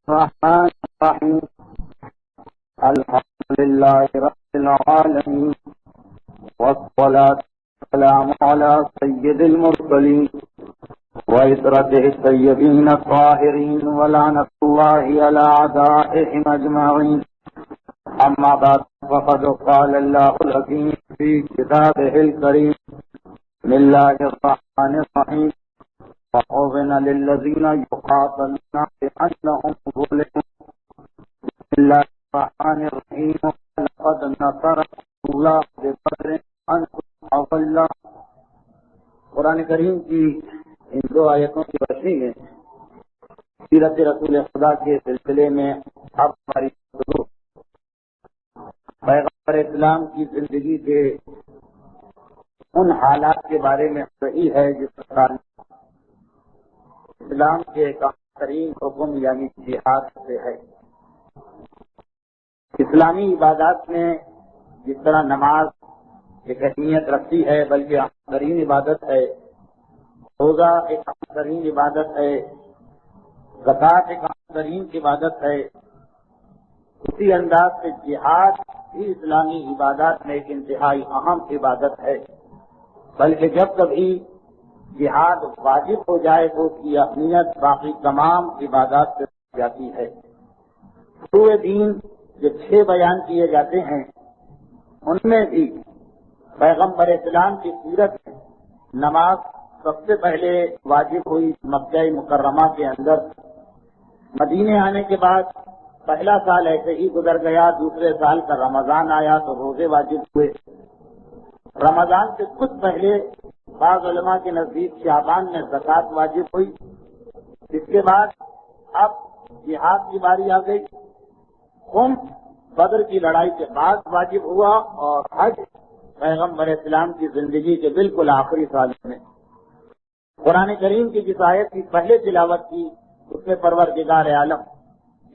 الرحمن الرحيم الحمد لله رب العالمين والصلاة والسلام على سيد المرسلين وإسرته الطيبين الطاهرين ولعنة الله على أعدائهم أجمعين. أما بعد فقد قال الله الحكيم في كتابه الكريم بسم الله الرحمن الرحيم وأذن للذين يقاتلون بأنهم ظلموا. بسم الله الرحمن الرحيم لقد نصركم الله ببدر أنتم أضل. قرآن کریم کی ان دو آیتوں کی روشنی میں سیرت رسول خدا کے سلسلے میں اب ہماری گفتگو پیغمبر اسلام کی زندگی کے ان حالات کے بارے میں صحیح ہے جس کا اسلام کے ایک ترین حکم یعنی جہاد سے ہے. اسلامی عبادات میں جس طرح نماز ایک اہمیت رکھتی ہے بلکہ اہم ترین عبادت ہے، روزہ ایک اہم ترین عبادت ہے، زکوٰۃ ایک اہم ترین عبادت ہے، اسی انداز سے جہاد بھی اسلامی عبادات میں ایک انتہائی اہم عبادت ہے. بلکہ جب کبھی جہاد واجب ہو جائے تو اس کی اہمیت باقی تمام عبادات سے جاتی ہے. پورے دین جو 6 بیان کیے جاتے ہیں ان میں بھی پیغمبر اسلام کی سیرت میں نماز سب سے پہلے واجب ہوئی مکہ مکرمہ کے اندر. مدینے آنے کے بعد پہلا سال ایسے ہی گزر گیا، دوسرے سال کا رمضان آیا تو روزے واجب ہوئے. رمضان سے کچھ پہلے بعض علماء کے نزدیک شعبان میں زکوٰۃ واجب ہوئی. اس کے بعد اب جہاد کی باری آ گئی. بدر کی لڑائی کے بعد واجب ہوا اور حج پیغمبر اسلام کی زندگی کے بالکل آخری سال میں. قرآن کریم کی جس آیت کی پہلے تلاوت کی اس میں پروردگار عالم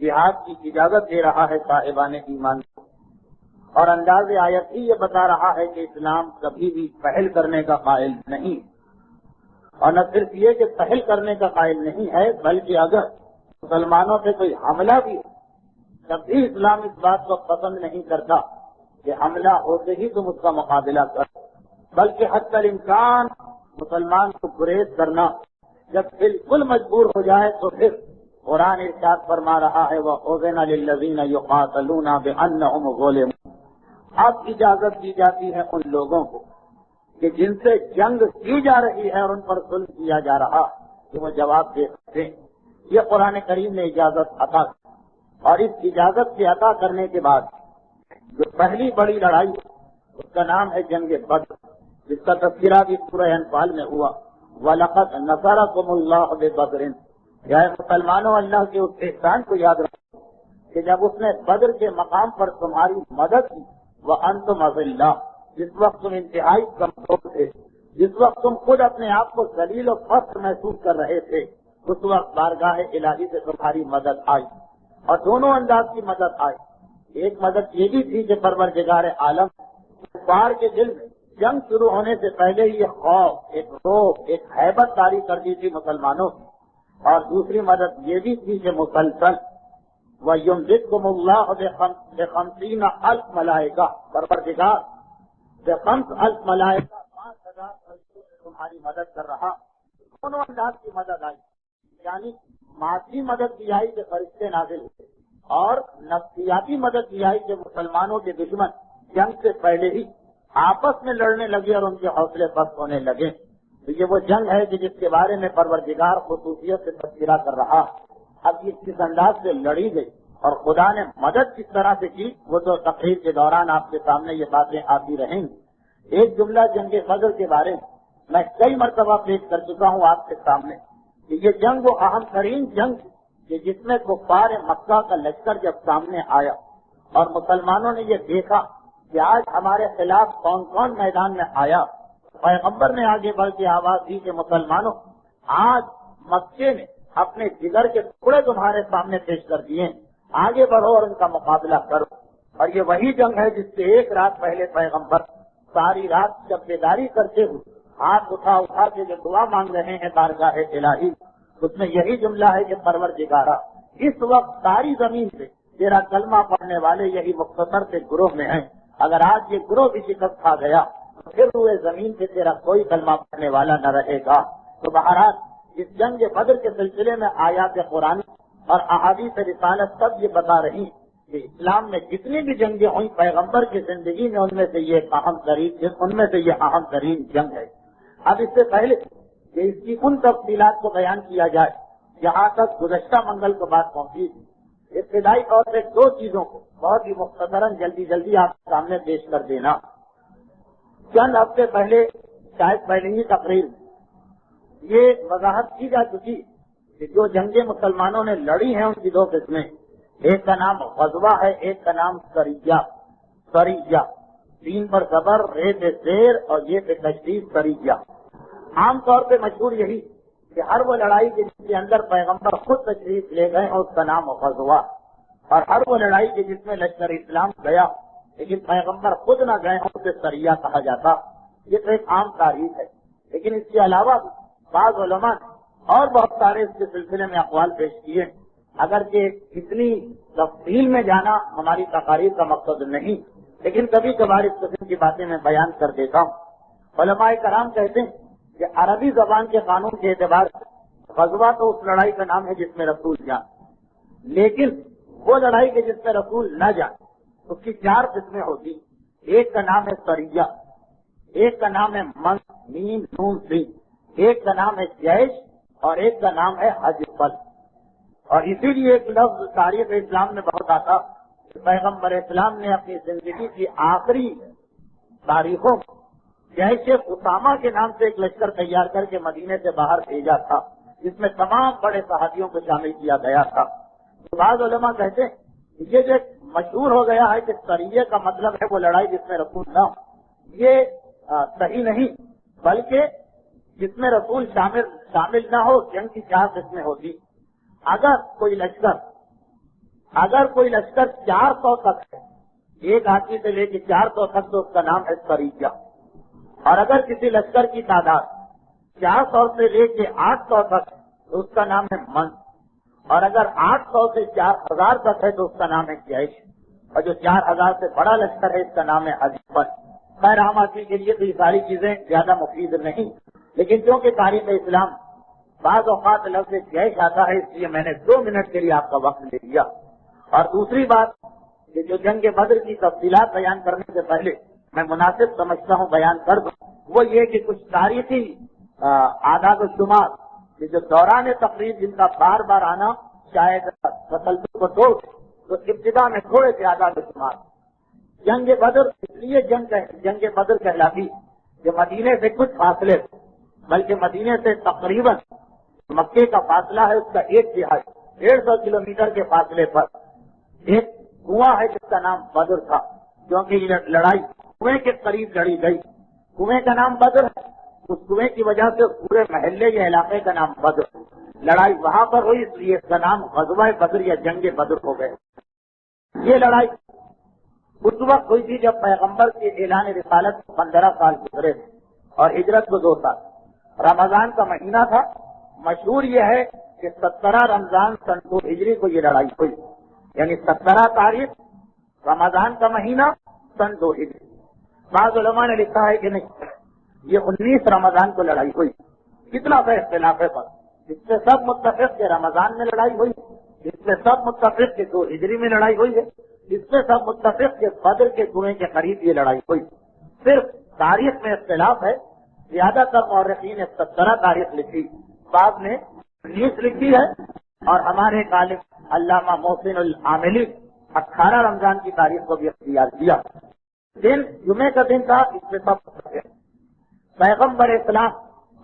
جہاد کی اجازت دے رہا ہے صاحبان ایمان کو، اور انداز آیت ہی یہ بتا رہا ہے کہ اسلام کبھی بھی پہل کرنے کا قائل نہیں. اور نہ صرف یہ کہ پہل کرنے کا قائل نہیں ہے بلکہ اگر مسلمانوں پہ کوئی حملہ بھی ہو تب بھی اسلام اس بات کو پسند نہیں کرتا کہ حملہ ہوتے ہی تم اس کا مقابلہ کرو، بلکہ حتی الامکان مسلمان کو گریز کرنا. جب بالکل مجبور ہو جائے تو پھر قرآن ارشاد فرما رہا ہے وَأُذِنَ لِلَّذِينَ يُقَاتَلُونَ بِأَنَّهُمْ ظُلِمُوا. اب اجازت دی جاتی ہے ان لوگوں کو کہ جن سے جنگ کی جا رہی ہے اور ان پر ظلم کیا جا رہا کہ وہ جواب دے سکتے ہیں. یہ قرآن کریم نے اجازت عطا کی، اور اس اجازت کے عطا کرنے کے بعد جو پہلی بڑی لڑائی اس کا نام ہے جنگ بدر، جس کا تذکرہ بھی سورہ انفال میں ہوا. وَلَقَدْ نَصَرَكُمُ اللَّهُ بِبَدْرٍ. یا مسلمانوں اللہ کے اس احسان کو یاد رکھو کہ جب اس نے بدر کے مقام پر تمہاری مدد کی وَأَنْتُمْ أَذِلَّةٌ، جس وقت تم انتہائی کمزور تھے، جس وقت تم خود اپنے آپ کو ذلیل و فخر محسوس کر رہے تھے، اس وقت بارگاہ الہی سے تمہاری مدد آئی. اور دونوں انداز کی مدد آئی. ایک مدد یہ بھی تھی کہ پروردگار عالم کفار کے دل میں جنگ شروع ہونے سے پہلے ہی ایک خوف، ایک روب، ایک ہیبت طاری کر دی تھی مسلمانوں کی. اور دوسری مدد یہ بھی تھی کہ مسلسل وَيُمْدِدْكُمُ اللَّهُ بِخَمْسِينَ أَلْفَ مَلَائِكَةٍ، پروردگار ب50,000 ملائکہ 5,000 فرشتوں سے تمہاری مدد کر رہا. دونوں انداز کی مدد آئی، یعنی مادی مدد بھی آئی کہ فرشتے نازل ہوئے، اور نفسیاتی مدد بھی آئی کہ مسلمانوں کے دشمن جنگ سے پہلے ہی آپس میں لڑنے لگے اور ان کے حوصلے پست ہونے لگے. تو یہ وہ جنگ ہے کہ جس کے بارے میں پروردگار خصوصیت سے تذکرہ کر رہا. اب یہ کس انداز سے لڑی گئی اور خدا نے مدد کس طرح سے کی وہ تو تقریر کے دوران آپ کے سامنے یہ باتیں آتی رہیں گی. ایک جملہ جنگ بدر کے بارے میں کئی مرتبہ پیش کر چکا ہوں آپ کے سامنے کہ یہ جنگ وہ اہم ترین جنگ تھی کہ جس میں کفار مکہ کا لشکر جب سامنے آیا اور مسلمانوں نے یہ دیکھا کہ آج ہمارے خلاف کون کون میدان میں آیا، پیغمبر نے آگے بڑھ کے آواز دی کہ مسلمانوں آج مکے نے اپنے جگر کے ٹکڑے تمہارے سامنے پیش کر دیے، آگے بڑھو اور ان کا مقابلہ کرو. اور یہ وہی جنگ ہے جس سے ایک رات پہلے پیغمبر ساری رات جب بیداری کرتے ہوئے ہاتھ اٹھا کے جو دعا مانگ رہے ہیں بارگاہ الہی، اس میں یہی جملہ ہے کہ پروردگارا اس وقت ساری زمین سے تیرا کلمہ پڑھنے والے یہی مختصر سے گروہ میں ہیں. اگر آج یہ گروہ بھی شکست کھا گیا تو پھر ہوئے زمین سے تیرا کوئی کلمہ پڑھنے والا نہ رہے گا. تو بہرحال اس جنگ بدر کے سلسلے میں آیات قرآن اور احادیث رسالت سب یہ بتا رہی کہ اسلام میں جتنی بھی جنگیں ہوئی پیغمبر کی زندگی میں ان میں سے یہ اہم ترین جنگ ہے. اب اس سے پہلے کہ اس کی ان تفصیلات کو بیان کیا جائے جہاں تک گزشتہ منگل کو بات پہنچی، ابتدائی طور سے دو چیزوں کو بہت ہی مختصراً جلدی آپ کے سامنے پیش کر دینا. چند ہفتے پہلے شاید پہلے ہی تقریر میں یہ وضاحت کی جا چکی کہ جو جنگیں مسلمانوں نے لڑی ہیں ان کی دو قسمیں، ایک کا نام غزوہ ہے، ایک کا نام سریہ. تین پر صبر، رے پہ زیر اور یہ پہ تشدید سریہ. عام طور پہ مشہور یہی کہ ہر وہ لڑائی جس کے اندر پیغمبر خود تشریف لے گئے اور اس کا نام غزوہ، اور ہر وہ لڑائی کے جس میں لشکر اسلام گیا لیکن پیغمبر خود نہ گئے ہوں اسے سریہ کہا جاتا. یہ تو ایک عام تاریخ ہے. لیکن اس کے علاوہ بعض علماء نے اور بہت سارے اس کے سلسلے میں اقوال پیش کیے، اگرچہ اتنی تفصیل میں جانا ہماری تقاریر کا مقصد نہیں، لیکن کبھی کبھار اس قسم کی باتیں میں بیان کر دیتا ہوں. علماء کرام کہتے ہیں کہ عربی زبان کے قانون کے اعتبار سے غزوہ تو اس لڑائی کا نام ہے جس میں رسول جان، لیکن وہ لڑائی کے جس میں رسول نہ جان اس کی چار قسمیں ہوتی. ایک کا نام ہے سریہ، ایک کا نام ہے میم نون سین، ایک کا نام ہے جیش اور ایک کا نام ہے حج فل. اور اسی لیے ایک لفظ تاریخ اسلام میں بہت آتا کہ پیغمبر اسلام نے اپنی زندگی کی آخری تاریخوں جیش اسامہ کے نام سے ایک لشکر تیار کر کے مدینے سے باہر بھیجا تھا جس میں تمام بڑے صحابیوں کو شامل کیا گیا تھا. تو بعض علماء کہتے ہیں یہ جو مشہور ہو گیا ہے کہ سریہ کا مطلب ہے وہ لڑائی جس میں رسول نہ ہو، یہ صحیح نہیں، بلکہ جس میں رسول شامل نہ ہو جنگ کی چار قسمیں ہوتی. اگر کوئی لشکر 400 تک ہے، ایک آدمی سے لے کے 400 تک تو اس کا نام ہے سریہ. اور اگر کسی لشکر کی تعداد 400 سے لے کے 800 تک تو اس کا نام ہے من، اور اگر 800 سے 4000 تک ہے تو اس کا نام ہے جیش، اور جو 4000 سے بڑا لشکر ہے اس کا نام ہے حجفل. خیر عام آدمی کے لیے تو یہ ساری چیزیں زیادہ مفید نہیں، لیکن کیونکہ تاریخ اسلام بعض اوقات لفظ جیش آتا ہے اس لیے میں نے 2 منٹ کے لیے آپ کا وقت لے لیا. اور دوسری بات کہ جو جنگ بدر کی تفصیلات بیان کرنے سے پہلے میں مناسب سمجھتا ہوں بیان کر دوں، وہ یہ کہ کچھ تاریخی اعداد و شمار کہ جو دوران تقریر جن کا بار بار آنا شاید تسلسل کو توڑ تو ابتدا میں تھوڑے سے اعداد و شمار. جنگ بدر اس لیے جنگ بدر کہلاتی کہ مدینے سے کچھ فاصلے، بلکہ مدینے سے تقریباً مکے کا فاصلہ ہے اس کا 1.5 کلومیٹر کے فاصلے پر ایک کنواں ہے جس کا نام بدر تھا، کیونکہ یہ لڑائی کنویں کے قریب لڑی گئی. کنویں کا نام بدر ہے، اس کنویں کی وجہ سے پورے محلے یا علاقے کا نام بدر. لڑائی وہاں پر ہوئی اس لیے اس کا نام غزوہ بدر یا جنگ بدر ہو گئے. یہ لڑائی اس وقت ہوئی تھی جب پیغمبر کے اعلان رسالت 15 سال گزرے تھے اور ہجرت کو 2 سال. رمضان کا مہینہ تھا. مشہور یہ ہے کہ 17 رمضان سن 2 ہجری کو یہ لڑائی ہوئی، یعنی 17 تاریخ رمضان کا مہینہ سن 2 ہجری. بعض علماء نے لکھا ہے کہ نہیں، یہ 19 رمضان کو لڑائی ہوئی. کتنا بے اختلاف ہے پر اس سے سب متفق کہ رمضان میں لڑائی ہوئی، اس سے سب متفق کہ 2 ہجری میں لڑائی ہوئی ہے، اس سے سب متفق کہ بدر کے کنویں کے قریب یہ لڑائی ہوئی. صرف تاریخ میں اختلاف ہے. زیادہ تر مورخین نے 17 تاریخ لکھی، بعض نے 19 لکھی ہے، اور ہمارے طالب علامہ محسن العاملی 18 رمضان کی تاریخ کو بھی اختیار کیا. دن جمعے کا دن تھا. اس میں سب پیغمبر اسلام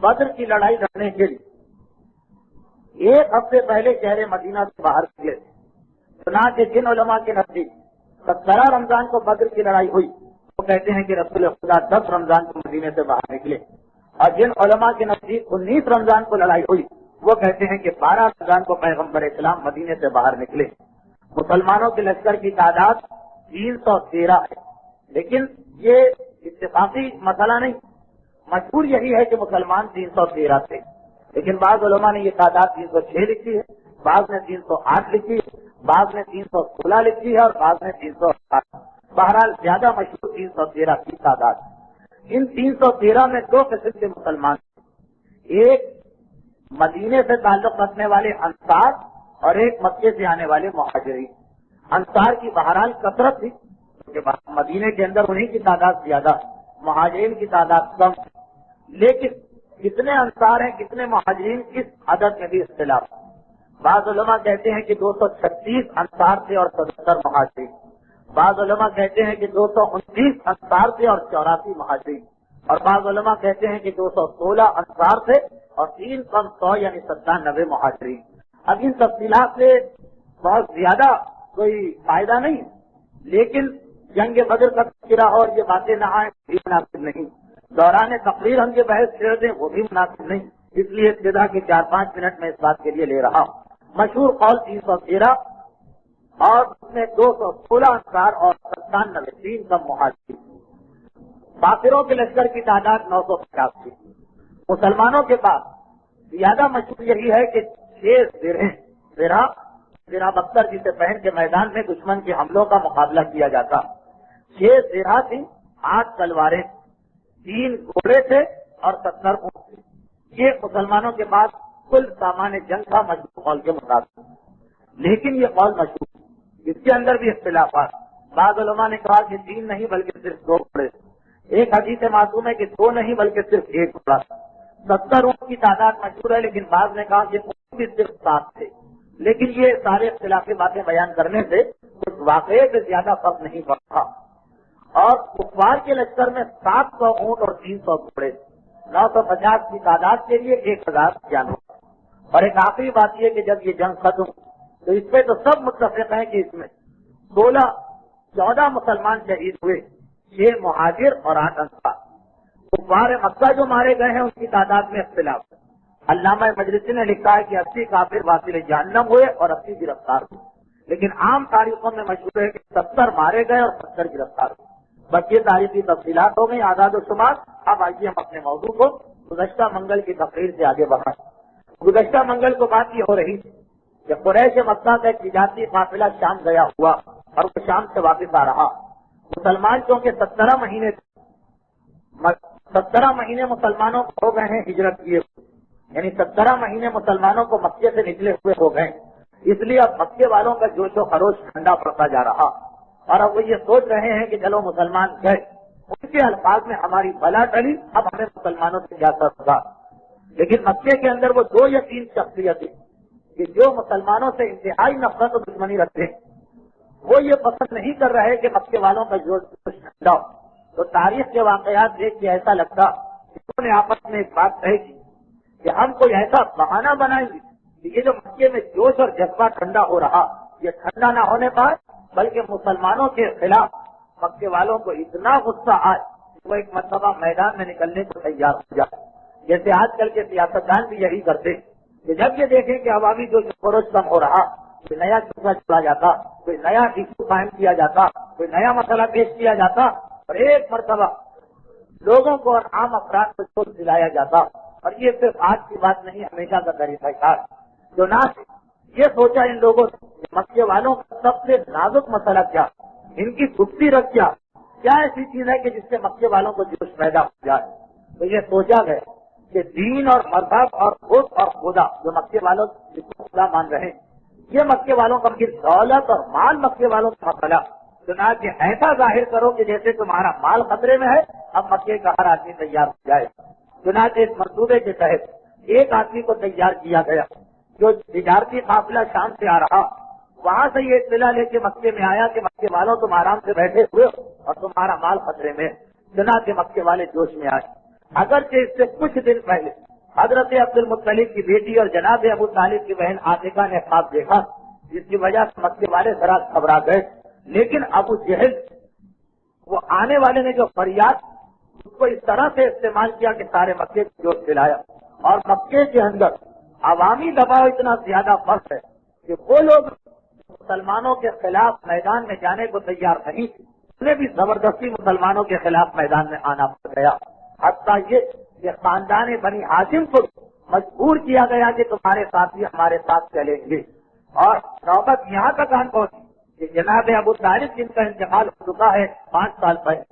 بدر کی لڑائی لڑنے کے لیے 1 ہفتے پہلے شہر مدینہ سے باہر نکلے. چنانچہ جن علماء کے نزدیک 17 رمضان کو بدر کی لڑائی ہوئی وہ کہتے ہیں کہ رسول خدا 10 رمضان کو مدینے سے باہر نکلے، اور جن علماء کے نزدیک 19 رمضان کو لڑائی ہوئی وہ کہتے ہیں کہ 12 رمضان کو پیغمبر اسلام مدینے سے باہر نکلے. مسلمانوں کے لشکر کی تعداد 313 ہے، لیکن یہ اتفاقی مسئلہ نہیں. مشہور یہی ہے کہ مسلمان 313 تھے، لیکن بعض علماء نے یہ تعداد 306 لکھی ہے، بعض نے 308 لکھی، بعض نے 316 لکھی ہے اور بعض نے 308۔ بہرحال زیادہ مشہور 313 کی تعداد۔ ان 313 میں دو قسم کے مسلمان، ایک مدینے سے تعلق رکھنے والے انصار اور ایک مکے سے آنے والے مہاجرین۔ انصار کی بہرحال کثرت تھی کیونکہ مدینے کے اندر انہی کی تعداد زیادہ، مہاجرین کی تعداد کم، لیکن کتنے انصار ہیں کتنے مہاجرین اس عدد میں بھی اختلاف۔ بعض علماء کہتے ہیں کہ 236 انصار تھے اور 77 مہاجرین، بعض علماء کہتے ہیں کہ 229 انصار تھے اور 84 مہاجرین، اور بعض علماء کہتے ہیں کہ 216 انصار تھے اور 3 کم 100 یعنی 97 مہاجرین۔ اب ان تفصیلات سے بہت زیادہ کوئی فائدہ نہیں، لیکن جنگ بدر کا تذکرہ اور یہ باتیں نہ آئیں بھی مناسب نہیں، دوران تقریر ہم یہ بحث چھیڑ دیں وہ بھی مناسب نہیں، اس لیے ابتدا کے 4-5 منٹ میں اس بات کے لیے لے رہا ہوں۔ مشہور قول 313 اور اس میں 216 انصار اور 97 3 کم مہاجرین۔ کافروں کے لشکر کی تعداد 950 تھی۔ مسلمانوں کے پاس زیادہ مشہور یہی ہے کہ 6 زرہ بختر جسے پہن کے میدان میں دشمن کے حملوں کا مقابلہ کیا جاتا، 6 زرہ تھی، 8 تلواریں، 3 گھوڑے تھے اور 70 اونٹ تھے۔ یہ مسلمانوں کے پاس کل سامان جنگ تھا مشہور قول کے مطابق، لیکن یہ قول مشہور، اس کے اندر بھی اختلافات۔ بعض علماء نے کہا کہ 3 نہیں بلکہ صرف 2 گھوڑے، ایک حدیث معصوم ہے کہ 2 نہیں بلکہ صرف 1 گھوڑا۔ 70 اونٹ کی تعداد مشہور ہے، لیکن بعض نے کہا کہ اونٹ بھی صرف 7 تھے، لیکن یہ سارے اختلافی باتیں بیان کرنے سے کچھ واقعے سے زیادہ فرق نہیں پڑتا۔ اور کفار کے لشکر میں 700 اونٹ اور 300 گھوڑے، 950 کی تعداد کے لیے 1000 جانور۔ اور ایک آخری بات یہ کہ جب یہ جنگ ختم تو اس پہ تو سب متفق ہیں کہ اس میں 14 مسلمان شہید ہوئے، 6 مہاجر اور 8 انصار۔ کفار مکہ جو مارے گئے ہیں ان کی تعداد میں اختلاف ہے۔ علامہ مجلسی نے لکھا ہے کہ 80 کافر واصل جہنم ہوئے اور 80 گرفتار ہوئے، لیکن عام تاریخوں میں مشہور ہے کہ 70 مارے گئے اور 70 گرفتار ہوئے۔ بس یہ تاریخی تفصیلات ہو گئی، اعداد و شمار۔ اب آئیے ہم اپنے موضوع کو گزشتہ منگل کی تقریر سے آگے بڑھائیں۔ گزشتہ منگل کو بات یہ ہو رہی تھی کہ قریش مکہ کا ایک تجارتی قافلہ شام گیا ہوا اور وہ شام سے واپس آ رہا۔ مسلمان چونکہ 17 مہینے مسلمانوں کو ہو گئے ہیں ہجرت کیے، یعنی 17 مہینے مسلمانوں کو مکے سے نکلے ہوئے ہو گئے، اس لیے اب مکے والوں کا جوش و خروش ٹھنڈا پڑتا جا رہا، اور اب وہ یہ سوچ رہے ہیں کہ چلو مسلمان گئے، ان کے الفاظ میں ہماری بلا ٹلی، اب ہمیں مسلمانوں سے کیا ہوگا۔ لیکن مکے کے اندر وہ 2 یا 3 شخصیتیں کہ جو مسلمانوں سے انتہائی نفرت و دشمنی رکھتے ہیں، وہ یہ پسند نہیں کر رہے کہ مکے والوں کا جوش ٹھنڈا ہو۔ تو تاریخ کے واقعات دیکھ کے ایسا لگتا کہ انہوں نے آپس میں ایک بات کہی تھی کہ ہم کوئی ایسا بہانہ بنائیں گے کہ یہ جو مکے میں جوش اور جذبہ ٹھنڈا ہو رہا، یہ ٹھنڈا نہ ہونے پائے بلکہ مسلمانوں کے خلاف مکے والوں کو اتنا غصہ آئے کہ وہ ایک مرتبہ میدان میں نکلنے کو تیار ہو جائے۔ جیسے آج کل کے سیاستدان بھی یہی کرتے کہ جب یہ دیکھیں کہ عوامی جو خروش کم ہو رہا، کوئی نیا چوکا چلا جاتا، کوئی نیا ایشو قائم کیا جاتا، کوئی نیا مسئلہ پیش کیا جاتا اور ایک مرتبہ لوگوں کو اور عام افراد کو چھوڑ دلایا جاتا۔ اور یہ صرف آج کی بات نہیں، ہمیشہ کا طریقہ کار جو نہ یہ سوچا ان لوگوں نے مکے والوں کا سب سے نازک مسئلہ کیا، ان کی گپتی رکھ کیا ایسی چیز ہے کہ جس سے مکے والوں کو جوش پیدا ہو جائے۔ تو یہ سوچا گیا کہ دین اور مذہب اور خود اور خدا جو مکے والوں جس کو خدا مان رہے ہیں، یہ مکے والوں کا دولت اور مال مکے والوں کا مسئلہ، چنانچہ ایسا ظاہر کرو کہ جیسے تمہارا مال خطرے میں ہے، اب مکے کا ہر آدمی تیار ہو جائے۔ چنانچہ اس منصوبے کے تحت ایک آدمی کو تیار کیا گیا جو تجارتی قافلہ شام سے آ رہا، وہاں سے یہ اطلاع لے کے مکے میں آیا کہ مکے والوں تم آرام سے بیٹھے ہوئے ہو اور تمہارا مال خطرے میں۔ چنانچہ مکے والے جوش میں آئے، اگرچہ اس سے کچھ دن پہلے حضرت عبد المطلب کی بیٹی اور جناب ابو طالب کی بہن عاتقہ نے خواب دیکھا، جس کی وجہ سے مکے والے ذرا گھبرا گئے، لیکن ابو جہل وہ آنے والے نے جو فریاد اس کو اس طرح سے استعمال کیا کہ سارے مکے کو جوش دلایا۔ اور مکے کے اندر عوامی دباؤ اتنا زیادہ فرق ہے کہ وہ لوگ مسلمانوں کے خلاف میدان میں جانے کو تیار نہیں تھے، انہیں بھی زبردستی مسلمانوں کے خلاف میدان میں آنا پڑ گیا۔ حتیٰ یہ کہ خاندان بنی ہاشم کو مجبور کیا گیا کہ تمہارے ساتھ ہی ہمارے ساتھ چلیں گے، اور نوبت یہاں تک آن پہنچی کہ جناب ابو طالب جن کا انتقال ہو چکا ہے 5 سال پہلے،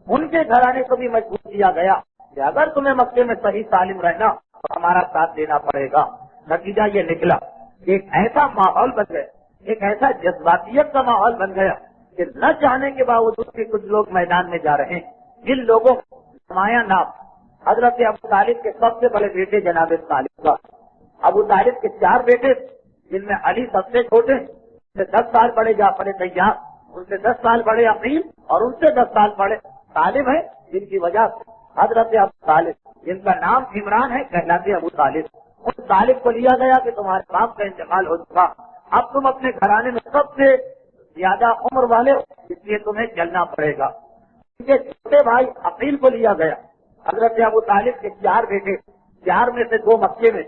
ان کے گھرانے کو بھی مجبور کیا گیا کہ اگر تمہیں مکے میں صحیح سالم رہنا تو ہمارا ساتھ دینا پڑے گا۔ نتیجہ یہ نکلا کہ ایک ایسا ماحول بن گیا، ایک ایسا جذباتیت کا ماحول بن گیا کہ نہ چاہنے کے باوجود بھی کچھ لوگ میدان میں جا رہے ہیں۔ جن لوگوں نمایاں نام حضرت ابو طالب کے سب سے بڑے بیٹے جناب طالب کا، ابو طالب کے 4 بیٹے جن میں علی سب سے چھوٹے، ان سے 10 سال بڑے جعفر طیار، ان سے 10 سال بڑے عقیل اور ان سے 10 سال بڑے طالب ہیں، جن کی وجہ سے حضرت ابو طالب جن کا نام عمران ہے کہلاتے ابو طالب، ان طالب کو لیا گیا کہ تمہارے باپ کا انتقال ہو چکا، اب تم اپنے گھرانے میں سب سے زیادہ عمر والے ہو، اس لیے تمہیں چلنا پڑے گا۔ ان کے چھوٹے بھائی عقیل کو لیا گیا۔ حضرت ابو طالب کے 4 بیٹے، 4 میں سے 2 مکے میں،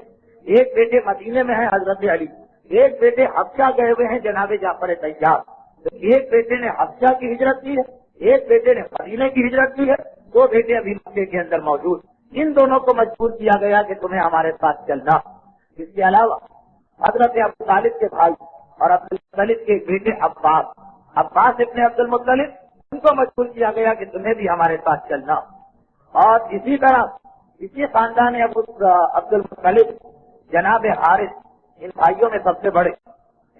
ایک بیٹے مدینے میں ہے حضرت علی، ایک بیٹے حبشہ گئے ہوئے ہیں جناب جعفر طیار، ایک بیٹے نے حبشہ کی ہجرت کی ہے، ایک بیٹے نے مدینے کی ہجرت کی ہے، 2 بیٹے ابھی مکے کے اندر موجود۔ ان دونوں کو مجبور کیا گیا کہ تمہیں ہمارے ساتھ چلنا۔ اس کے علاوہ حضرت ابو طالب کے بھائی اور عبد المطلب کے بیٹے عباس ابن عبد المطلب، ان کو مجبور کیا گیا کہ تمہیں بھی ہمارے ساتھ چلنا۔ اور اسی طرح اسی خاندان عبد المطلب جناب حارث، ان بھائیوں میں سب سے بڑے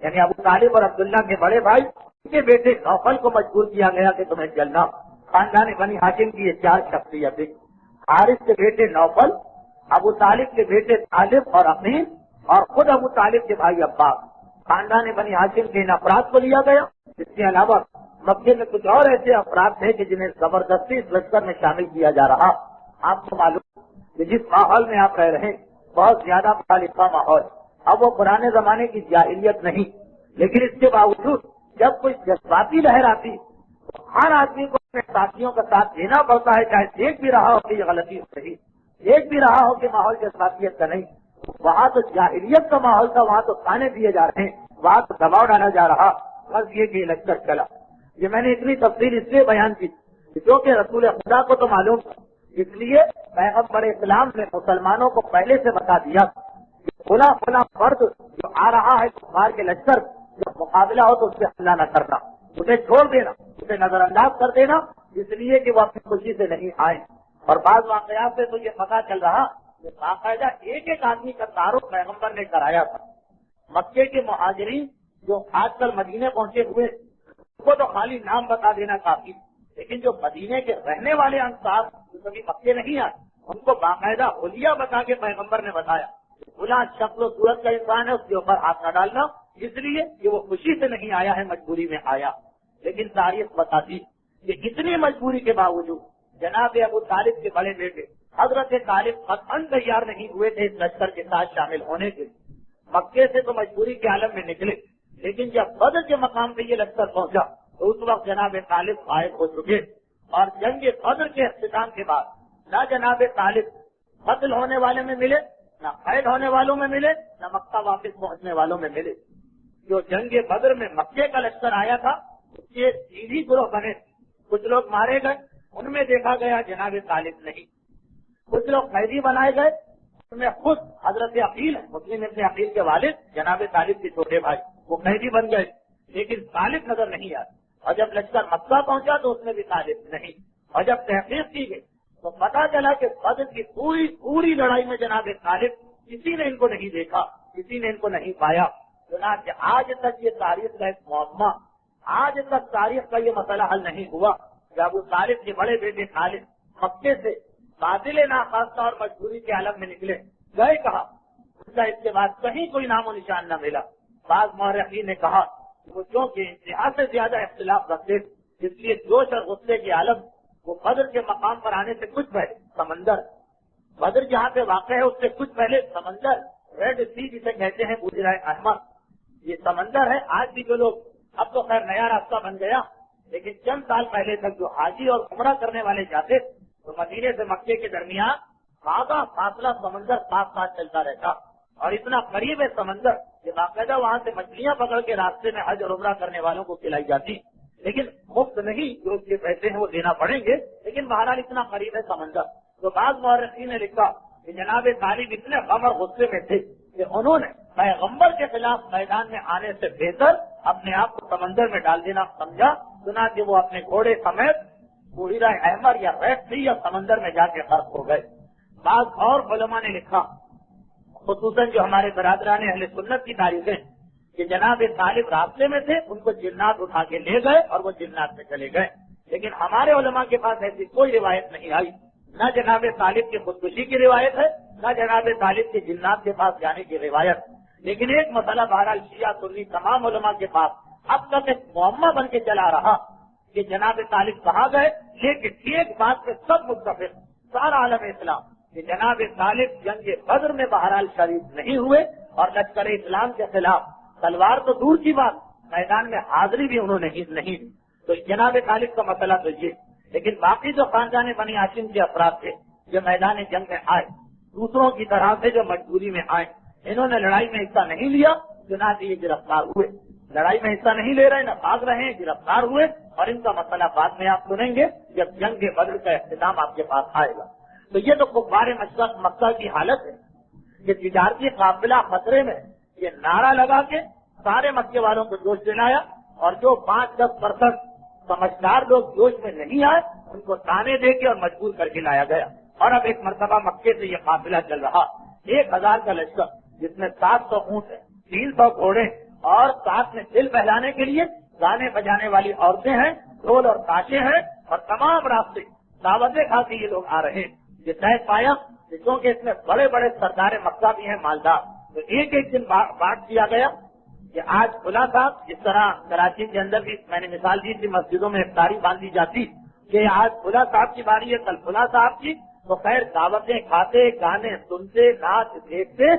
یعنی ابو طالب اور عبداللہ کے بڑے بھائی، ان کے بیٹے نوفل کو مجبور کیا گیا کہ تمہیں چلنا۔ خاندان بنی ہاشم کی یہ 4 شخصیتیں، حارث کے بیٹے نوفل، ابو طالب کے بیٹے طالب اور عقیل، اور خود ابو طالب کے بھائی عباس۔ خاندان بنی ہاشم کے ان افراد کو لیا گیا۔ اس کے علاوہ مکے میں کچھ اور ایسے افراد تھے کہ جنہیں زبردستی اس لشکر میں شامل کیا جا رہا۔ آپ کو معلوم کہ جس ماحول میں آپ رہ رہے ہیں بہت زیادہ مخالفہ ماحول، اب وہ پرانے زمانے کی جاہلیت نہیں، لیکن اس کے باوجود جب کوئی جذباتی لہر آتی تو ہر آدمی کو اپنے ساتھیوں کا ساتھ دینا پڑتا ہے، چاہے دیکھ بھی رہا ہو کہ یہ غلطی صحیح، دیکھ بھی رہا ہو کہ ماحول جذباتیت کا نہیں۔ وہاں تو جاہلیت کا ماحول تھا، وہاں تو تانے دیے جا رہے ہیں، وہاں تو دباؤ ڈالا جا رہا، بس یہ کہ لشکر چلا۔ یہ میں نے اتنی تفصیل اس لیے بیان کی جو کہ رسول خدا کو تو معلوم، اس لیے پیغمبر اسلام نے مسلمانوں کو پہلے سے بتا دیا کہ فلاں فرد جو آ رہا ہے کفار کے لشکر، جب مقابلہ ہو تو اس سے حملہ نہ کرنا، اسے چھوڑ دینا، اسے نظر انداز کر دینا، اس لیے کہ وہ اپنی خوشی سے نہیں آئے۔ اور بعض واقعات سے تو یہ پتا چل رہا کہ باقاعدہ ایک ایک آدمی کا تعارف پیغمبر نے کرایا تھا۔ مکے کے مہاجرین جو آج کل مدینے پہنچے ہوئے ان کو تو خالی نام بتا دینا کافی، لیکن جو مدینے کے رہنے والے انصار جو کبھی مکے نہیں آئے ان کو باقاعدہ حلیہ بتا کے پیغمبر نے بتایا، بلا شکل و صورت کا انسان ہے، اس کے اوپر ہاتھ نہ ڈالنا، اس لیے کہ وہ خوشی سے نہیں آیا ہے، مجبوری میں آیا۔ لیکن تاریخ بتاتی کہ اتنی مجبوری کے باوجود جناب ابو طالب کے بڑے بیٹے حضرت طالب قطعاً تیار نہیں ہوئے تھے اس لشکر کے ساتھ شامل ہونے کے۔ مکے سے تو مجبوری کے عالم میں نکلے، لیکن جب بدر کے مقام پہ یہ لشکر پہنچا تو اس وقت جناب طالب غائب ہو چکے، اور جنگ بدر کے اختتام کے بعد نہ جناب طالب قتل ہونے والے میں ملے، نہ قید ہونے والوں میں ملے، نہ مکہ واپس پہنچنے والوں میں ملے۔ جو جنگ بدر میں مکے کا لشکر آیا تھا اس کے سیدھی گروہ بنے، کچھ لوگ مارے گئے، ان میں دیکھا گیا جناب طالب نہیں، کچھ لوگ قیدی بنائے گئے، ان میں خود حضرت عقیل مسلم ابن عقیل کے والد جناب طالب کے چھوٹے بھائی وہ قیدی بن گئے، لیکن طالب نظر نہیں آیا۔ اور جب لشکر مکہ پہنچا تو اس میں بھی طالب نہیں، اور جب تحقیق کی گئی تو پتا چلا کہ بدر کی پوری لڑائی میں جناب طالب کسی نے ان کو نہیں دیکھا، کسی نے ان کو نہیں پایا۔ چنانچہ آج تک یہ تاریخ کا ایک معمہ، آج تک تاریخ کا یہ مسئلہ حل نہیں ہوا کہ ابو طالب کے بڑے بیٹے طالب مکے سے باطل ناخواستہ اور مجبوری کے عالم میں نکلے، گئے کہا، اس کا اس کے بعد کہیں کوئی نام و نشان نہ ملا۔ بعض مورخین نے کہا وہ چونکہ انتہا سے زیادہ اختلاف رکھتے اس لیے جوش اور غصے کے عالم وہ بدر کے مقام پر آنے سے کچھ پہلے سمندر، بدر جہاں پہ واقع ہے اس سے کچھ پہلے سمندر، ریڈ سی جسے کہتے ہیں بحیرہ احمر، یہ سمندر ہے۔ آج بھی جو لوگ، اب تو خیر نیا راستہ بن گیا، لیکن چند سال پہلے تک جو حاجی اور عمرہ کرنے والے جاتے تو مدینے سے مکے کے درمیان آدھا فاصلہ سمندر ساتھ ساتھ چلتا رہتا، اور اتنا قریب ہے سمندر کہ باقاعدہ وہاں سے مچھلیاں پکڑ کے راستے میں حج اور عمرہ کرنے والوں کو کھلائی جاتی، لیکن مفت نہیں، جو اس کے پیسے ہیں وہ دینا پڑیں گے، لیکن بہرحال اتنا قریب ہے سمندر۔ تو بعض مورخین نے لکھا کہ جناب طالب اتنے غم اور غصے میں تھے کہ انہوں نے پیغمبر کے خلاف میدان میں آنے سے بہتر اپنے آپ کو سمندر میں ڈال دینا سمجھا، چنانچہ وہ اپنے گھوڑے سمیت بحیرہ احمر یا ریڈ سی یا سمندر میں جا کے غرق ہو گئے۔ بعض اور علماء نے لکھا، خصوصاً جو ہمارے برادران اہل سنت کی تاریخیں، کہ جناب طالب راستے میں تھے، ان کو جنات اٹھا کے لے گئے اور وہ جنات میں چلے گئے، لیکن ہمارے علماء کے پاس ایسی کوئی روایت نہیں آئی، نہ جناب طالب کی خودکشی کی روایت ہے، نہ جناب طالب کے جنات کے پاس جانے کی روایت۔ لیکن ایک مسئلہ بہرحال شیعہ سنی تمام علماء کے پاس اب تک ایک معمہ بن کے چلا رہا کہ جناب طالب کہاں گئے، لیکن ایک بات پہ سب متفق سارا عالم اسلام کہ جناب طالب جنگ بدر میں بہرحال شریک نہیں ہوئے اور لشکر اسلام کے خلاف تلوار تو دور کی بات، میدان میں حاضری بھی انہوں نے نہیں دی۔ تو جناب طالب کا مسئلہ تو یہ، لیکن باقی جو خاندان بنی ہاشم کے افراد تھے جو میدان جنگ میں آئے، دوسروں کی طرح سے جو مجبوری میں آئے، انہوں نے لڑائی میں حصہ نہیں لیا، چنانچہ یہ گرفتار ہوئے۔ لڑائی میں حصہ نہیں لے رہے، نہ بھاگ رہے ہیں، گرفتار ہوئے، اور ان کا مسئلہ بعد میں آپ سنیں گے جب جنگ بدر کا اختتام آپ کے پاس آئے گا۔ تو یہ تو کفار مکہ کی حالت ہے کہ تجارتی قافلہ خطرے میں، یہ نعرہ لگا کے سارے مکے والوں کو جوش دلایا، اور جو 5-10% سمجھدار لوگ جوش میں نہیں آئے ان کو تانے دے کے اور مجبور کر کے لایا گیا۔ اور اب ایک مرتبہ مکے سے یہ قافلہ چل رہا، 1000 کا لشکر جس میں 700 اونٹ ہیں، 300 گھوڑے، اور ساتھ میں دل بہلانے کے لیے گانے بجانے والی عورتیں ہیں، ڈھول اور تاشے ہیں، اور تمام راستے دعوتیں کھا کے یہ لوگ آ رہے ہیں۔ یہ طے پایا کیونکہ اس میں بڑے بڑے سردار مکہ بھی ہیں مالدار، تو ایک دن بانٹ دیا گیا کہ آج کھلا صاحب، جس طرح کراچی کے اندر بھی میں نے مثال دی تھی مسجدوں میں افطاری باندھی جاتی کہ آج کھلا صاحب کی باری ہے، کل کھلا صاحب کی، تو خیر دعوتیں کھاتے، گانے سنتے، ناچ دیکھتے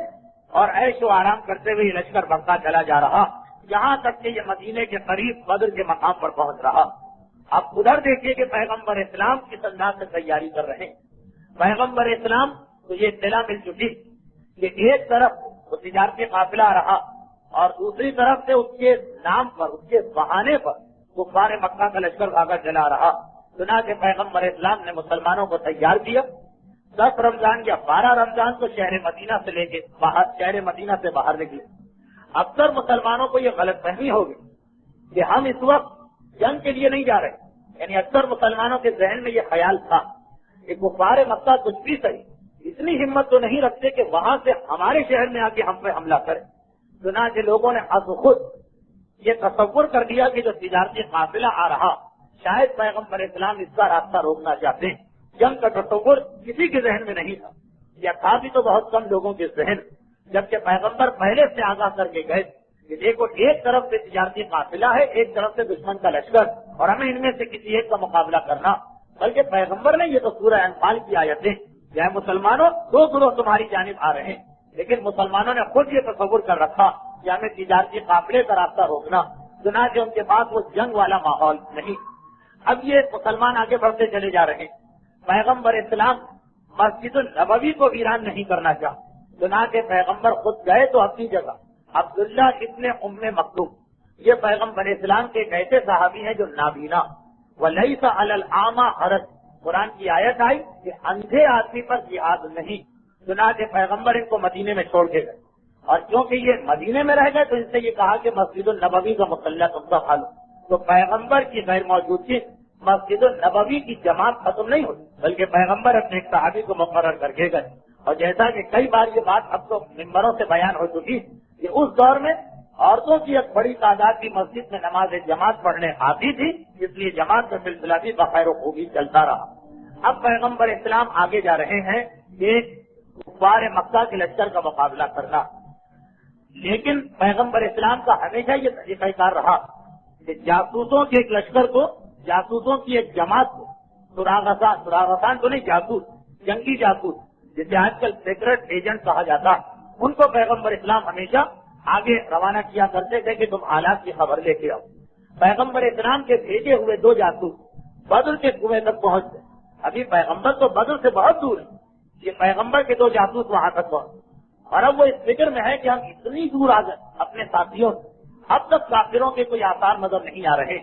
اور عیش و آرام کرتے ہوئے لشکر بڑھتا چلا جا رہا، یہاں تک کہ یہ مدینے کے قریب بدر کے مقام پر پہنچ رہا۔ اب ادھر دیکھیے کہ پیغمبر اسلام کس انداز سے تیاری کر رہے ہیں۔ پیغمبر اسلام کو یہ اطلاع مل چکی کہ ایک طرف وہ تجارتی قافلہ رہا اور دوسری طرف سے اس کے نام پر، اس کے بہانے پر کفار مکہ کا لشکر بھاگا چلا رہا۔ چنانچہ پیغمبر اسلام نے مسلمانوں کو تیار کیا، 10 رمضان یا 12 رمضان کو شہر مدینہ سے لے کے شہر مدینہ سے باہر نکلے۔ اکثر مسلمانوں کو یہ غلط فہمی ہوگی کہ ہم اس وقت جنگ کے لیے نہیں جا رہے، یعنی اکثر مسلمانوں کے ذہن میں یہ خیال تھا کہ کفار مکہ کچھ بھی صحیح اتنی ہمت تو نہیں رکھتے کہ وہاں سے ہمارے شہر میں آ کے ہم پہ حملہ کریں۔ چنانچہ لوگوں نے خود یہ تصور کر لیا کہ جو تجارتی قافلہ آ رہا شاید پیغمبر اسلام اس کا راستہ روکنا چاہتے ہیں۔ جنگ کا تصور کسی کے ذہن میں نہیں تھا، یا تھا بھی تو بہت کم لوگوں کے ذہن، جبکہ پیغمبر پہلے سے آگاہ کر کے گئے کہ دیکھو ایک طرف سے تجارتی قافلہ ہے، ایک طرف سے دشمن کا لشکر، اور ہمیں ان میں سے کسی ایک کا مقابلہ کرنا۔ بلکہ پیغمبر نے یہ تو سورہ انفال کی آیتیں، یا مسلمانوں 2 گروہ تمہاری جانب آ رہے ہیں، لیکن مسلمانوں نے خود یہ تصور کر رکھا کہ ہمیں تجارتی قافلے کا راستہ روکنا، چنانچہ ان کے پاس وہ جنگ والا ماحول نہیں۔ اب یہ مسلمان آگے بڑھتے چلے جا رہے ہیں۔ پیغمبر اسلام مسجد النبوی کو ویران نہیں کرنا چاہ، چنانچہ پیغمبر خود گئے تو اپنی جگہ عبداللہ ابن ام مکتوم، یہ پیغمبر اسلام کے ایک ایسے صحابی ہیں جو نابینا، وَلَيْسَ عَلَى الْأَعْمَى حَرَجٌ، قرآن کی آیت آئی کہ اندھے آدمی پر جہاد نہیں، چنانچہ پیغمبر ان کو مدینے میں چھوڑ کے گئے، اور کیونکہ یہ مدینے میں رہ گئے تو ان سے یہ کہا کہ مسجد النبوی کا مصلی تم کا حل، تو پیغمبر کی غیر موجودگی مسجد النبوی کی جماعت ختم نہیں ہوئی، بلکہ پیغمبر اپنے ایک صحابی کو مقرر کر کے گئے۔ اور جیسا کہ کئی بار یہ بات اب تو ممبروں سے بیان ہو چکی کہ اس دور میں عورتوں کی ایک بڑی تعداد کی مسجد میں نماز جماعت پڑھنے آتی تھی، اس لیے جماعت کا سلسلہ بھی بخیر و خوبی چلتا رہا۔ اب پیغمبر اسلام آگے جا رہے ہیں کہ کفار مکہ کے لشکر کا مقابلہ کرنا، لیکن پیغمبر اسلام کا ہمیشہ یہ طریقہ کار رہا کہ جاسوسوں کے ایک لشکر کو، جاسوسوں کی ایک جماعت کو، سراغسان تو نہیں، جاسوس، جنگی جاسوس جسے آج کل سیکرٹ ایجنٹ کہا جاتا، ان کو پیغمبر اسلام ہمیشہ آگے روانہ کیا کرتے تھے کہ تم حالات کی خبر لے کے آؤ۔ پیغمبر اسلام کے بھیجے ہوئے 2 جاسوس بدر کے کنویں تک پہنچ گئے۔ ابھی پیغمبر تو بدر سے بہت دور ہے، یہ پیغمبر کے 2 جاسوس وہاں تک پہنچ، اور اب وہ اس فکر میں ہے کہ ہم اتنی دور آ گئے اپنے ساتھیوں سے، اب تک کافروں کے کوئی آثار نظر نہیں آ رہے۔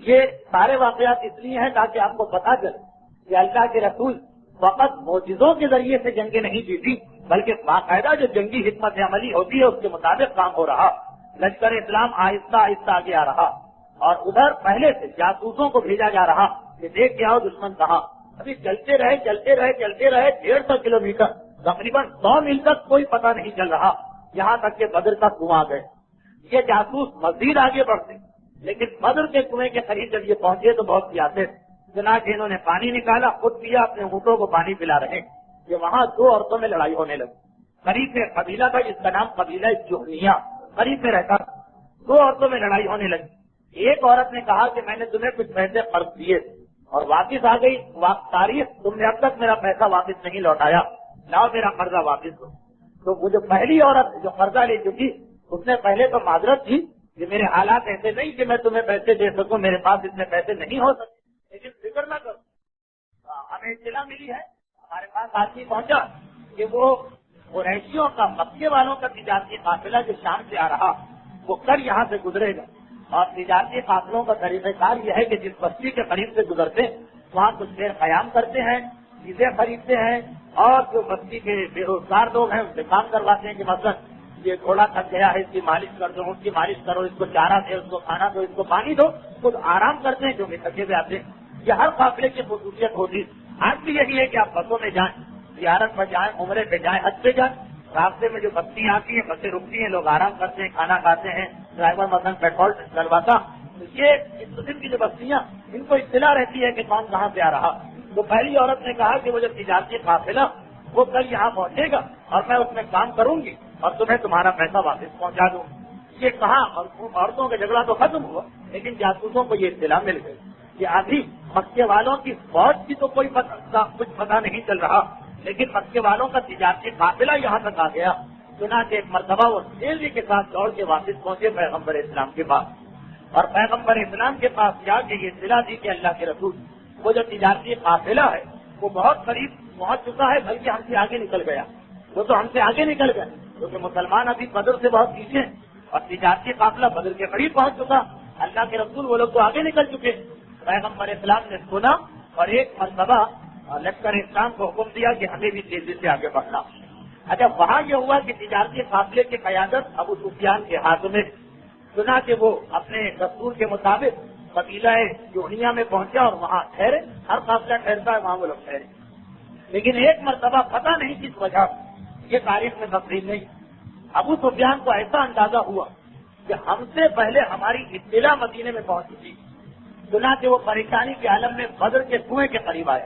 یہ سارے واقعات اس لیے ہیں تاکہ آپ کو پتا چلے کہ اللہ کے رسول فقط معجزوں کے ذریعے سے جنگیں نہیں جیتی، بلکہ باقاعدہ جو جنگی حکمت عملی ہوتی ہے اس کے مطابق کام ہو رہا. لشکر اسلام آہستہ آہستہ آگے آ رہا اور ادھر پہلے سے جاسوسوں کو بھیجا جا رہا کہ دیکھ کے آؤ دشمن کہاں. ابھی چلتے رہے 150 کلومیٹر تقریباً 100 میل تک کوئی پتہ نہیں چل رہا, یہاں تک کہ بدر کا کنواں گئے. یہ جاسوس مزید آگے بڑھتے, لیکن بدر کے کنویں کے قریب جب یہ پہنچے تو بہت پیاسے تھے. چنانچہ انہوں نے پانی نکالا, خود پیا, اپنے اونٹوں کو پانی پلا رہے کہ وہاں 2 عورتوں میں لڑائی ہونے لگی. قریب میں قبیلہ تھا جس کا نام قبیلہ جوہنیہ, قریب میں رہتا. 2 عورتوں میں لڑائی ہونے لگی. ایک عورت نے کہا کہ میں نے تمہیں کچھ پیسے قرض دیے اور واپس آ گئی تاریخ, تم نے اب تک میرا پیسہ واپس نہیں لوٹایا, لاؤ میرا قرضہ واپس دو. تو وہ جو پہلی عورت جو قرضہ لے چکی اس نے پہلے تو معذرت کی کہ میرے حالات ایسے نہیں کہ میں تمہیں پیسے دے سکوں, میرے پاس اتنے پیسے نہیں ہو سکتے, لیکن فکر نہ کرو. ہمیں اطلاع ملی ہے, ہمارے پاس آدمی پہنچا کہ وہ قریشیوں کا, مکے والوں کا تجارتی قافلہ جو شام سے آ رہا وہ کل یہاں سے گزرے گا. اور تجارتی قافلوں کا طریقہ کار یہ ہے کہ جس بستی کے قریب سے گزرتے وہاں کچھ دیر قیام کرتے ہیں, چیزیں خریدتے ہیں, اور جو بستی کے بے روزگار لوگ ہیں ان سے کام کرواتے ہیں کہ مثلا یہ گھوڑا تھک گیا ہے, اس کی مالش کر دو, اس کی مالش کرو, اس کو چارہ دے, اس کو کھانا دو, اس کو پانی دو. خود آرام کرتے ہیں جو بھی تھکے ہوئے آتے ہیں. یہ ہر قافلے کی خصوصیت ہوتی ہے. آج بھی یہی ہے کہ آپ بسوں میں جائیں, زیارت پر جائیں, عمرے پہ جائیں, حج پہ جائیں, راستے میں جو بستی آتی ہیں بسیں رکتی ہیں, لوگ آرام کرتے ہیں, کھانا کھاتے ہیں, ڈرائیور مثلا پیٹرول ڈلواتا. یہ اس قسم کی جو بستیاں ان کو اطلاع رہتی ہے کہ کون کہاں سے آ رہا. تو پہلی عورت نے کہا کہ وہ جو تجارتی قافلہ وہ کل یہاں پہنچے گا اور میں اس میں کام کروں گی اور تمہیں تمہارا پیسہ واپس پہنچا دوں. یہ کہا اور عورتوں کا جھگڑا تو ختم ہوا, لیکن جاسوسوں کو یہ اطلاع مل گئی کہ ابھی مکے والوں کی فوج کی تو کوئی کچھ پتہ نہیں چل رہا, لیکن مکے والوں کا تجارتی قافلہ یہاں تک آ گیا. چنانچہ ایک مرتبہ وہ تیزی کے ساتھ دوڑ کے واپس پہنچے پیغمبر اسلام کے پاس, اور پیغمبر اسلام کے پاس جا کے یہ اطلاع دی کہ اللہ کے رسول وہ جو تجارتی قافلہ ہے وہ بہت قریب پہنچ چکا ہے, بلکہ ہم سے آگے نکل گیا. وہ تو ہم سے آگے نکل گئے کیونکہ مسلمان ابھی بدر سے بہت پیچھے ہیں, اور تجارتی قافلہ بدر کے قریب پہنچ چکا. اللہ کے رسول وہ لوگ تو آگے نکل چکے. پیغمبر اسلام نے سنا اور ایک مرتبہ لشکر اسلام کو حکم دیا کہ ہمیں بھی تیزی سے آگے بڑھنا. اچھا, وہاں یہ ہوا کہ تجارتی قافلے کی قیادت ابو سفیان کے ہاتھ میں. سنا کہ وہ اپنے دستور کے مطابق قبیلہ جوہنیہ میں پہنچا اور وہاں ٹھہرے. ہر قافلہ ٹھہرتا ہے, وہاں وہ لوگ ٹھہرے. لیکن ایک مرتبہ پتہ نہیں کس وجہ, یہ تاریخ میں تفصیل نہیں, ابو سفیان کو ایسا اندازہ ہوا کہ ہم سے پہلے ہماری اطلاع مدینے میں پہنچ چکی. سنا کہ وہ پریشانی کے عالم میں بدر کے کنویں کے قریب آئے.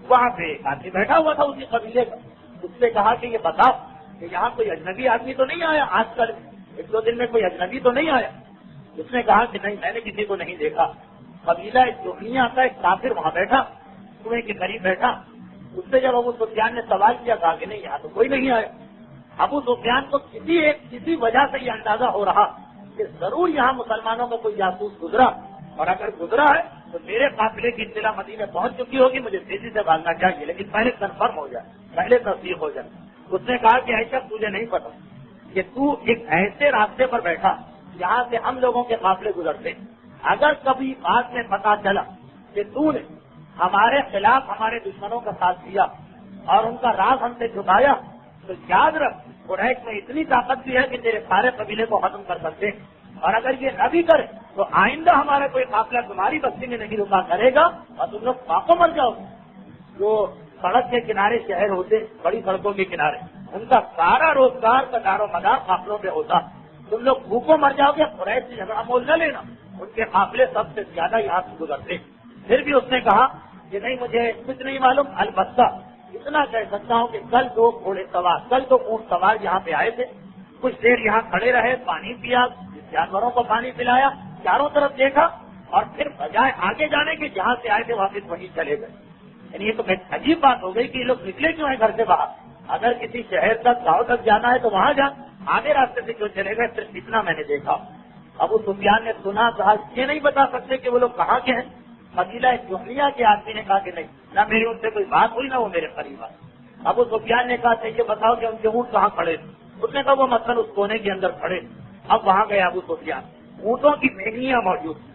وہاں پہ ایک آدمی بیٹھا ہوا تھا اسی قبیلے کا. اس سے کہا کہ یہ بتاؤ کہ یہاں کوئی اجنبی آدمی تو نہیں آیا آج کل, 1-2 دن میں کوئی اجنبی تو نہیں آیا؟ اس نے کہا کہ نہیں, میں نے کسی کو نہیں دیکھا. قبیلہ جوہنیہ آتا ہے, کافر وہاں بیٹھا, کنویں کے قریب بیٹھا. اس سے جب ابو سفیان نے سوال کیا کہا کہ نہیں یہاں تو کوئی نہیں آیا. ابو سفیان کو کسی وجہ سے یہ اندازہ ہو رہا کہ ضرور یہاں مسلمانوں کا کوئی جاسوس گزرا, اور اگر گزرا ہے تو میرے قافلے کی اطلاع مدینے پہنچ چکی ہوگی, مجھے تیزی سے بھاگنا چاہیے, لیکن پہلے کنفرم ہو جائے, پہلے تصدیق ہو جائے. اس نے کہا کہ ایسا تجھے نہیں پتا کہ تو ایک ایسے راستے پر بیٹھا جہاں سے ہم لوگوں کے قافلے گزرتے, اگر کبھی بعد میں پتا چلا کہ تو نے ہمارے خلاف ہمارے دشمنوں کا ساتھ دیا اور ان کا راز ہم سے چھپایا, تو یاد رکھ قریش میں اتنی طاقت بھی ہے کہ تیرے سارے قبیلے کو ختم کر سکتے, اور اگر یہ نہ بھی کرے تو آئندہ ہمارا کوئی قافلہ تمہاری بستی میں نہیں رکا کرے گا اور تم لوگ پاپوں مر جاؤ. جو سڑک کے کنارے شہر ہوتے, بڑی سڑکوں کے کنارے, ان کا سارا روزگار کا دار و مدار قافلوں پہ ہوتا. تم لوگ بھوکوں مر جاؤ گے, قریش سے جھگڑا مول نہ لینا, ان کے قافلے سب سے زیادہ یہاں سے گزرتے. پھر بھی اس نے کہا کہ نہیں, مجھے کچھ نہیں معلوم, البتہ اتنا کہہ سکتا ہوں کہ کل 2 گھوڑے سوار, کل 2 اونٹ سوار یہاں پہ آئے تھے, کچھ دیر یہاں کھڑے رہے, پانی پیا, جانوروں کو پانی پلایا, چاروں طرف دیکھا, اور پھر بجائے آگے جانے کے جہاں سے آئے تھے واپس وہیں چلے گئے. یعنی یہ تو عجیب بات ہو گئی کہ یہ لوگ نکلے کیوں ہیں گھر سے باہر؟ اگر کسی شہر تک, گاؤں تک جانا ہے تو وہاں جان, آگے راستے سے کیوں چلے گئے؟ صرف اتنا میں نے دیکھا. ابو سفیان نے سنا, کہا یہ نہیں بتا سکتے کہ وہ لوگ کہاں کے ہیں. قبیلہ جوہنیہ کے آدمی نے کہا کہ نہیں, نہ میری ان سے کوئی بات ہوئی, نہ وہ میرے قریب آئے. ابو سفیان نے کہا کہ یہ بتاؤ کہ ان کے اونٹ کہاں کھڑے تھے. اس نے کہا وہ مثلاً اس کونے کے اندر کھڑے. اب وہاں گئے ابو سفیان, اونٹوں کی مہنگیاں موجود تھیں.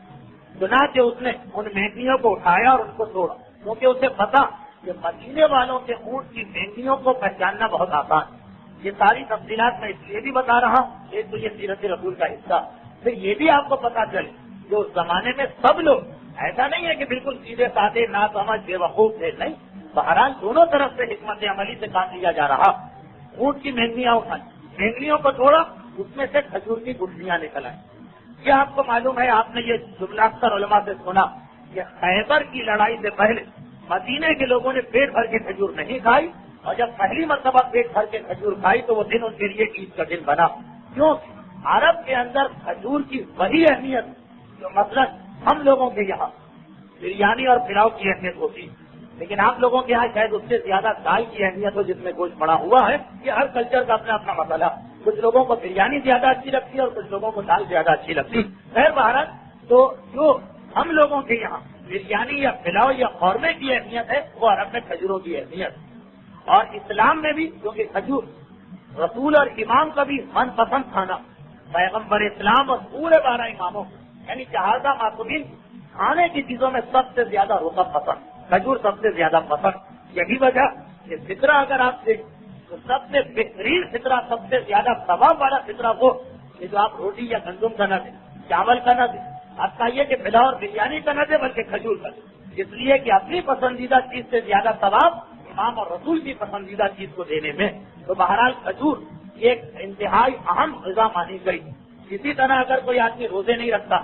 چنانچہ اس نے ان مہنگیوں کو اٹھایا اور ان کو توڑا, کیونکہ اسے پتا کہ مدینے والوں کے اونٹ کی مہنگیوں کو پہچاننا بہت آسان ہے. یہ ساری تفصیلات میں اس لیے بھی بتا رہا ہوں، ایک تو یہ سیرت رسول کا حصہ، پھر یہ بھی آپ کو پتا چلے جو اس زمانے میں سب لوگ، ایسا نہیں ہے کہ بالکل سیدھے سادے ناسمجھ بے وقوف تھے، نہیں، بہرحال دونوں طرف سے حکمت عملی سے کام لیا جا رہا۔ اونٹ کی مہنگیاں اٹھائیں، مہنگیوں کو توڑا، اس میں سے کھجور کی گٹھلیاں نکل آئیں۔ یہ آپ کو معلوم ہے، آپ نے یہ جملہ اکثر علماء سے سنا کہ خیبر کی لڑائی سے پہلے مدینے کے لوگوں نے پیٹ بھر کے کھجور نہیں کھائی، اور جب پہلی مرتبہ پیٹ بھر کے کھجور کھائی تو وہ دن ان کے لیے عید کا دن بنا۔ کیوں؟ عرب کے اندر کھجور کی وہی اہمیت جو مثلا ہم لوگوں کے یہاں بریانی اور پلاؤ کی اہمیت ہوتی، لیکن آپ لوگوں کے یہاں شاید اس سے زیادہ دال کی اہمیت ہو جس میں گوشت پڑا ہوا ہے۔ یہ ہر کلچر کا اپنا اپنا مسئلہ، کچھ لوگوں کو بریانی زیادہ اچھی لگتی ہے اور کچھ لوگوں کو دال زیادہ اچھی لگتی ہے۔ خیر بہرحال تو جو ہم لوگوں کے یہاں بریانی یا پلاؤ یا قورمے کی اہمیت ہے، وہ عرب میں کھجوروں کی اہمیت، اور اسلام میں بھی کیونکہ کھجور رسول اور امام کا بھی من پسند کھانا، پیغمبر اسلام اور پورے 12 اماموں یعنی 4 معصومین کھانے کی چیزوں میں سب سے زیادہ رطب پسند، کھجور سب سے زیادہ پسند۔ یہی وجہ کہ فطرہ اگر آپ دیکھیں تو سب سے بہترین فطرہ، سب سے زیادہ ثواب والا فطرہ وہ کہ جو آپ روٹی یا گندم کا نہ دیں، چاول کا نہ دیں، آپ چاہیے کہ پلاؤ اور بریانی کا نہ دیں بلکہ کھجور کا دیں، اس لیے کہ اپنی پسندیدہ چیز سے زیادہ ثواب امام اور رسول کی پسندیدہ چیز کو دینے میں۔ تو بہرحال کھجور ایک انتہائی اہم غذا مانی گئی۔ اسی طرح اگر کوئی آدمی روزے نہیں رکھتا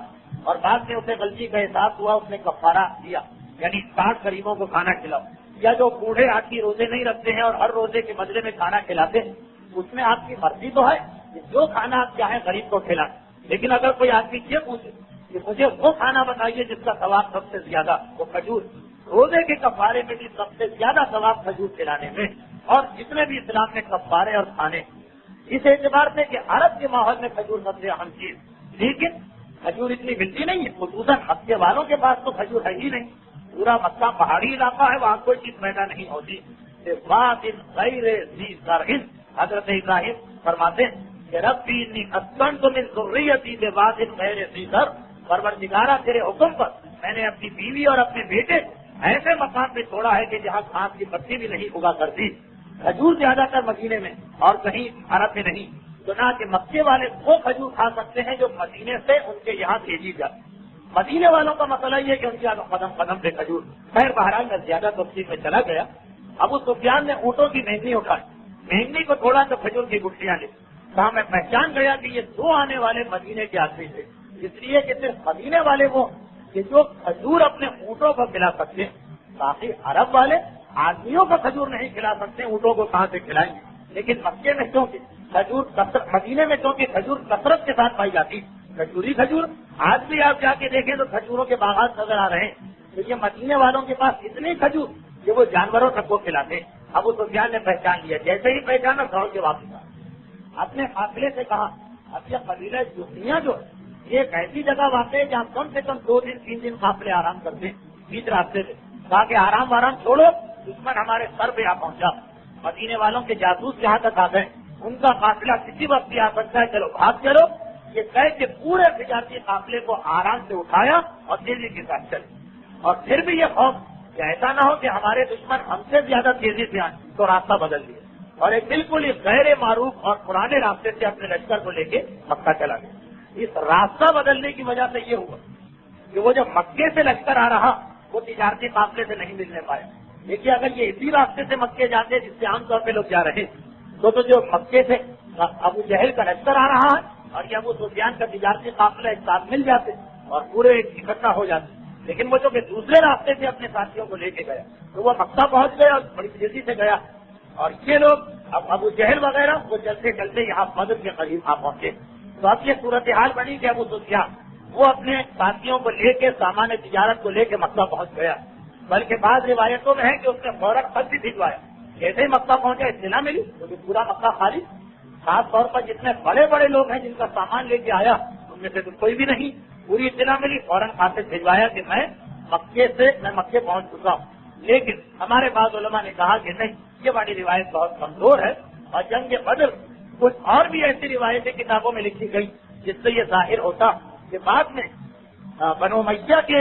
اور بعد میں اسے غلطی کا احساس ہوا، اس نے کفارہ دیا یعنی 60 غریبوں کو کھانا کھلاؤ، یا جو بوڑھے آدمی روزے نہیں رکھتے ہیں اور ہر روزے کے بدلے میں کھانا کھلاتے ہیں، اس میں آپ کی مرضی تو ہے کہ جو کھانا آپ چاہیں غریب کو کھلائیں، لیکن اگر کوئی آدمی یہ پوچھے کہ مجھے وہ کھانا بتائیے جس کا ثواب سب سے زیادہ، وہ کھجور۔ روزے کے کفارے میں بھی سب سے زیادہ ثواب کھجور کھلانے میں، اور جتنے بھی اسلام نے کفارے اور کھانے، اس اعتبار سے کہ عرب کے ماحول میں کھجور سب سے اہم چیز، لیکن کھجور اتنی ملتی نہیں ہے، خصوصاً مکے والوں کے پاس تو کھجور ہے ہی نہیں، پورا مکہ پہاڑی علاقہ ہے، وہاں کوئی چیز پیدا نہیں ہوتی۔ غیر ذی زرع، حضرت ابراہیم فرماتے ہیں کہ ربی انی اسکنت من ذریتی بواد غیر ذی زرع، پروردگارا تیرے حکم پر میں نے اپنی بیوی اور اپنے بیٹے ایسے مکان پہ چھوڑا ہے کہ جہاں گھاس کی پتی بھی نہیں اگا کرتی۔ کھجور زیادہ تر مدینے میں اور کہیں عرب میں نہیں، چنانچہ مکے والے وہ کھجور کھا سکتے ہیں جو مدینے سے ان کے یہاں بھیجی جائے۔ مدینے والوں کا مسئلہ یہ کہ ان کے قدم قدم پہ کھجور۔ خیر بہرحال میں زیادہ تفصیل میں چلا گیا۔ ابو سفیان نے اونٹوں کی مہنگی اٹھائی، مہنگی کو تھوڑا تو کھجور کی گٹھلیاں لی، کہا میں پہچان گیا کہ یہ 2 آنے والے مدینے کے آدمی تھے، اس لیے کہ صرف مدینے والے وہ کہ جو کھجور اپنے اونٹوں کو کھلا سکتے ہیں، باقی عرب والے آدمیوں کو کھجور نہیں کھلا سکتے، اونٹوں کو کہاں سے کھلائیں گے۔ لیکن مکے میں کیونکہ کھجور مدینے میں کیونکہ کھجور کثرت کے ساتھ پائی جاتی، کھجوری کھجور، آج بھی آپ جا کے دیکھیں تو کھجوروں کے باغات نظر آ رہے ہیں، تو یہ مدینے والوں کے پاس اتنے کھجور کہ وہ جانوروں تک کو کھلاتے۔ ابو سفیان نے پہچان لیا، جیسے ہی پہچانا دوڑ کے واپس آ، اپنے قافلے سے کہا اب یہ قبیلہ جوہنیہ جو ہے یہ ایک ایسی جگہ واقع ہے جہاں کم سے کم 2 دن 3 دن قافلے آرام کرتے ہیں بیچ راستے سے، کہا کہ آرام چھوڑو، دشمن ہمارے سر پہ آ پہنچا، مدینے والوں کے جاسوس جہاں تک آ گئے، ان کا قافلہ کسی وقت بھی آ سکتا ہے، چلو بھاگ چلو۔ یہ کہہ کے پورے تجارتی قافلے کو آرام سے اٹھایا اور تیزی کے ساتھ چلے، اور پھر بھی یہ خوف کہ ایسا نہ ہو کہ ہمارے دشمن ہم سے زیادہ تیزی سے آئیں، تو راستہ بدل دیا اور ایک بالکل ہی غیر معروف اور پرانے راستے سے اپنے لشکر کو لے کے مکہ چلا گیا۔ اس راستہ بدلنے کی وجہ سے یہ ہوا کہ وہ جب مکے سے لشکر آ رہا وہ تجارتی قافلے سے نہیں ملنے پایا۔ دیکھیے اگر یہ اسی راستے سے مکے جاتے جس سے عام طور پہ لوگ جا رہے تو جو مکے سے ابو جہل کا لشکر آ رہا ہے اور یہ ابو سفیان کا تجارتی قافلہ ایک ساتھ مل جاتے اور پورے اکٹھا ہو جاتے، لیکن وہ جو کہ دوسرے راستے سے اپنے ساتھیوں کو لے کے گیا تو وہ مکہ پہنچ گیا اور بڑی تیزی سے گیا، اور یہ لوگ اب ابو جہل وغیرہ وہ چلتے چلتے یہاں بدر کے قریب آ پہنچے۔ تو اب یہ صورتحال بنی کہ ابو سفیان وہ اپنے ساتھیوں کو لے کے سامان تجارت کو لے کے مکہ پہنچ گیا، بلکہ بعض روایتوں میں ہے کہ اس نے فوراً خط بھی بھجوایا، جیسے ہی مکہ پہنچا اطلاع ملی کیونکہ پورا مکہ خالی، خاص طور پر جتنے بڑے بڑے لوگ ہیں جن کا سامان لے کے آیا ان میں سے تو کوئی بھی نہیں، پوری اطلاع ملی، فوراً خط بھجوایا کہ میں مکے پہنچ چکا ہوں۔ لیکن ہمارے بعض علماء نے کہا کہ نہیں، یہ والی روایت بہت کمزور ہے، اور جنگ بدر کچھ اور بھی ایسی روایتیں کتابوں میں لکھی گئی جس سے یہ ظاہر ہوتا کہ بعد میں بنو امیہ کے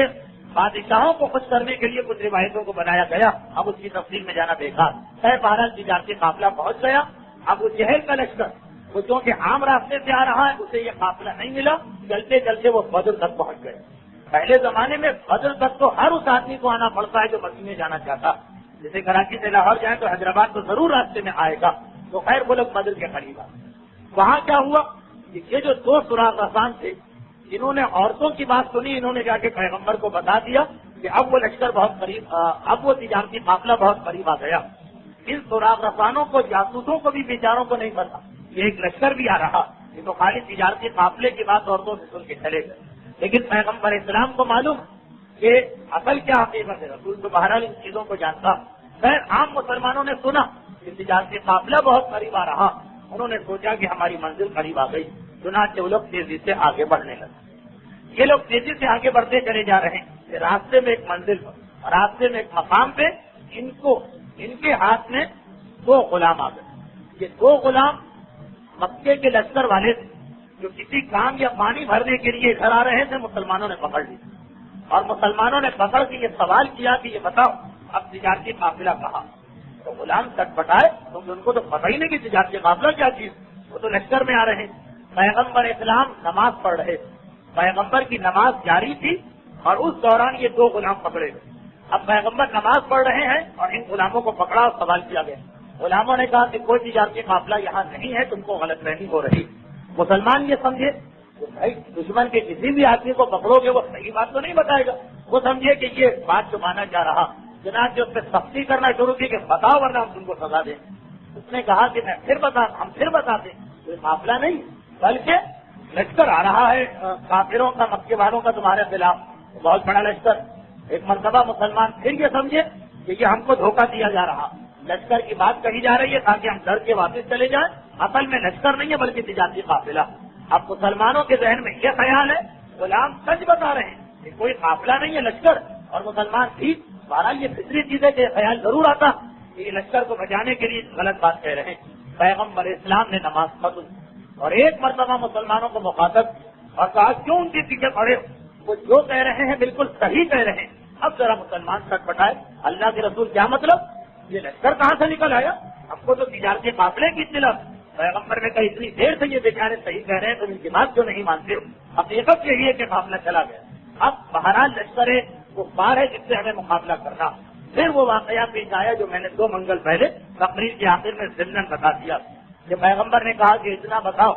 بادشاہوں کو خوش کرنے کے لیے کچھ روایتوں کو بنایا گیا، اب اس کی تفصیل میں جانا بیکار ہے۔ بہرحال تجارتی قافلہ پہنچ گیا، ابو جہل کا لشکر وہ چونکہ عام راستے سے آ رہا ہے اسے یہ قافلہ نہیں ملا، چلتے چلتے وہ بدر تک پہنچ گئے۔ پہلے زمانے میں بدر تک تو ہر اس آدمی کو آنا پڑتا ہے جو مدینے جانا چاہتا، جیسے کراچی سے لاہور جائیں تو حیدرآباد تو ضرور راستے میں آئے گا، تو خیر وہ لوگ بدر کے قریب آئے۔ وہاں کیا ہوا کہ یہ جو دو سراغ رسان تھے جنہوں نے عورتوں کی بات سنی، انہوں نے جا کے پیغمبر کو بتا دیا کہ اب وہ لشکر بہت قریب، اب وہ تجارتی قافلہ بہت قریب آ گیا۔ ان سراغ رسانوں کو، جاسوسوں کو بھی بیچاروں کو نہیں پتا یہ ایک لشکر بھی آ رہا، یہ تو خالی تجارتی قافلے کی بات عورتوں سے سن کے چلے گئے، لیکن پیغمبر اسلام کو معلوم کہ اصل کیا حقیقت ہے، رسول تو بہرحال ان چیزوں کو جانتا۔ خیر عام مسلمانوں نے سنا کہ تجارتی قافلہ بہت قریب آ رہا، انہوں نے سوچا کہ ہماری منزل قریب آ گئی، چنانچہ وہ لوگ تیزی سے آگے بڑھنے لگے۔ یہ لوگ تیزی سے آگے بڑھتے چلے جا رہے ہیں، راستے میں ایک منزل پر، راستے میں ایک مقام پہ ان کے ہاتھ میں دو غلام آ گئے۔ یہ دو غلام مکے کے لشکر والے تھے جو کسی کام یا پانی بھرنے کے لیے گھر آ رہے تھے، مسلمانوں نے پکڑ لی اور مسلمانوں نے پکڑ کے یہ سوال کیا کہ یہ بتاؤ اب تجارتی قافلہ کہاں؟ تو غلام کٹ پٹائے کیونکہ ان کو تو پتہ ہی نہیں کہ تجارتی قافلہ کیا چیز، وہ تو لشکر میں آ رہے ہیں۔ پیغمبر اسلام نماز پڑھ رہے، پیغمبر کی نماز جاری تھی اور اس دوران یہ دو غلام پکڑے گئے۔ اب پیغمبر نماز پڑھ رہے ہیں اور ان غلاموں کو پکڑا اور سوال کیا گیا۔ غلاموں نے کہا کہ کوئی تجارتی قافلہ یہاں نہیں ہے، تم کو غلط فہمی ہو رہی۔ مسلمان یہ سمجھے کہ بھائی دشمن کے کسی بھی آدمی کو پکڑو گے وہ صحیح بات تو نہیں بتائے گا، وہ سمجھے کہ یہ بات جو مانا جا رہا، چنانچہ اس پہ سختی کرنا شروع کی کہ بتاؤ ورنہ ہم تم کو سزا دیں۔ اس نے کہا کہ ہم پھر بتاتے ہیں، کوئی قافلہ نہیں بلکہ لشکر آ رہا ہے کافروں کا، مکے والوں کا تمہارے خلاف، بہت بڑا لشکر۔ ایک مرتبہ مسلمان پھر یہ سمجھے کہ یہ ہم کو دھوکہ دیا جا رہا، لشکر کی بات کہی جا رہی ہے تاکہ ہم ڈر کے واپس چلے جائیں، اصل میں لشکر نہیں ہے بلکہ تجارتی قافلہ۔ اب مسلمانوں کے ذہن میں یہ خیال ہے غلام سچ بتا رہے ہیں کہ کوئی قافلہ نہیں ہے لشکر، اور مسلمان ٹھیک، بہرحال یہ فطری چیز ہے کہ خیال ضرور آتا کہ یہ لشکر کو بچانے کے لیے غلط بات کہہ رہے ہیں۔ پیغمبر اسلام نے نماز پڑھی اور ایک مرتبہ مسلمانوں کو مخاطب اور کہا کیوں ان کے پیچھے پڑے ہو، وہ جو کہہ رہے ہیں بالکل صحیح کہہ رہے ہیں۔ اب ذرا مسلمان سٹ پٹائے، اللہ کے رسول کیا مطلب، یہ لشکر کہاں سے نکل آیا، ہم کو تو تجارتی قافلے کی اطلاع۔ پیغمبر نے کہا اتنی دیر سے یہ بیچارے صحیح کہہ رہے ہیں، تم ان کی بات کیوں نہیں مانتے ہو، حقیقت یہی ہے کہ قافلہ چلا گیا۔ اب بہرحال لشکر ہے، وہ بار ہے جس سے ہمیں مقابلہ کرنا۔ پھر وہ واقعہ پیش آیا جو میں نے 2 منگل پہلے تقریر کے آخر میں ضمن بتا دیا کہ پیغمبر نے کہا کہ اتنا بتاؤ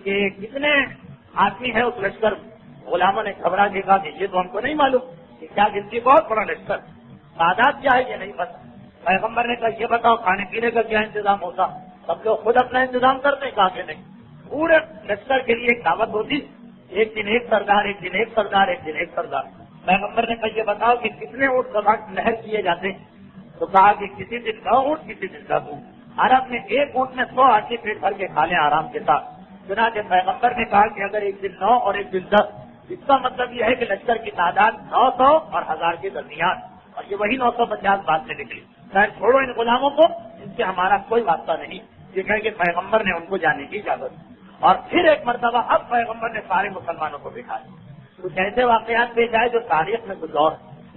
کہ کتنے آدمی ہے اس لشکر میں۔ غلاموں نے گھبرا کے کہا کہ یہ تو ہم کو نہیں معلوم کہ کیا گنتی، بہت بڑا لشکر، تعداد کیا ہے یہ نہیں پتا۔ پیغمبر نے کہا یہ بتاؤ کھانے پینے کا کیا انتظام ہوتا، سب لوگ خود اپنا انتظام کرتے ہیں؟ کہا کہ نہیں، پورے لشکر کے لیے ایک دعوت ہوتی، ایک دن ایک سردار، ایک دن ایک سردار، ایک دن ایک سردار۔ پیغمبر نے کہا یہ بتاؤ کہ کتنے اونٹ سبا نہر کیے جاتے ہیں؟ تو کہا کہ کسی دن 9 اونٹ، کسی دن 10 اونٹ، عرب میں ایک اونٹ میں 100 آدمی پیٹ بھر کے کھا لیں آرام کے ساتھ۔ چنانچہ پیغمبر نے کہا کہ اگر ایک دن 9 اور ایک دن 10، اس کا مطلب یہ ہے کہ لشکر کی تعداد 900 اور 1000 کے درمیان، اور یہ وہی 950 بات سے نکلی۔ خیر چھوڑو ان غلاموں کو، ان سے ہمارا کوئی واسطہ نہیں، یہ کہہ کہ پیغمبر نے ان کو جانے کی اجازت۔ اور پھر ایک مرتبہ اب پیغمبر نے سارے مسلمانوں کو بٹھایا۔ کچھ ایسے واقعات پیش آئے جو تاریخ میں کچھ اور،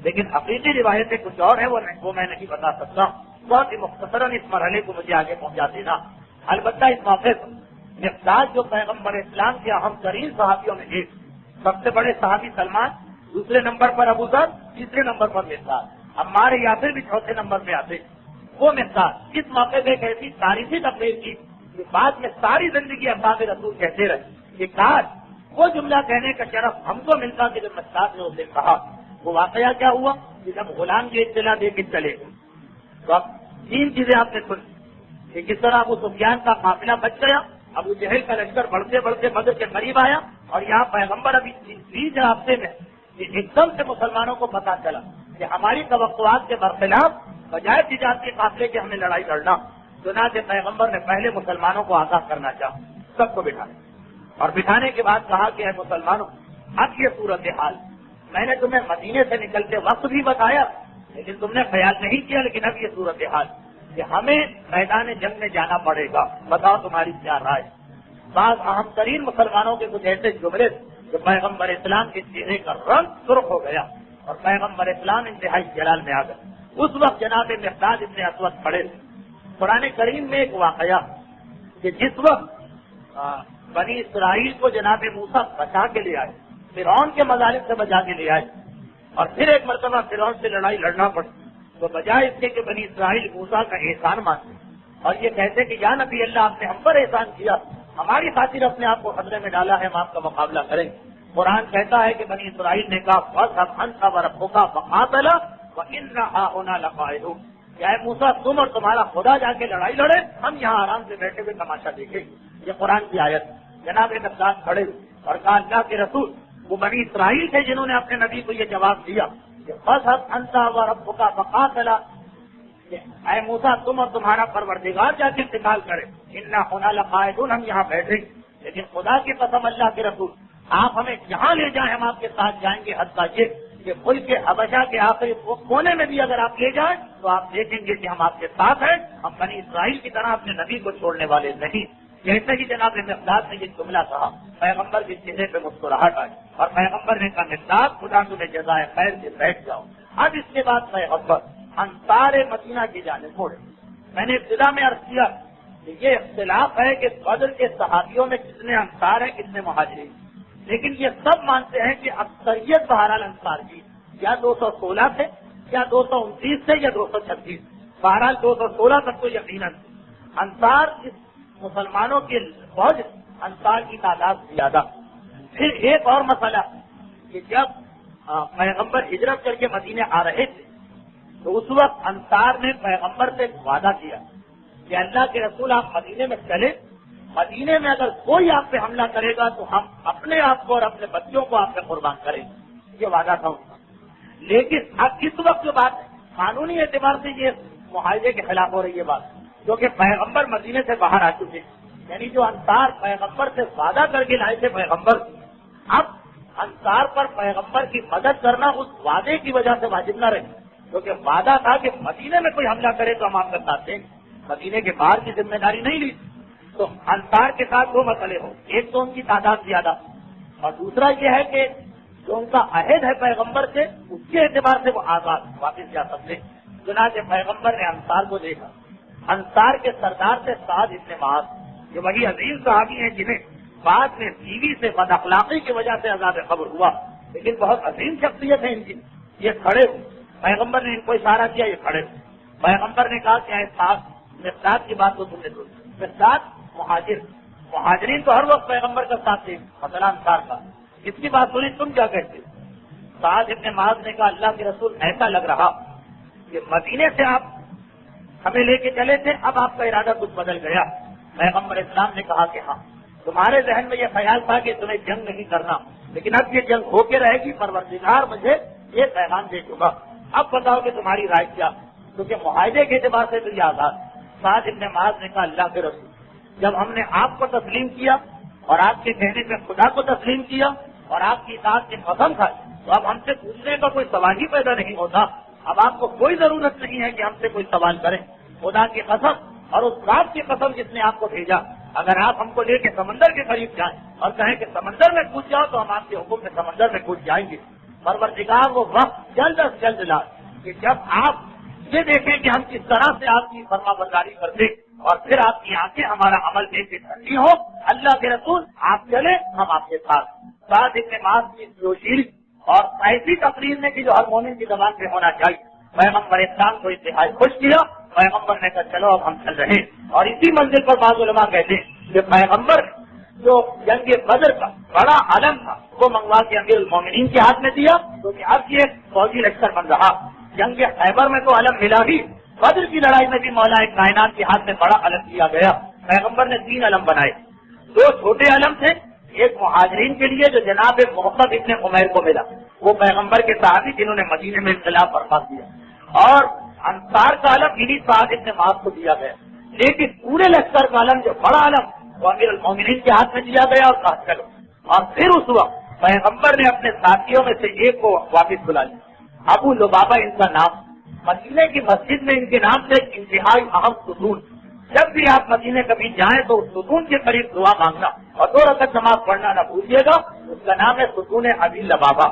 لیکن حقیقی روایتیں کچھ اور ہے، وہ میں نہیں بتا سکتا، بہت ہی مختصراً اس مرحلے کو مجھے آگے پہنچا دینا۔ البتہ اس موقع پر مقداد جو پیغمبر اسلام کے اہم ترین صحابیوں میں ایک، سب سے بڑے صحابی سلمان، دوسرے نمبر پر ابو ذر، تیسرے نمبر پر مقداد، عمار یاسر بھی چوتھے نمبر پہ آتے، وہ مقداد اس موقع پہ ایک ایسی تاریخی تقریر کی کہ بعد میں ساری زندگی اصحاب رسول کہتے رہے کہ کاش وہ جملہ کہنے کا شرف ہم کو ملتا کہ جب مقداد نے اسے کہا۔ وہ واقعہ کیا ہوا کہ جب غلام کی اطلاع دے کے چلے گئے تو اب 3 چیزیں آپ نے سنی کہ کس طرح ابو سفیان کا قافلہ بچ گیا، ابو جہل کا لشکر بڑھتے بڑھتے بدر کے قریب آیا، اور یہاں پیغمبر ابھی بیچ راستے میں ایک دم سے مسلمانوں کو پتا چلا کہ ہماری توقعات کے برخلاف بجائے تجارتی قافلے کے ہمیں لڑائی لڑنا، چنانچہ پیغمبر نے پہلے مسلمانوں کو آگاہ کرنا چاہا، سب کو بٹھایا اور بٹھانے کے بعد کہا کہ اے مسلمانوں، اب یہ صورتحال میں نے تمہیں مدینے سے نکلتے وقت بھی بتایا لیکن تم نے خیال نہیں کیا، لیکن اب یہ صورتحال کہ ہمیں میدان جنگ میں جانا پڑے گا، بتاؤ تمہاری کیا رائے۔ بعض اہم ترین مسلمانوں کے کچھ ایسے جملے جو پیغمبر اسلام کے چہرے کا رنگ سرخ ہو گیا اور پیغمبر اسلام انتہائی جلال میں آ گئے۔ اس وقت جناب مقداد ابن اسود کھڑے تھے۔ قرآن کریم میں ایک واقعہ کہ جس وقت بنی اسرائیل کو جناب موسیٰ بچا کے لے آئے، فرعون کے مظالم سے بچا کے لے آئے، اور پھر ایک مرتبہ فرعون سے لڑائی لڑنا پڑی، تو بجائے اس کے کہ بنی اسرائیل موسیٰ کا احسان مانتے اور یہ کہتے کہ یا نبی اللہ آپ نے ہم پر احسان کیا، ہماری خاطر اپنے آپ کو خطرے میں ڈالا ہے، ہم آپ کا مقابلہ کریں. قرآن کہتا ہے کہ بنی اسرائیل نے کہا فَاذْهَبْ أَنْتَ وَرَبُّكَ فَقَاتِلَا وَإِنَّا هَاهُنَا لَقَاعِدُونَ. کیا ہے موسیٰ تم اور تمہارا خدا جا کے لڑائی لڑے، ہم یہاں آرام سے بیٹھے ہوئے تماشا دیکھیں. یہ قرآن کی آیت. جناب عباس کھڑے اور کہا اللہ کے رسول وہ بنی اسرائیل تھے جنہوں نے اپنے نبی کو یہ جواب دیا کہ فَاذْهَبْ أَنْتَ وَرَبُّكَ فَقَاتِلَا، اے موسیٰ تم اور تمہارا پروردگار جا کے قتال کرے، اِنَّا هُنَا لَقَاعِدُونَ، ہم یہاں بیٹھے. لیکن خدا کی قسم اللہ کے رسول آپ ہمیں جہاں لے جائیں ہم آپ کے ساتھ جائیں گے، حتیٰ یہ کہ ملک حبشہ کے آخری کونے میں بھی اگر آپ لے جائیں تو آپ دیکھیں گے کہ ہم آپ کے ساتھ ہیں، ہم بنی اسرائیل کی طرح اپنے نبی کو چھوڑنے والے نہیں. جیسے ہی جناب مقداد نے یہ جملہ کہا پیغمبر کے چہرے پہ مسکراہٹ آئی اور پیغمبر نے کہا مقداد خدا تمہیں جزائے خیر سے بیٹھ جاؤ. اب اس کے بعد پیغمبر انصار مدینہ کی جانب مڑے. میں نے ابتدا میں عرض کیا کہ یہ اختلاف ہے کہ بدر کے صحابیوں میں کتنے انصار ہیں کتنے مہاجرین، لیکن یہ سب مانتے ہیں کہ اکثریت بہرحال انصار کی یا 216 تھے یا 229 تھے یا 236، بہرحال 216 تک تو یقیناً انصار اس مسلمانوں کی فوج انصار کی تعداد زیادہ. پھر ایک اور مسئلہ کہ جب پیغمبر ہجرت کر کے مدینے آ رہے تھے تو اس وقت انصار نے پیغمبر سے وعدہ کیا کہ اللہ کے رسول آپ مدینے میں چلے، مدینے میں اگر کوئی آپ پہ حملہ کرے گا تو ہم اپنے آپ کو اور اپنے بچوں کو آپ پہ قربان کریں. یہ وعدہ تھا ان کا. لیکن اب اس وقت جو بات ہے قانونی اعتبار سے یہ معاہدے کے خلاف ہو رہی ہے بات، کیونکہ پیغمبر مدینے سے باہر آ چکے، یعنی جو انصار پیغمبر سے وعدہ کر کے لائے تھے پیغمبر، اب انصار پر پیغمبر کی مدد کرنا اس وعدے کی وجہ سے واجب نہ رہے، کیونکہ وعدہ تھا کہ مدینے میں کوئی حملہ کرے تو ہم آپ کا ساتھ دیں گے، مدینے کے باہر کی ذمہ داری نہیں لی. تو انصار کے ساتھ دو مسئلے ہو، ایک تو ان کی تعداد زیادہ اور دوسرا یہ ہے کہ جو ان کا عہد ہے پیغمبر سے اس کے اعتبار سے وہ آزاد واپس جا سکتے. چنانچہ پیغمبر نے انصار کو دیکھا. انصار کے سردار سے سعد ابن معاذ، جو وہی عظیم صحابی ہیں جنہیں بعد میں بیوی سے بد اخلاقی کی وجہ سے عذاب قبر ہوا، لیکن بہت عظیم شخصیت ہے ان کی. یہ کھڑے ہوئے، پیغمبر نے ان کو اشارہ کیا، یہ کھڑے ہوئے. پیغمبر نے کہا کہ اے سعد، مقداد کی بات کو تم نے سنی. مقداد مہاجرین تو ہر وقت پیغمبر کا ساتھ دیں، مثلا انصار کا، اس کی بات سنی تم کیا کہتے؟ سعد ابن معاذ نے کہا اللہ کے رسول ایسا لگ رہا کہ مدینے سے آپ ہمیں لے کے چلے تھے، اب آپ کا ارادہ کچھ بدل گیا. پیغمبر اسلام نے کہا کہ ہاں تمہارے ذہن میں یہ خیال تھا کہ تمہیں جنگ نہیں کرنا، لیکن اب یہ جنگ ہو کے رہے گی، پروردگار مجھے یہ پیغام دے چکا، اب بتاؤ کہ تمہاری رائے کیا، کیونکہ معاہدے کے اعتبار سے تو یہ آزاد. سعد ابن معاذ نے کہا اللہ کے رسول جب ہم نے آپ کو تسلیم کیا اور آپ کے کہنے پہ خدا کو تسلیم کیا اور آپ کی اطاعت کی قسم کھائی تو اب ہم سے پوچھنے کا کوئی سوال ہی پیدا نہیں ہوتا. اب آپ کو کوئی ضرورت نہیں ہے کہ ہم سے کوئی سوال کریں. خدا کی قسم اور اس رات کی قسم جس نے آپ کو بھیجا، اگر آپ ہم کو لے کے سمندر کے قریب جائیں اور کہیں کہ سمندر میں کود جاؤ تو ہم آپ کے حکم سے سمندر میں کود جائیں گے. پروردگار وہ وقت جلد از جلد لا کہ جب آپ یہ دیکھیں کہ ہم کس طرح سے آپ کی فرما برداری کرتے اور پھر آپ کی آنکھیں ہمارا عمل دیکھ کے ٹھنڈی ہو. اللہ کے رسول آپ چلے، ہم آپ کے ساتھ. سعد ابن معاذ کی جوشیل اور ایسی تقریر نے کہ جو ہر مومن کی زبان پہ ہونا چاہیے. پیغمبر اسلام کو انتہائی خوش کیا. پیغمبر نے کہا چلو اب ہم چل رہے ہیں. اور اسی منزل پر بعض علماء کہتے ہیں کہ پیغمبر جو جنگ بدر کا بڑا علم تھا وہ منگوا کے امیر المومنین کے ہاتھ میں دیا، کیونکہ اب یہ فوجی لشکر بن رہا. جنگ خیبر میں تو علم ملا ہی، بدر کی لڑائی میں بھی مولا کائنات کے ہاتھ میں بڑا علم دیا گیا. پیغمبر نے 3 علم بنائے. 2 چھوٹے علم تھے، ایک مہاجرین کے لیے جو جناب محمد ابن عمیر کو ملا، وہ پیغمبر کے صحابی جنہوں نے مدینے میں انقلاب برپا کیا، اور انصار کا علم انہی سعد ابن معاذ کو دیا گیا. لیکن پورے لشکر کا علم جو بڑا علم وہ امیر المومنین کے ہاتھ میں دیا گیا اور کہا چلو. اور پھر اس وقت پیغمبر نے اپنے ساتھیوں میں سے ایک کو واپس بلا لیا. ابو لبابہ ان کا نام. مدینے کی مسجد میں ان کے نام سے ایک انتہائی اہم ستون. جب بھی آپ مدینے کبھی جائیں تو اس ستون کے قریب دعا مانگنا اور 2 رکعت نماز پڑھنا نہ بھولیے گا. اس کا نام ہے ستون ابی لبابہ.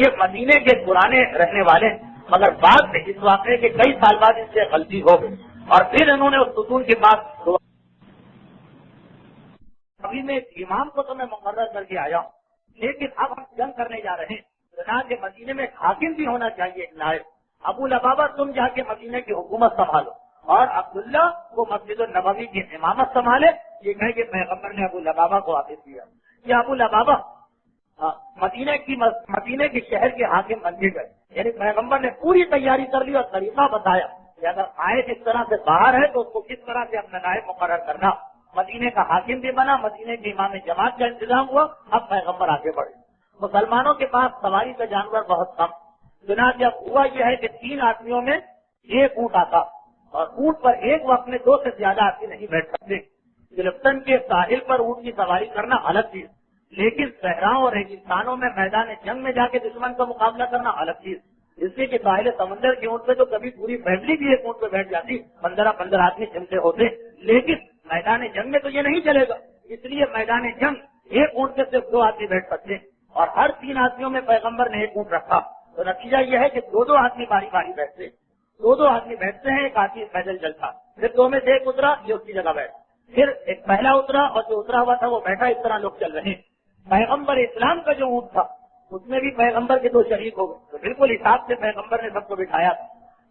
یہ مدینے کے پرانے رہنے والے، مگر بعد میں اس واقعے کے کئی سال بعد اس سے غلطی ہو گئی اور پھر انہوں نے اس ستون کے پاس دعا ابھی میں امام کو تو میں مقرر کر کے آیا ہوں، لیکن اب ہم جنگ کرنے جا رہے ہیں، چنانچہ مدینے میں حاکم بھی ہونا چاہیے ایک نائب۔ ابو لبابہ تم جا کے مدینے کی حکومت سنبھالو اور عبداللہ کو مسجد النبوی کی امامت سنبھالے۔ یہ کہہ کہ پیغمبر نے ابو لبابہ کو آدیش دیا کہ ابو لبابہ مدینے کے شہر کے حاکم بن گئے، یعنی پیغمبر نے پوری تیاری کر لی اور طریقہ بتایا کہ اگر آئے اس طرح سے باہر ہے تو اس کو کس طرح سے اپنا نائب مقرر کرنا۔ مدینے کا حاکم بھی بنا، مدینے کے امام جماعت کا انتظام ہوا، اب پیغمبر آگے بڑھے۔ مسلمانوں کے پاس سواری کا جانور بہت کم، چنانچہ اب ہوا یہ ہے کہ 3 آدمیوں میں 1 اونٹ آتا اور اونٹ پر ایک وقت میں 2 سے زیادہ آدمی نہیں بیٹھ سکتے۔ گلفتن کے ساحل پر اونٹ کی سواری کرنا الگ چیز، لیکن صحراؤں اور ریگستانوں میں میدان جنگ میں جا کے دشمن کا مقابلہ کرنا الگ چیز۔ اس لیے کہ ساحل سمندر کے اونٹ پہ تو کبھی پوری فیملی بھی ایک اونٹ پہ بیٹھ جاتی، 15 آدمی چلتے ہوتے، لیکن میدان جنگ میں تو یہ نہیں چلے گا۔ اس لیے میدان جنگ ایک اونٹ پہ صرف 2 آدمی بیٹھ سکتے اور ہر 3 آدمیوں میں پیغمبر نے ایک اونٹ رکھا، تو نتیجہ یہ ہے کہ 2 آدمی باری باری بیٹھتے، 2 آدمی بیٹھتے ہیں، ایک آدمی پیدل چلتا، پھر 2 میں سے ایک اترا، یہ اس کی جگہ بیٹھ، پھر ایک پہلا اترا اور جو اترا ہوا تھا وہ بیٹھا، اس طرح لوگ چل رہے ہیں۔ پیغمبر اسلام کا جو اونٹ تھا اس میں بھی پیغمبر کے 2 شریک ہو گئے، تو بالکل حساب سے پیغمبر نے سب کو بٹھایا تھا۔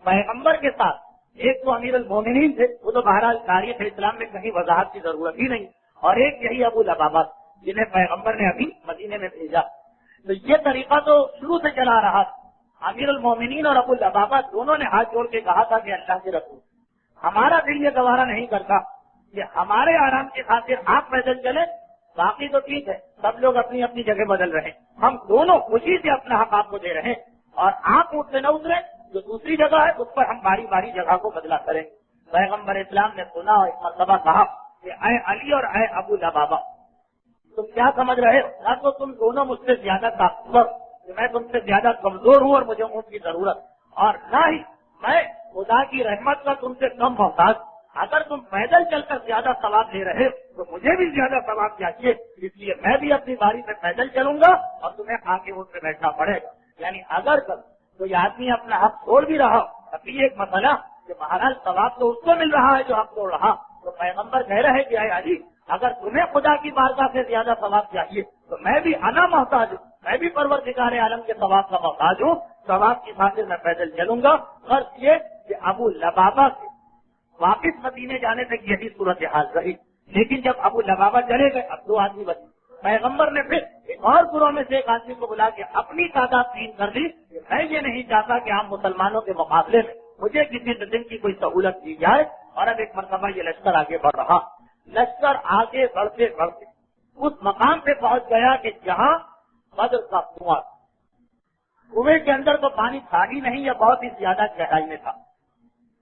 پیغمبر کے ساتھ ایک تو امیر المومنین تھے، وہ تو بہرحال تاریخ اسلام میں کہیں وضاحت کی ضرورت ہی نہیں، اور ایک یہی ابو لبابہ جنہیں پیغمبر نے ابھی مدینے میں بھیجا۔ تو یہ طریقہ تو شروع سے چلا رہا تھا۔ امیر المومنین اور ابو لبابہ دونوں نے ہاتھ جوڑ کے کہا تھا کہ اللہ کے رسول، ہمارا دل یہ گوارا نہیں کرتا کہ ہمارے آرام کی خاطر آپ پیدل چلے، باقی تو ٹھیک ہے، سب لوگ اپنی اپنی جگہ بدل رہے ہیں، ہم دونوں خوشی سے اپنا حق آپ کو دے رہے ہیں، اور آپ اونٹ سے نہ اترے، جو دوسری جگہ ہے اس پر ہم باری باری جگہ کو بدلا کریں۔ پیغمبر اسلام نے سنا اور ایک مرتبہ کہا کہ اے علی اور اے ابو لبابہ، تم کیا سمجھ رہے ہو؟ نہ تو تم دونوں مجھ سے زیادہ طاقتور، کہ میں تم سے زیادہ کمزور ہوں اور مجھے اونٹ کی ضرورت، اور نہ ہی میں خدا کی رحمت کا تم سے کم محتاج۔ اگر تم پیدل چل کر زیادہ ثواب لے رہے تو مجھے بھی زیادہ ثواب چاہیے، اس لیے میں بھی اپنی باری میں پیدل چلوں گا اور تمہیں آگے اونٹ پہ بیٹھنا پڑے گا۔ یعنی اگر کوئی آدمی اپنا حق توڑ بھی رہا، ابھی ایک مسئلہ کہ بہرحال ثواب تو اس کو مل رہا ہے جو حق توڑ رہا، تو پیغمبر کہہ رہے کہ اے علی، اگر تمہیں خدا کی بارگاہ سے زیادہ ثواب چاہیے تو میں بھی انا محتاج ہوں، میں بھی پروردگار عالم کے ثواب کا محتاج ہوں، ثواب کی خاطر میں پیدل چلوں گا۔ فرض یہ کہ ابو لبابہ سے واپس مدینے جانے تک یہی صورتحال رہی، لیکن جب ابو لبابہ چلے گئے اب 2 آدمی بچے۔ پیغمبر نے پھر ایک اور گروہ میں سے ایک آدمی کو بلا کے اپنی تعداد 3 کر دی کہ میں یہ نہیں چاہتا کہ عام مسلمانوں کے مقابلے میں مجھے کسی قسم کی کوئی سہولت دی جائے، اور اب ایک مرتبہ یہ لشکر آگے بڑھ رہا۔ لشکر آگے بڑھتے بڑھتے اس مقام پہ پہنچ گیا کہ جہاں بدر کا کنواں، کنویں کے اندر تو پانی تھا ہی نہیں یا بہت ہی زیادہ گہرائی میں تھا،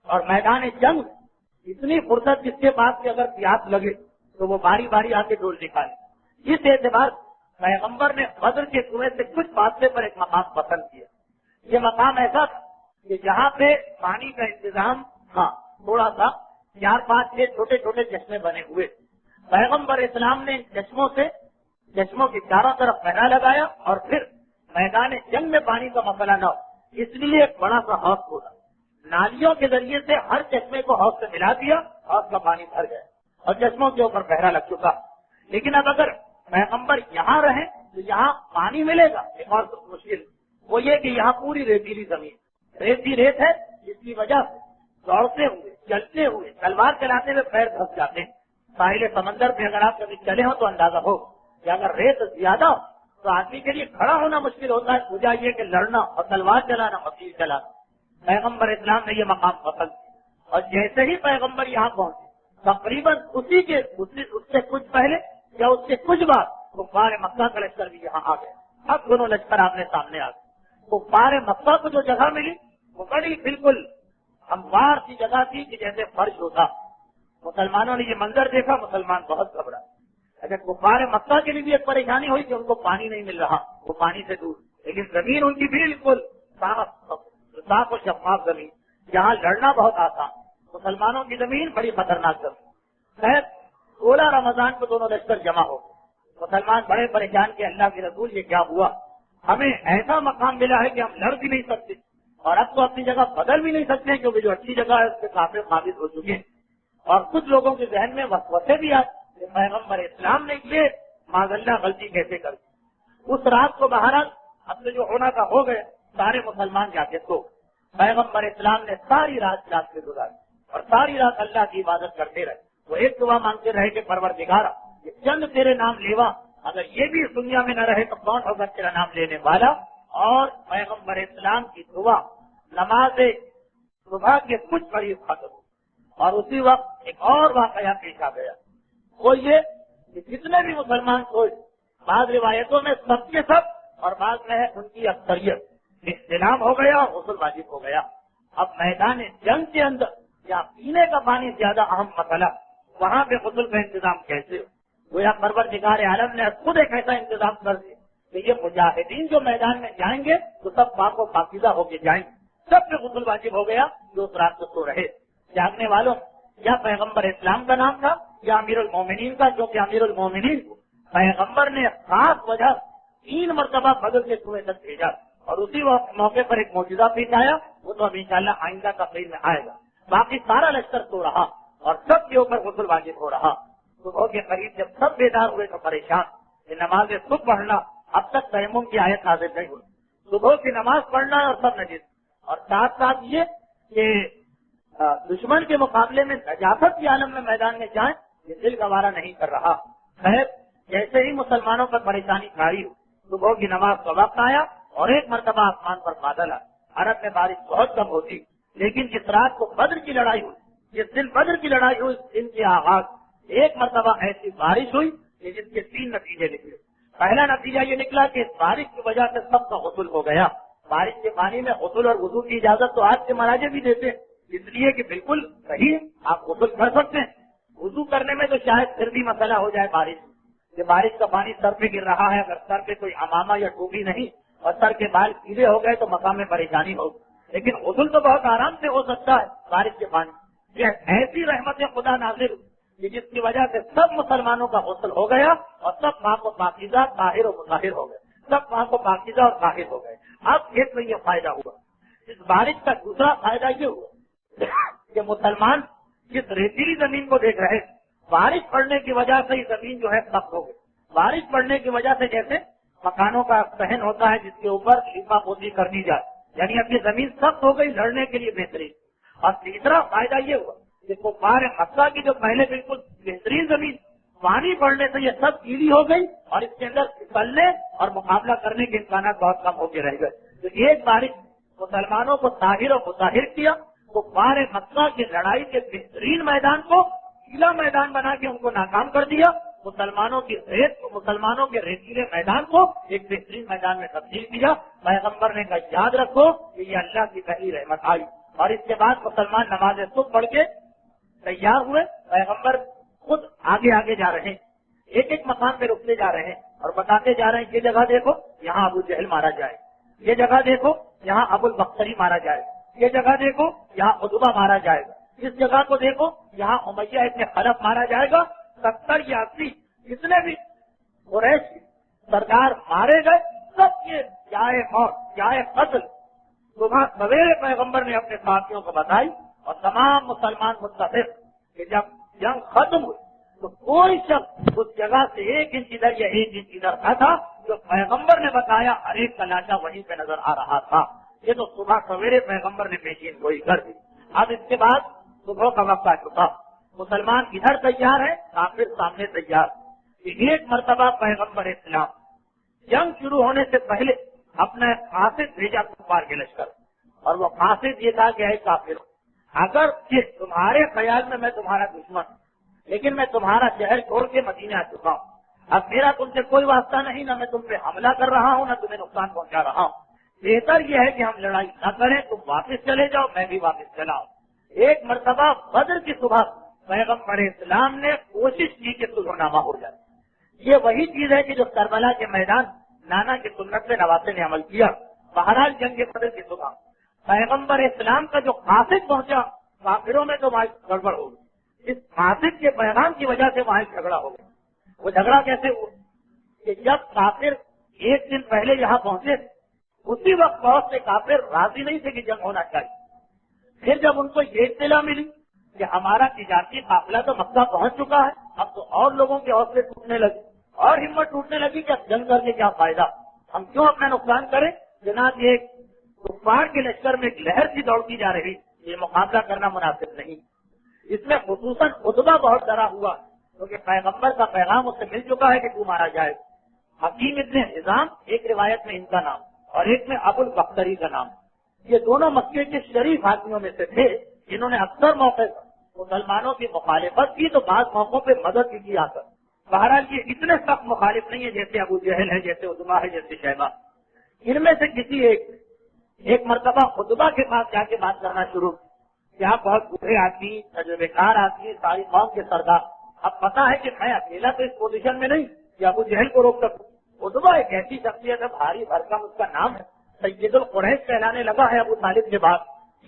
اور میدان جنگ اتنی فرصت جس کے پاس کہ اگر پیاس لگے تو وہ باری باری آ کے ڈول نکالے۔ اس اعتبار پیغمبر نے بدر کے کنویں سے کچھ فاصلے پر ایک مقام پسند کیا۔ یہ مقام ایسا تھا کہ جہاں پہ پانی کا انتظام تھا، تھوڑا سا 4-5 چھوٹے چھوٹے چشمے بنے ہوئے۔ پیغمبر اسلام نے چشموں کے چاروں طرف پہرا لگایا، اور پھر میدان جنگ میں پانی کا مسئلہ نہ ہو اس لیے ایک بڑا سا حوض کھودا، نالیوں کے ذریعے سے ہر چشمے کو حوض سے ملا دیا، حوض کا پانی بھر گیا اور چشموں کے اوپر پہرا لگ چکا۔ لیکن اب اگر پیغمبر یہاں رہیں تو یہاں پانی ملے گا، ایک اور مشکل وہ یہ کہ یہاں پوری ریتیلی زمین، ریتی ریت ہے، جس کی وجہ سے دوڑتے ہوئے چلتے ہوئے تلوار چلاتے ہوئے پیر دھس جاتے ہیں۔ ساحل سمندر پہ اگر آپ کبھی چلے ہو تو اندازہ ہو کہ اگر ریت زیادہ ہو تو آدمی کے لیے کھڑا ہونا مشکل ہوتا ہے، وجہ یہ کہ لڑنا اور تلوار چلانا اور تیر چلانا۔ پیغمبر اسلام نے یہ مقام پسند کیا، اور جیسے ہی پیغمبر یہاں پہنچے تقریباً اس سے کچھ پہلے یا اس سے کچھ بعد کفار مکہ کا لشکر بھی یہاں آ گیا۔ اب دونوں لشکر آپنے سامنے آ گئے۔ کفار مکہ کو جو جگہ ملی وہ بڑی بالکل ہموار سی جگہ تھی کہ جیسے فرش ہوتا۔ مسلمانوں نے یہ منظر دیکھا، مسلمان بہت گھبرا۔ اگر کفار مکہ کے لیے بھی ایک پریشانی ہوئی کہ ان کو پانی نہیں مل رہا، وہ پانی سے دور، لیکن زمین ان کی بالکل صاف اور شفاف زمین، جہاں لڑنا بہت آسان۔ مسلمانوں کی زمین بڑی خطرناک زمین۔ 16 رمضان کو دونوں لشکر جمع ہو، مسلمان بڑے پریشان کہ اللہ کے رسول یہ کیا ہوا، ہمیں ایسا مقام ملا ہے کہ ہم لڑ بھی نہیں سکتے اور اب تو اپنی جگہ بدل بھی نہیں سکتے کیونکہ جو اچھی جگہ ہے اس کے کافی قابل ہو چکے ہیں۔ اور کچھ لوگوں کے ذہن میں وسوسے بھی آئے کہ پیغمبر اسلام نے یہ معذاللہ غلطی کیسے کر دی۔ اس رات کو بہرحال اب سے جو ہونا تھا ہو گیا، سارے مسلمان جا کے سو۔ پیغمبر اسلام نے ساری رات رات سے گزاری اور ساری رات اللہ کی عبادت کرتے رہے۔ وہ ایک دعا مانگتے رہے کہ پروردگارا یہ چند تیرے نام لیوا، اگر یہ بھی اس دنیا میں نہ رہے تو کون ہوگا تیرا نام لینے والا۔ اور پیغمبر اسلام کی دعا نماز صبح کے کچھ قریب ختم ہو، اور اسی وقت ایک اور واقعہ پیش آ گیا۔ وہ یہ کہ جتنے بھی مسلمان سوچ، بعض روایتوں میں سب کے سب اور بعض میں ہے ان کی اکثریت، استلام ہو گیا اور غسل واجب ہو گیا۔ اب میدان جنگ کے اندر یا پینے کا پانی زیادہ اہم مسئلہ، وہاں پہ غسل کا انتظام کیسے ہو؟ گویا پروردگار عالم نے خود ایک ایسا انتظام کر دیا کہ یہ مجاہدین جو میدان میں جائیں گے تو سب پاک و پاکیزہ ہو کے جائیں گے۔ سب پہ غسل واجب ہو گیا جو اس رات کو سو رہے۔ جاگنے والوں یا پیغمبر اسلام کا نام تھا یا امیر المومنین کا، جو کہ امیر المومنین کو پیغمبر نے خاص وجہ 3 مرتبہ بدر کے کنویں تک بھیجا، اور اسی وقت موقع پر ایک معجزہ پیش آیا، وہ تو اب انشاءاللہ آئندہ تقریر میں آئے گا۔ باقی سارا لشکر سو رہا اور سب کے اوپر غسل واجب ہو رہا۔ صبح کے قریب جب سب بیدار ہوئے تو پریشان کہ نماز صبح پڑھنا، اب تک تیمم کی آیت نازل نہیں ہوئی، صبح کی نماز پڑھنا اور سب نجس، اور ساتھ ساتھ یہ کہ دشمن کے مقابلے میں نجاست کے عالم میں میدان میں جائیں، یہ دل گوارا نہیں کر رہا۔ خیر جیسے ہی مسلمانوں پر پریشانی کھاری ہو، صبح کی نماز کا وقت آیا اور ایک مرتبہ آسمان پر بادل آیا۔ عرب میں بارش بہت کم ہوتی، لیکن جس رات کو بدر کی لڑائی ہوئی، جس دن بدر کی لڑائی ہوئی، اس دن کے آغاز ایک مرتبہ ایسی بارش ہوئی کہ جس کے 3 نتیجے نکلے۔ پہلا نتیجہ یہ نکلا کہ اس بارش کی وجہ سے سب کا غسل ہو گیا۔ بارش کے پانی میں غسل اور وضو کی اجازت تو آج کے مراجع بھی دیتے ہیں، اس لیے کہ بالکل صحیح آپ غسل کر سکتے ہیں۔ وضو کرنے میں تو شاید پھر بھی مسئلہ ہو جائے بارش کہ بارش کا پانی سر پہ گر رہا ہے، اگر سر پہ کوئی امامہ یا ٹوپی نہیں اور سر کے بال سیدھے ہو گئے تو مقام میں پریشانی ہوگی، لیکن غسل تو بہت آرام سے ہو سکتا ہے بارش کے پانی۔ یہ ایسی رحمت خدا نازل کہ جس کی وجہ سے سب مسلمانوں کا غسل ہو گیا اور سب پاک و پاکیزہ طاہر و مطہر ہو گئے، سب پاک و پاکیزہ اور طاہر ہو گئے۔ اب ایک میں یہ فائدہ ہوا، اس بارش کا دوسرا فائدہ یہ ہوا کہ مسلمان جس ریتیلی زمین کو دیکھ رہے، بارش پڑنے کی وجہ سے یہ زمین جو ہے سخت ہو گئی۔ بارش پڑنے کی وجہ سے جیسے مکانوں کا صحن ہوتا ہے جس کے اوپر لیپا پوتی کرنی جائے، یعنی اب یہ زمین سخت ہو گئی، لڑنے کے لیے بہترین۔ اور تیسرا فائدہ یہ ہوا کہ کفار مکہ کی جو پہلے بالکل بہترین زمین، پانی پڑنے سے یہ سب گیلی ہو گئی اور اس کے اندر پھسلنے اور مقابلہ کرنے کے امکانات بہت کم ہو کے رہ گئے۔ تو ایک بارش مسلمانوں کو طاہر و مطہر کیا، کفار مکہ کی لڑائی کے بہترین میدان کو گیلا میدان بنا کے ان کو ناکام کر دیا، مسلمانوں کے ریتیلے میدان کو ایک بہترین میدان میں تبدیل کیا۔ پیغمبر نے کہا یاد رکھو کہ یہ اللہ کی پہلی رحمت آئی، اور اس کے بعد مسلمان نماز صبح پڑھ کے تیار ہوئے۔ پیغمبر خود آگے آگے جا رہے ہیں، ایک ایک مقام پہ رکتے جا رہے ہیں اور بتاتے جا رہے ہیں یہ جگہ دیکھو یہاں ابو جہل مارا جائے، یہ جگہ دیکھو یہاں ابو البختری مارا جائے، یہ جگہ دیکھو یہاں عتبہ مارا جائے گا، اس جگہ کو دیکھو یہاں امیہ ابن خلف مارا جائے گا۔ 70 یا 80 جتنے بھی قریش سردار مارے گئے، سب کے جائے موت جائے قتل صبح سویرے پیغمبر نے اپنے ساتھیوں کو بتائی، اور تمام مسلمان متفق کہ جب جنگ ختم ہوئی تو کوئی شخص اس جگہ سے 1 انچ ادھر یا 1 انچ ادھر نہ تھا، جو پیغمبر نے بتایا ہر ایک کا لاشا وہیں پہ نظر آ رہا تھا۔ یہ تو صبح سویرے پیغمبر نے پیشین گوئی کر دی۔ اب اس کے بعد صبح کا وقت آ چکا، مسلمان ادھر تیار ہے، کافر سامنے تیار۔ ایک مرتبہ پیغمبر اسلام جنگ شروع ہونے سے پہلے اپنا قاصد بھیجا کفار کے لشکر، اور وہ قاصد یہ تھا کہ اے کافروں، اگر تمہارے خیال میں میں تمہارا دشمن ہوں، لیکن میں تمہارا شہر چھوڑ کے مدینے آ چکا ہوں، اب میرا تم سے کوئی واسطہ نہیں، نہ میں تم پہ حملہ کر رہا ہوں نہ تمہیں نقصان پہنچا رہا ہوں، بہتر یہ ہے کہ ہم لڑائی نہ کریں، تم واپس چلے جاؤ میں بھی واپس چلا ہوں۔ ایک مرتبہ بدر کی صبح پیغمبر اسلام نے کوشش کی کہ صلح نامہ ہو جائے۔ یہ وہی چیز ہے کہ جو کربلا کے میدان نانا کی سنت سے نواسے نے عمل کیا۔ بہرحال جنگ بدر کی صبح پیغمبر اسلام کا جو قاصد پہنچا، کافروں میں تو وہاں گڑبڑ ہو گئی، اس قاصد کے پیغام کی وجہ سے وہاں جھگڑا ہو گیا۔ وہ جھگڑا کیسے ہوا کہ جب کافر 1 دن پہلے یہاں پہنچے، اسی وقت بہت سے کافر راضی نہیں تھے کہ جنگ ہونا چاہیے۔ پھر جب ان کو یہ اطلاع ملی کہ ہمارا تجارتی قافلہ تو مکہ پہنچ چکا ہے، اب تو اور لوگوں کے حوصلے ٹوٹنے لگے اور ہمت ٹوٹنے لگی کہ جنگ کر کے کیا فائدہ، ہم کیوں اپنا نقصان کریں۔ جناب ایک کفار کے لشکر میں ایک لہر سی دوڑتی جا رہی، یہ مقابلہ کرنا مناسب نہیں۔ اس میں خصوصاً عتبہ بہت ڈرا ہوا کیونکہ پیغمبر کا پیغام اس سے مل چکا ہے کہ تو مارا جائے۔ حکیم ابن حزام ایک روایت میں ان کا نام اور ایک میں ابو البختری کا نام، یہ دونوں مکے کے شریف حاکمیوں میں سے تھے جنہوں نے اکثر موقع پر مسلمانوں کی مخالفت کی تو بعض موقعوں پہ مدد کی آ کر۔ بہرحال یہ اتنے سخت مخالف نہیں ہے جیسے ابو جہل ہے، جیسے عتبہ ہے، جیسے شیبہ۔ ان میں سے کسی ایک مرتبہ عتبہ کے پاس جا کے بات کرنا شروع کہ آپ بہت بوڑھے آدمی، تجربے کار آدمی، ساری قوم کے سردار، اب پتا ہے کہ میں اکیلا تو اس پوزیشن میں نہیں کہ ابو جہل کو روک سکوں۔ عتبہ ایک ایسی شخصیت ہے، بھاری بھرکم، اس کا نام ہے سید القریش کہلانے لگا ہے ابو طالب کے بعد۔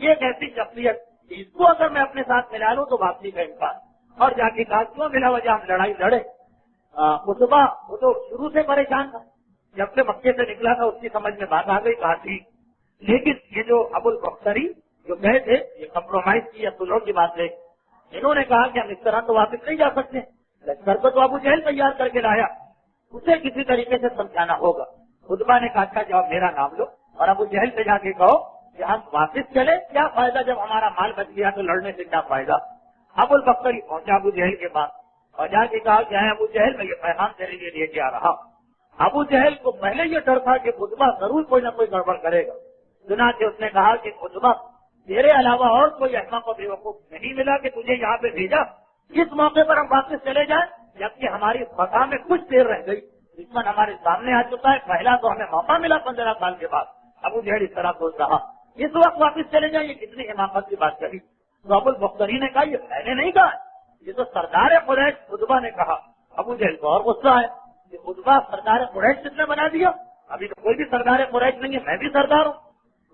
یہ ایک ایسی شخصیت اس کو اگر میں اپنے ساتھ ملا لوں تو واپسی کا امکان، اور جا کے کہا کیوں بلا وجہ ہم لڑائی لڑے۔ عتبہ وہ تو شروع سے پریشان تھا، جب سے مکے سے نکلا تھا اس کی سمجھ میں بات آ گئی، کہا ٹھیک، لیکن یہ جو ابو البختری جو گئے تھے یہ کمپرومائز کی یا سلو کی بات ہے، انہوں نے کہا کہ ہم اس طرح تو واپس نہیں جا سکتے، لشکر تو ابو جہل تیار کر کے لایا، اسے کسی طریقے سے سمجھانا ہوگا۔ عتبہ نے کہا اچھا جب میرا نام لو اور ابو جہل سے جا کے کہو کہ ہم واپس چلے، کیا فائدہ جب ہمارا مال بچ گیا تو لڑنے سے کیا فائدہ۔ ابو البختری پہنچا ابو جہل کے پاس اور جا کے کہا کہ ابو جہل میں یہ پیغام تیرے لیے لے کے آ رہا۔ ابو جہل کو پہلے یہ ڈر تھا کہ عتبہ ضرور کوئی نہ کوئی گڑبڑ کرے گا، چنانچہ اس نے کہا کہ عتبہ تیرے علاوہ اور کوئی احمق و بیوقوف نہیں ملا کہ تجھے یہاں پہ بھیجا، اس موقع پر ہم واپس چلے جائیں جبکہ ہماری فتح میں کچھ دیر رہ گئی، دشمن ہمارے سامنے آ چکا ہے، پہلا تو ہمیں موقع ملا 15 سال کے بعد۔ ابو جہل اس طرح سوچ رہا، اس وقت واپس چلے جائیں، یہ کتنی حماقت کی بات کہی۔ تو ابو البختری نے کہا یہ میں نے نہیں کہا، یہ تو سردار قریش عتبہ نے کہا۔ ابو جہل کو اور غصہ ہے کہ عتبہ سردار قریش کس نے بنا دیا، ابھی تو کوئی بھی سردار قریش نہیں ہے، میں بھی سردار ہوں۔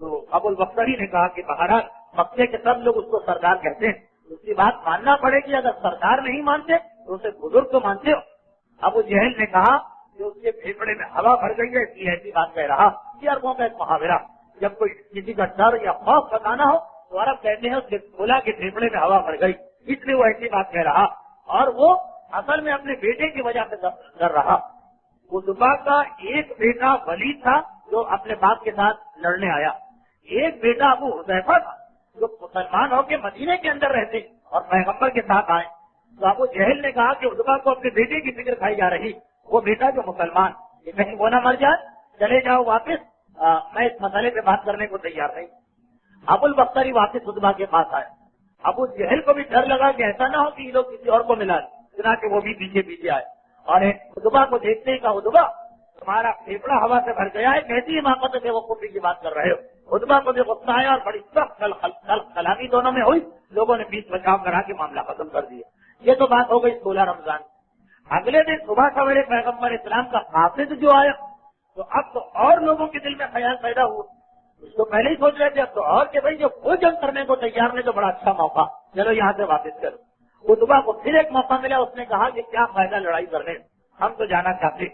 تو ابو البختری نے کہا کہ بہرحال مکے کے سب لوگ اس کو سردار کہتے ہیں، اس کی بات ماننا پڑے گی، اگر سردار نہیں مانتے تو اسے بزرگ تو مانتے ہو۔ ابو جہل نے کہا کہ اس کے پھیپڑے میں ہوا بھر گئی ہے، اس لیے ایسی بات کہہ رہا۔ یہ عربوں کا ایک محاورہ، جب کوئی کسی کا ڈر یا خوف ستانا ہو تو عرب کہتے ہیں اس کے بولا کے پھیپڑے میں ہوا بھر گئی، اس لیے وہ ایسی بات کہہ رہا، اور وہ اصل میں اپنے بیٹے کی وجہ سے ڈر رہا۔ عتبہ کا ایک بیٹا ولید تھا جو اپنے باپ کے ساتھ لڑنے آیا، ایک بیٹا ابو حذیفہ تھا جو مسلمان ہو کے مدینے کے اندر رہتے اور پیغمبر کے ساتھ آئے۔ تو ابو جہل نے کہا کہ عتبہ کو اپنے بیٹے کی فکر کھائی جا رہی، وہ بیٹا جو مسلمان، کہ کہیں وہ نہ مر جائے، چلے جاؤ واپس، میں اس مسئلے پہ بات کرنے کو تیار نہیں۔ ابو البختری واپس عتبہ کے پاس آئے، ابو جہل کو بھی ڈر لگا کہ ایسا نہ ہو کہ یہ لوگ کسی اور کو ملا لیں، چنانچہ وہ بھی پیچھے پیچھے آئے اور عتبہ کو دیکھتے ہی کہا عتبہ تمہارا پھیپڑا ہوا سے بھر گیا ہے، کیسی حماقت سے وہ کفر کی بات کر رہے ہو۔ عتبہ کو بھی غصہ آیا اور بڑی سخت کلامی دونوں میں ہوئی، لوگوں نے بیچ بچاؤ کرا کے معاملہ ختم کر دیا۔ یہ تو بات ہو گئی 16 رمضان۔ اگلے دن صبح سویرے پیغمبر اسلام کا قاصد جو آیا تو اب تو اور لوگوں کے دل میں خیال پیدا ہوا، اس کو پہلے ہی سوچ رہے تھے اب تو اور کہ بھائی جو کوئی جنگ کرنے کو تیار نہیں تو بڑا اچھا موقع، چلو یہاں سے واپس کرو۔ عتبہ کو پھر ایک موقع ملا، اس نے کہا کہ کیا فائدہ لڑائی کرنے، ہم تو جانا چاہتے۔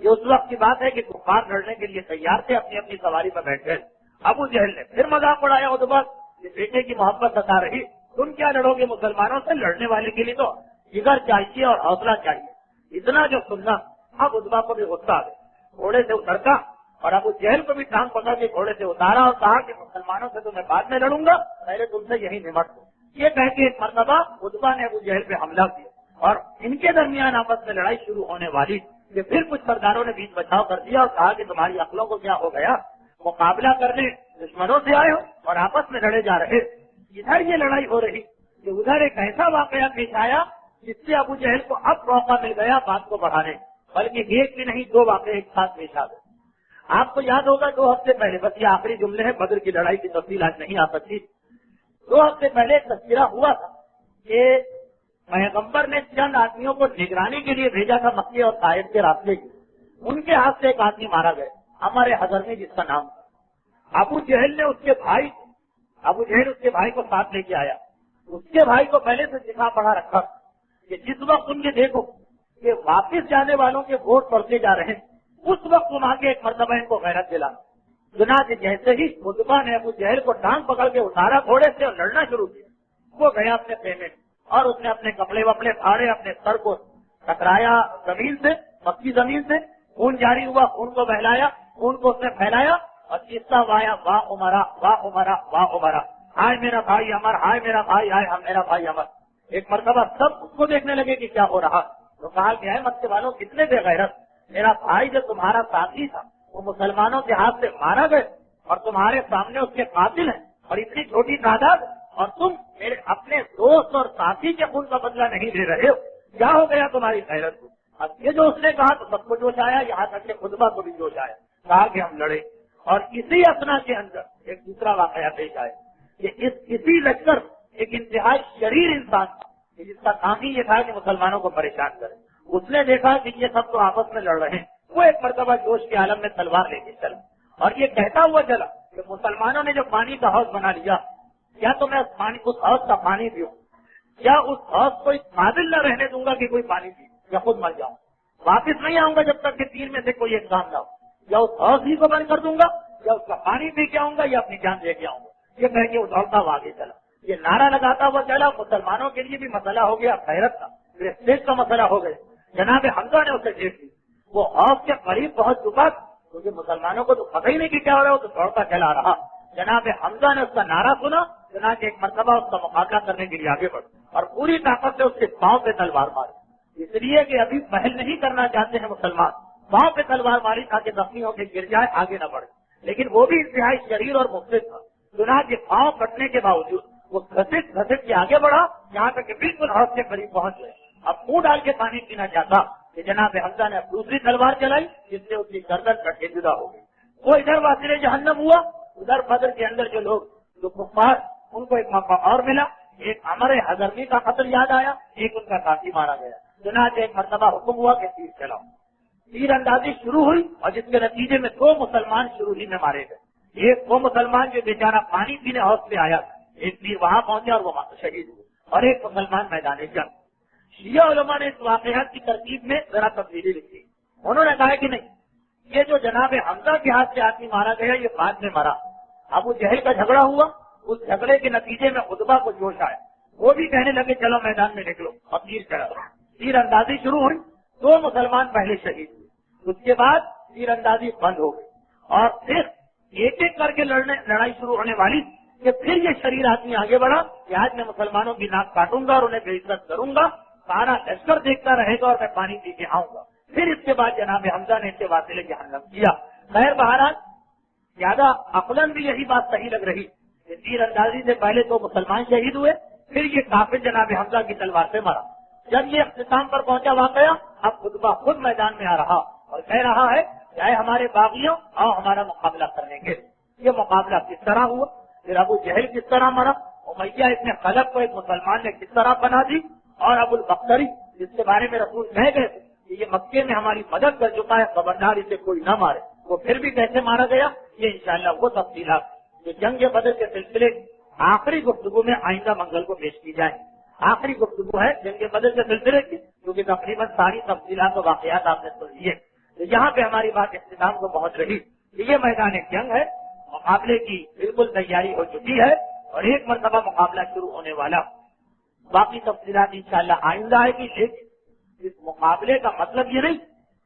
یہ اس وقت کی بات ہے کہ کفار لڑنے کے لیے تیار تھے، اپنی اپنی سواری پر بیٹھ گئے۔ ابو جہل نے پھر مذاق اڑایا عتبہ کہ بیٹے کی محبت ستا رہی، تم کیا لڑو گے مسلمانوں سے، لڑنے والے کے لیے تو جگر چاہیے اور حوصلہ چاہیے۔ اتنا جو سننا، اب عتبہ کو بھی غصہ آ گیا، گھوڑے سے اترتا اور ابو جہل کو بھی ٹانگ پکڑ کے گھوڑے سے اتارا اور کہا کہ مسلمانوں سے تو میں بعد میں لڑوں گا، پہلے تم سے یہی نمٹ دوں۔ یہ کہہ کے ایک مرتبہ عتبہ نے ابو جہل پہ حملہ کیا اور ان کے درمیان آپس میں لڑائی شروع ہونے والی کہ پھر کچھ سرداروں نے بیچ بچاؤ کر دیا اور کہا کہ تمہاری عقلوں کو کیا ہو گیا، مقابلہ کرنے دشمنوں سے آئے ہو اور آپس میں لڑے جا رہے۔ ادھر یہ لڑائی ہو رہی کہ ادھر ایک ایسا واقعہ پیش آیا جس سے ابو جہل کو اب موقع مل گیا بات کو بڑھانے، بلکہ ایک بھی نہیں 2 واقعے ایک ساتھ پیش آ گئے۔ آپ کو یاد ہوگا 2 ہفتے پہلے، بس یہ آخری جملے ہیں، بدر کی لڑائی کی تفصیل آج نہیں آ سکتی۔ 2 ہفتے پہلے ایک تذکرہ ہوا تھا کہ پیغمبر نے چند آدمیوں کو نگرانی کے لیے بھیجا تھا مکے اور طائف کے راستے کی، ان کے ہاتھ سے ایک آدمی مارا گیا، ہمارے حضرمی جس کا نام تھا۔ ابو جہل نے اس کے بھائی کو ساتھ لے کے آیا، اس کے بھائی کو پہلے سے سکھا پڑھا رکھا کہ جس وقت تم یہ دیکھو کہ واپس جانے والوں کے ووٹ پڑتے جا رہے ہیں، اس وقت تم آگے ایک مرتبہ ان کو غیرت دلانا۔ چنانچہ جیسے ہی عتبہ نے ابو جہل کو ٹانگ پکڑ کے اتارا گھوڑے سے اور لڑنا شروع کیا، وہ گیا اپنے خیمے اور اس نے اپنے کپڑے وپڑے پھاڑے، اپنے سر کو ٹکرایا زمین سے، مکی زمین سے، خون جاری ہوا، خون کو بہلایا، خون کو اس نے پھیلایا اور چیختا وایا واہ عمرہ واہ عمرہ واہ عمرہ، ہائے میرا بھائی عمر، ہائے میرا بھائی، ہائے میرا بھائی عمر۔ ایک مرتبہ سب اس کو دیکھنے لگے کہ کیا ہو رہا، تو کہا کہ ہے مکے والوں کتنے بے غیرت، میرا بھائی جو تمہارا ساتھی تھا وہ مسلمانوں کے ہاتھ سے مارا گئے اور تمہارے سامنے اس کے قاتل ہیں اور اتنی چھوٹی تعداد، اور تم میرے اپنے دوست اور ساتھی کے خون کا بدلہ نہیں لے رہے ہو، کیا ہو گیا تمہاری غیرت کو؟ اب یہ جو اس نے کہا تو سب کو جوش آیا، یہاں تک کہ خطبہ کو بھی جوش آیا، کہا کہ ہم لڑے۔ اور اسی اثنا کے اندر ایک دوسرا واقعہ پیش آئے کہ اسی لشکر ایک انتہائی شریر انسان تھا کہ جس کا کام ہی یہ تھا کہ مسلمانوں کو پریشان کرے، اس نے دیکھا کہ یہ سب تو آپس میں لڑ رہے ہیں، وہ ایک مرتبہ جوش کے عالم میں تلوار لے کے چلا اور یہ کہتا ہوا چلا کہ مسلمانوں نے جو پانی کا حوض بنا لیا، کیا تو میں اس حوض کا پانی پیوں، کیا اس حوض کو اس قابل نہ رہنے دوں گا کہ کوئی پانی پی، یا خود مر جاؤں، واپس نہیں آؤں گا جب تک کہ تین میں سے کوئی ایک کام نہ ہو، یا اس حوض ہی کو بند کر دوں گا، یا اس کا پانی پی کے آؤں گا، یا اپنی جان دے کے آؤں گا۔ یہ کہہ کے وہ دوڑتا ہوا آگے چلا، یہ نعرہ لگاتا ہوا چلا، مسلمانوں کے لیے بھی مسئلہ ہو گیا غیرت کا، پریسٹیج کا مسئلہ ہو گیا۔ جناب حمزہ نے اسے دیکھ لی، وہ حوض کے قریب پہنچ چکا کیونکہ مسلمانوں کو تو پتہ ہی نہیں کہ کیا ہو رہا ہے، وہ تو دوڑتا چلا رہا۔ جناب حمزہ نے اس کا نعرہ سنا، چنانچہ ایک مرتبہ اس کا مقابلہ کرنے کے لیے آگے بڑھ اور پوری طاقت سے اس کے پاؤں پہ تلوار ماری، اس لیے کہ ابھی پہل نہیں کرنا چاہتے ہیں مسلمان، پاؤں پہ تلوار ماری تاکہ زخمی ہو کے گر جائے، آگے نہ بڑھے، لیکن وہ بھی انتہائی شریر اور مفلس تھا، چنانچہ پاؤں کٹنے کے باوجود وہ گھسٹ گھسٹ کے آگے بڑھا، یہاں تک کہ بالکل حوض کے قریب پہنچ گئے۔ اب منہ ڈال کے پانی پینا چاہتا کہ جناب حمزہ نے دوسری تلوار چلائی جس سے اس کی گردن کٹ کے جدا ہو گئی۔ وہ ادھر واسطے جہنم ہوا، ادھر بدر کے اندر جو لوگ جو کفار ان کو ایک موقع اور ملا، ایک عمر حضرمی کا قتل یاد آیا، ایک ان کا ساتھی مارا گیا، چنانچہ ایک مرتبہ حکم ہوا کہ تیر چلاؤ، تیر اندازی شروع ہوئی اور جس کے نتیجے میں 2 مسلمان شروع ہی میں مارے گئے۔ ایک وہ مسلمان جو بیچارہ پانی پینے حوض سے آیا تھا، ایک تیر وہاں پہنچا اور وہ شہید ہوئے، اور ایک مسلمان میدان جنگ۔ شیعہ علماء نے اس واقعات کی ترتیب میں ذرا تبدیلی لکھی، انہوں نے کہا کہ نہیں، یہ جو جناب حمزہ کے ہاتھ سے آدمی مارا گیا یہ بعد میں مرا، ابو جہل کا جھگڑا ہوا، اس جھگڑے کے نتیجے میں عتبہ کو جوش آیا، وہ بھی کہنے لگے چلو میدان میں نکلو، اور تیر چلا، تیر اندازی شروع ہوئی، 2 مسلمان پہلے شہید ہوئے، اس کے بعد تیر اندازی بند ہو گئی، اور پھر ایک ایک کر کے لڑائی شروع ہونے والی کہ پھر یہ شریر آدمی آگے بڑھا کہ آج میں مسلمانوں کی ناک کاٹوں گا اور انہیں بے عزت کروں گا، سارا لشکر دیکھتا رہے گا اور میں پانی پی کے آؤں گا۔ پھر اس کے بعد جناب حمزہ نے اس کے واصلے جہنم کیا۔ خیر بہرحال زیادہ عقلاً بھی یہی بات صحیح لگ رہی کہ تیر اندازی سے پہلے 2 مسلمان شہید ہوئے، پھر یہ کافر جناب حمزہ کی تلوار سے مرا۔ جب یہ اختتام پر پہنچا واقعہ، اب خطبہ خود میدان میں آ رہا اور کہہ رہا ہے چاہے ہمارے باغیوں آؤ ہمارا مقابلہ کرنے کے۔ یہ مقابلہ کس طرح ہوا، پھر ابو جہل کس طرح مرا، امیہ ابن خلف کو ایک مسلمان نے کس طرح بنا دی، اور ابو البختری جس کے بارے میں رسول کہہ گئے کہ یہ مکے میں ہماری مدد کر چکا ہے، خبردار اسے کوئی نہ مارے، وہ پھر بھی کیسے مارا گیا، یہ انشاءاللہ وہ تفصیلات جو جنگ بدر کے سلسلے آخری گفتگو میں آئندہ منگل کو پیش کی جائیں۔ آخری گفتگو ہے جنگ بدر کے سلسلے کی، کیونکہ تقریباً ساری تفصیلات و واقعات آپ نے سن لیے، تو یہاں پہ ہماری بات اختتام کو پہنچ رہی کہ یہ میدان جنگ ہے، مقابلے کی بالکل تیاری ہو چکی ہے اور ایک مرتبہ مقابلہ شروع ہونے والا، باقی تفصیلات انشاءاللہ آئندہ آئے گی۔ لیکن اس مقابلے کا مطلب یہ نہیں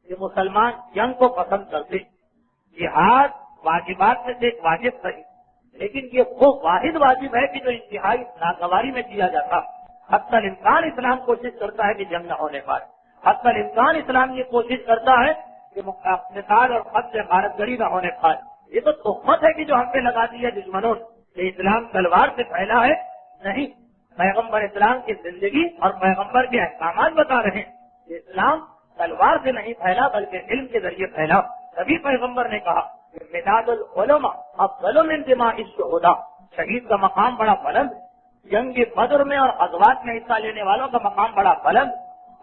کہ مسلمان جنگ کو پسند کرتے، جہاد واجبات میں سے ایک واجب صحیح، لیکن یہ وہ واحد واجب ہے کہ جو انتہائی ناگواری میں کیا جاتا۔ حتی الامکان اسلام کوشش کرتا ہے کہ جنگ نہ ہونے پائے، حتی الامکان اسلام یہ کوشش کرتا ہے کہ اقتصاد اور خط سے غارت گری نہ ہونے پائے۔ یہ تو تہمت ہے کہ جو ہم پہ لگا دی ہے دشمنوں نے کہ اسلام تلوار سے پھیلا ہے، نہیں، پیغمبر اسلام کی زندگی اور پیغمبر کے احکامات بتا رہے ہیں کہ اسلام تلوار سے نہیں پھیلا بلکہ علم کے ذریعے پھیلا۔ تبھی پیغمبر نے کہا کہ مداد العلماء افضل من دماء الشہداء، شہید کا مقام بڑا بلند، جنگ بدر میں اور غزوات میں حصہ لینے والوں کا مقام بڑا بلند،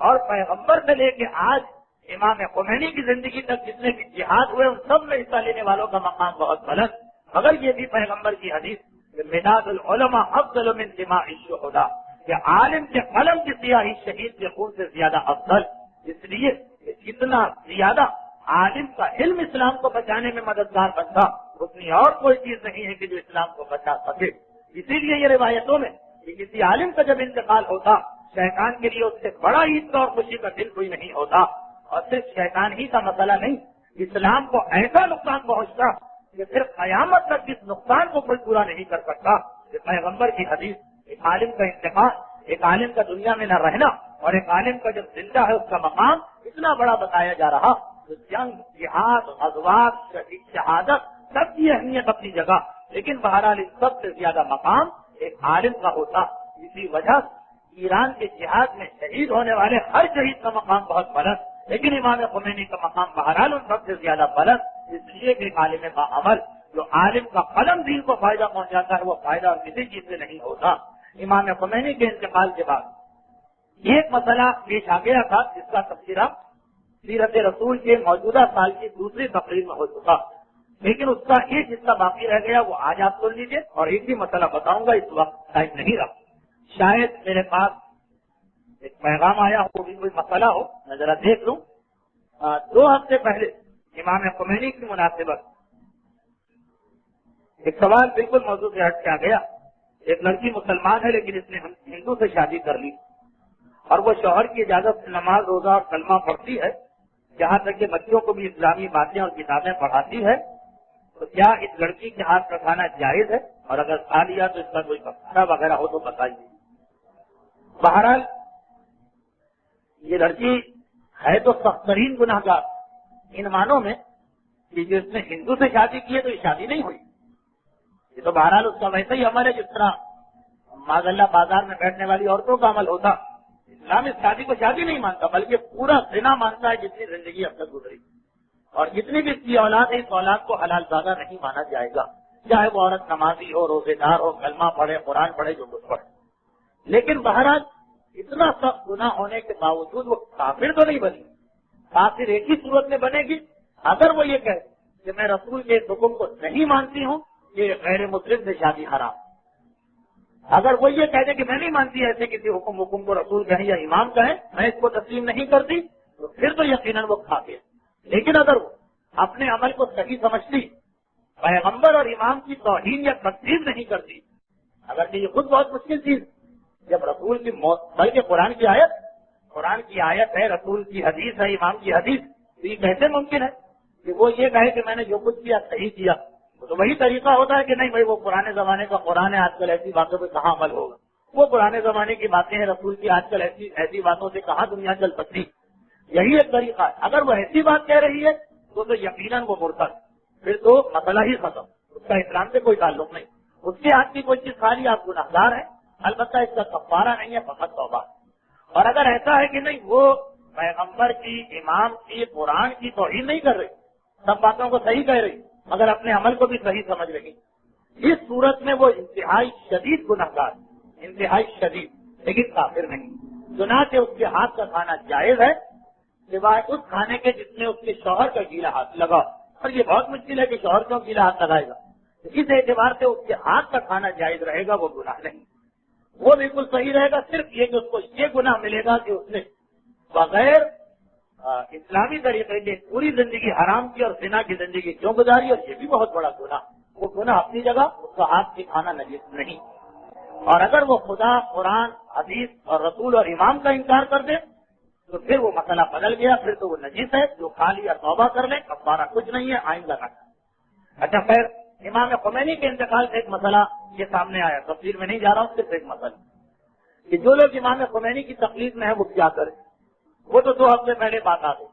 اور پیغمبر سے لے کے آج امام خمینی کی زندگی تک جتنے بھی جہاد ہوئے ان سب میں حصہ لینے والوں کا مقام بہت بلند، مگر یہ بھی پیغمبر کی حدیث مداد العلماء افضل من دماء الشہداء، کہ عالم کے قلم کی سیاہی شہید کے خون سے زیادہ افضل، اس لیے جتنا زیادہ عالم کا علم اسلام کو بچانے میں مددگار بنتا اتنی اور کوئی چیز نہیں ہے کہ جو اسلام کو بچا سکے۔ اسی لیے یہ روایتوں میں کہ کسی عالم کا جب انتقال ہوتا شیطان کے لیے اس سے بڑا عید کا اور خوشی کا دن کوئی نہیں ہوتا. اور صرف شیطان ہی کا مسئلہ نہیں، اسلام کو ایسا نقصان پہنچتا کہ پھر قیامت تک اس نقصان کو کوئی پورا نہیں کر سکتا. پیغمبر کی حدیث، ایک عالم کا انتقال، ایک عالم کا دنیا میں نہ رہنا اور ایک عالم کا جب زندہ ہے اس کا مقام اتنا بڑا بتایا جا رہا. تو جنگ، جہاد، غزوات، شہادت سب کی اہمیت اپنی جگہ، لیکن بہرحال اس سب سے زیادہ مقام ایک عالم کا ہوتا. اسی وجہ ایران کے جہاد میں شہید ہونے والے ہر شہید کا مقام بہت بلند، لیکن امام خمینی کا مقام بہرحال ان سب سے زیادہ بلند، اس لیے کہ عالم با عمل، جو عالم کا قلم دین کو فائدہ پہنچاتا ہے وہ فائدہ اور کسی چیز سے نہیں ہوتا. امام خمینی کے انتقال کے بعد ایک مسئلہ پیش آ گیا تھا جس کا تبصرہ سیرت رسول کے موجودہ سال کی دوسری تقریر میں ہو چکا، لیکن اس کا ایک حصہ باقی رہ گیا، وہ آج آپ سن لیجیے. اور ایک ہی مسئلہ بتاؤں گا، اس وقت ٹائم نہیں رہا. شاید میرے پاس ایک پیغام آیا ہو، بھی کوئی مسئلہ ہو، میں ذرا دیکھ لوں. 2 ہفتے پہلے امام خمینی کی مناسبت ایک سوال بالکل موضوع سے ہٹ کے آ گیا. ایک لڑکی مسلمان ہے لیکن اس نے ہندو سے شادی کر لی اور وہ شوہر کی اجازت سے نماز، روزہ اور کلمہ پڑھتی ہے، جہاں تک کہ بچوں کو بھی اسلامی باتیں اور کتابیں پڑھاتی ہے. تو کیا اس لڑکی کے ہاتھ کا کھانا جائز ہے؟ اور اگر کھا لیا تو اس کا کوئی کفارہ وغیرہ ہو تو بتائیے. بہرحال یہ لڑکی ہے تو سخت ترین گناہ گار ان معنوں میں کہ جس نے ہندو سے شادی کی ہے تو یہ شادی نہیں ہوئی. یہ تو بہرحال اس کا ویسا ہی عمل ہے جس طرح معاذ اللہ بازار میں بیٹھنے والی عورتوں کا عمل ہوتا. اسلام اس شادی کو شادی نہیں مانتا بلکہ پورا زنا مانتا ہے جتنی زندگی اب تک گزری. اور جتنی بھی اس کی اولاد ہے اس اولاد کو حلال زادہ نہیں مانا جائے گا، چاہے وہ عورت نمازی ہو، روزے دار ہو، کلمہ پڑھے، قرآن پڑھے، جو کچھ پڑھے. لیکن بہرحال اتنا سخت گناہ ہونے کے باوجود وہ کافر تو نہیں بنی. کافر ایک ہی صورت میں بنے گی اگر وہ یہ کہے کہ میں رسول کے حکم کو نہیں مانتی ہوں، یہ غیر مسلم سے شادی حرام. اگر وہ یہ کہہ دے کہ میں نہیں مانتی ایسے کسی حکم کو رسول کہیں یا امام کہیں، میں اس کو تسلیم نہیں کرتی، تو پھر تو یقیناً وہ کافر. لیکن اگر وہ اپنے عمل کو صحیح سمجھتی، پیغمبر اور امام کی توہین یا تکذیب نہیں کرتی، اگر یہ خود بہت مشکل چیز، جب رسول کی موت، بلکہ قرآن کی آیت ہے، رسول کی حدیث ہے، امام کی حدیث، تو یہ کیسے ممکن ہے کہ وہ یہ کہے کہ میں نے جو کچھ کیا صحیح کیا؟ تو وہی طریقہ ہوتا ہے کہ نہیں بھائی وہ پرانے زمانے کا قرآن ہے، آج کل ایسی باتوں پہ کہاں عمل ہوگا. وہ پرانے زمانے کی باتیں ہیں، رسول کی آج کل ایسی باتوں سے کہاں دنیا چل سکتی. یہی ایک طریقہ ہے. اگر وہ ایسی بات کہہ رہی ہے تو یقیناً وہ مرتد، پھر تو مسئلہ ہی ختم، اس کا اسلام سے کوئی تعلق نہیں. اس کے ہاتھ کی کوئی چیز خالی آپ گنہگار ہیں، البتہ اس کا کفارہ نہیں ہے، فقط توبہ. اور اگر ایسا ہے کہ نہیں وہ پیغمبر کی، امام کی، قرآن کی توہین نہیں کر رہی، سب باتوں کو صحیح کہہ رہی، مگر اپنے عمل کو بھی صحیح سمجھ رہی، اس صورت میں وہ انتہائی شدید گنہگار، انتہائی شدید، لیکن کافر نہیں. چنانچہ اس کے ہاتھ کا کھانا جائز ہے سوائے اس کھانے کے جس میں اس کے شوہر کا گیلا ہاتھ لگا. اور یہ بہت مشکل ہے کہ شوہر کیوں گیلا ہاتھ لگائے گا. اس اعتبار سے اس کے ہاتھ کا کھانا جائز رہے گا، وہ گناہ نہیں، وہ بالکل صحیح رہے گا. صرف یہ کہ اس کو یہ گناہ ملے گا کہ اس نے بغیر اسلامی طریقے کے پوری زندگی حرام کی اور زنا کی زندگی کیوں گزاری، اور یہ بھی بہت بڑا گناہ. وہ گناہ اپنی جگہ، اس کا ہاتھ سے کھانا نجس نہیں. اور اگر وہ خدا، قرآن، حدیث اور رسول اور امام کا انکار کر دے تو پھر وہ مسئلہ بدل گیا، پھر تو وہ نجس ہے. جو کھا لیا توبہ کر لے، کفارہ کچھ نہیں ہے، آئندہ کرنا. اچھا خیر، امام خمینی کے انتقال سے ایک مسئلہ یہ سامنے آیا، تفصیل میں نہیں جا رہا ہوں، صرف ایک مسئلہ کہ جو لوگ امام خمینی کی تقلید میں ہیں وہ کیا کریں. وہ تو 2 ہفتے پہلے بات آ گئی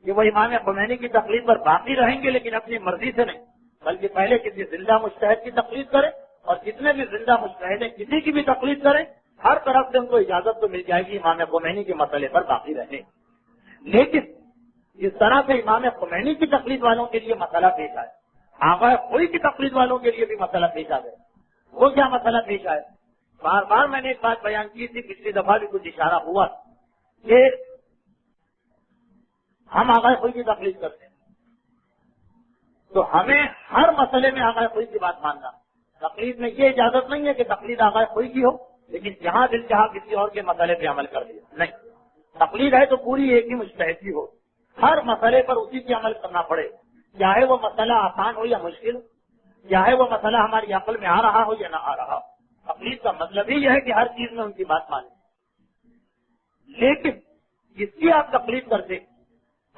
کہ وہ امام خمینی کی تقلید پر باقی رہیں گے، لیکن اپنی مرضی سے نہیں، بلکہ پہلے کسی زندہ مجتہد کی تقلید کریں، اور جتنے بھی زندہ مجتہد ہیں کسی کی بھی تقلید کریں، ہر طرف سے ان کو اجازت تو مل جائے گی امام خمینی کے مسئلے پر باقی رہنے. لیکن جس طرح سے امام خمینی کی تقلید والوں کے لیے مسئلہ پیش آیا، آقا خوئی کی تقلید والوں کے لیے بھی مسئلہ پیش آ گیا. وہ کیا مسئلہ پیش آیا؟ بار بار میں نے ایک بات بیان کی تھی، پچھلی دفعہ بھی کچھ اشارہ ہوا کہ ہم آقا خوئی کی تقلید کرتے ہیں تو ہمیں ہر مسئلے میں آقا خوئی کی بات ماننا. تقلید میں یہ اجازت نہیں ہے کہ تقلید آقا خوئی کی ہو لیکن جہاں دل چاہا کسی اور کے مسئلے پہ عمل کر دیا. نہیں، تقلید ہے تو پوری ایک ہی مجتہد کی ہو، ہر مسئلے پر اسی کی عمل کرنا پڑے، چاہے وہ مسئلہ آسان ہو یا مشکل، چاہے وہ مسئلہ ہماری عقل میں آ رہا ہو یا نہ آ رہا ہو. تقلید کا مطلب ہی یہ ہے کہ ہر چیز میں ان کی بات مانیں. لیکن جس کی آپ تقلید کرتے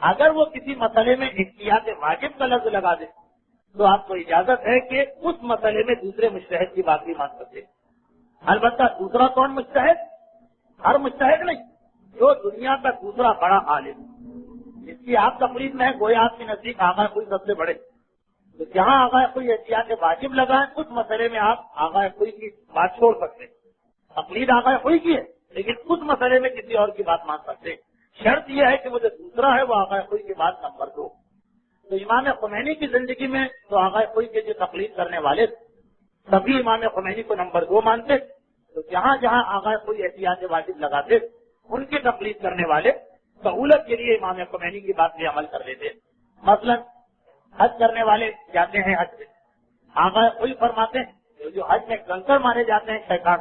اگر وہ کسی مسئلے میں احتیاط واجب کا لفظ لگا دے تو آپ کو اجازت ہے کہ اس مسئلے میں دوسرے مجتہد کی بات بھی مان سکتے. البتہ دوسرا کون مجتہد؟ ہر مجتہد نہیں، جو دنیا کا دوسرا بڑا عالم جس کی آپ تقلید میں ہے، گویا آپ کے نزدیک آغا کوئی سب سے بڑے، تو جہاں آغا کوئی احتیاط واجب لگا ہے اس مسئلے میں آپ آغا کوئی کی بات چھوڑ سکتے. تقلید آغا کوئی کی ہے لیکن اس مسئلے میں کسی اور کی بات مان سکتے. شرط یہ ہے کہ وہ جو دوسرا ہے وہ آغا کوئی کی بات نمبر 2. تو امام خمینی کی زندگی میں تو آغا کوئی کے جو تقلید کرنے والے سبھی امام خمینی کو نمبر 2 مانتے. تو جہاں جہاں آغا کوئی احتیاط واجب لگاتے ان کی تقلید کرنے والے سہولت کے لیے امام خمینی کی بات پہ عمل کر لیتے. مثلا حج کرنے والے جاتے ہیں حج میں، آغا کوئی فرماتے ہیں جو حج میں کنکر مارے جاتے ہیں شیطان،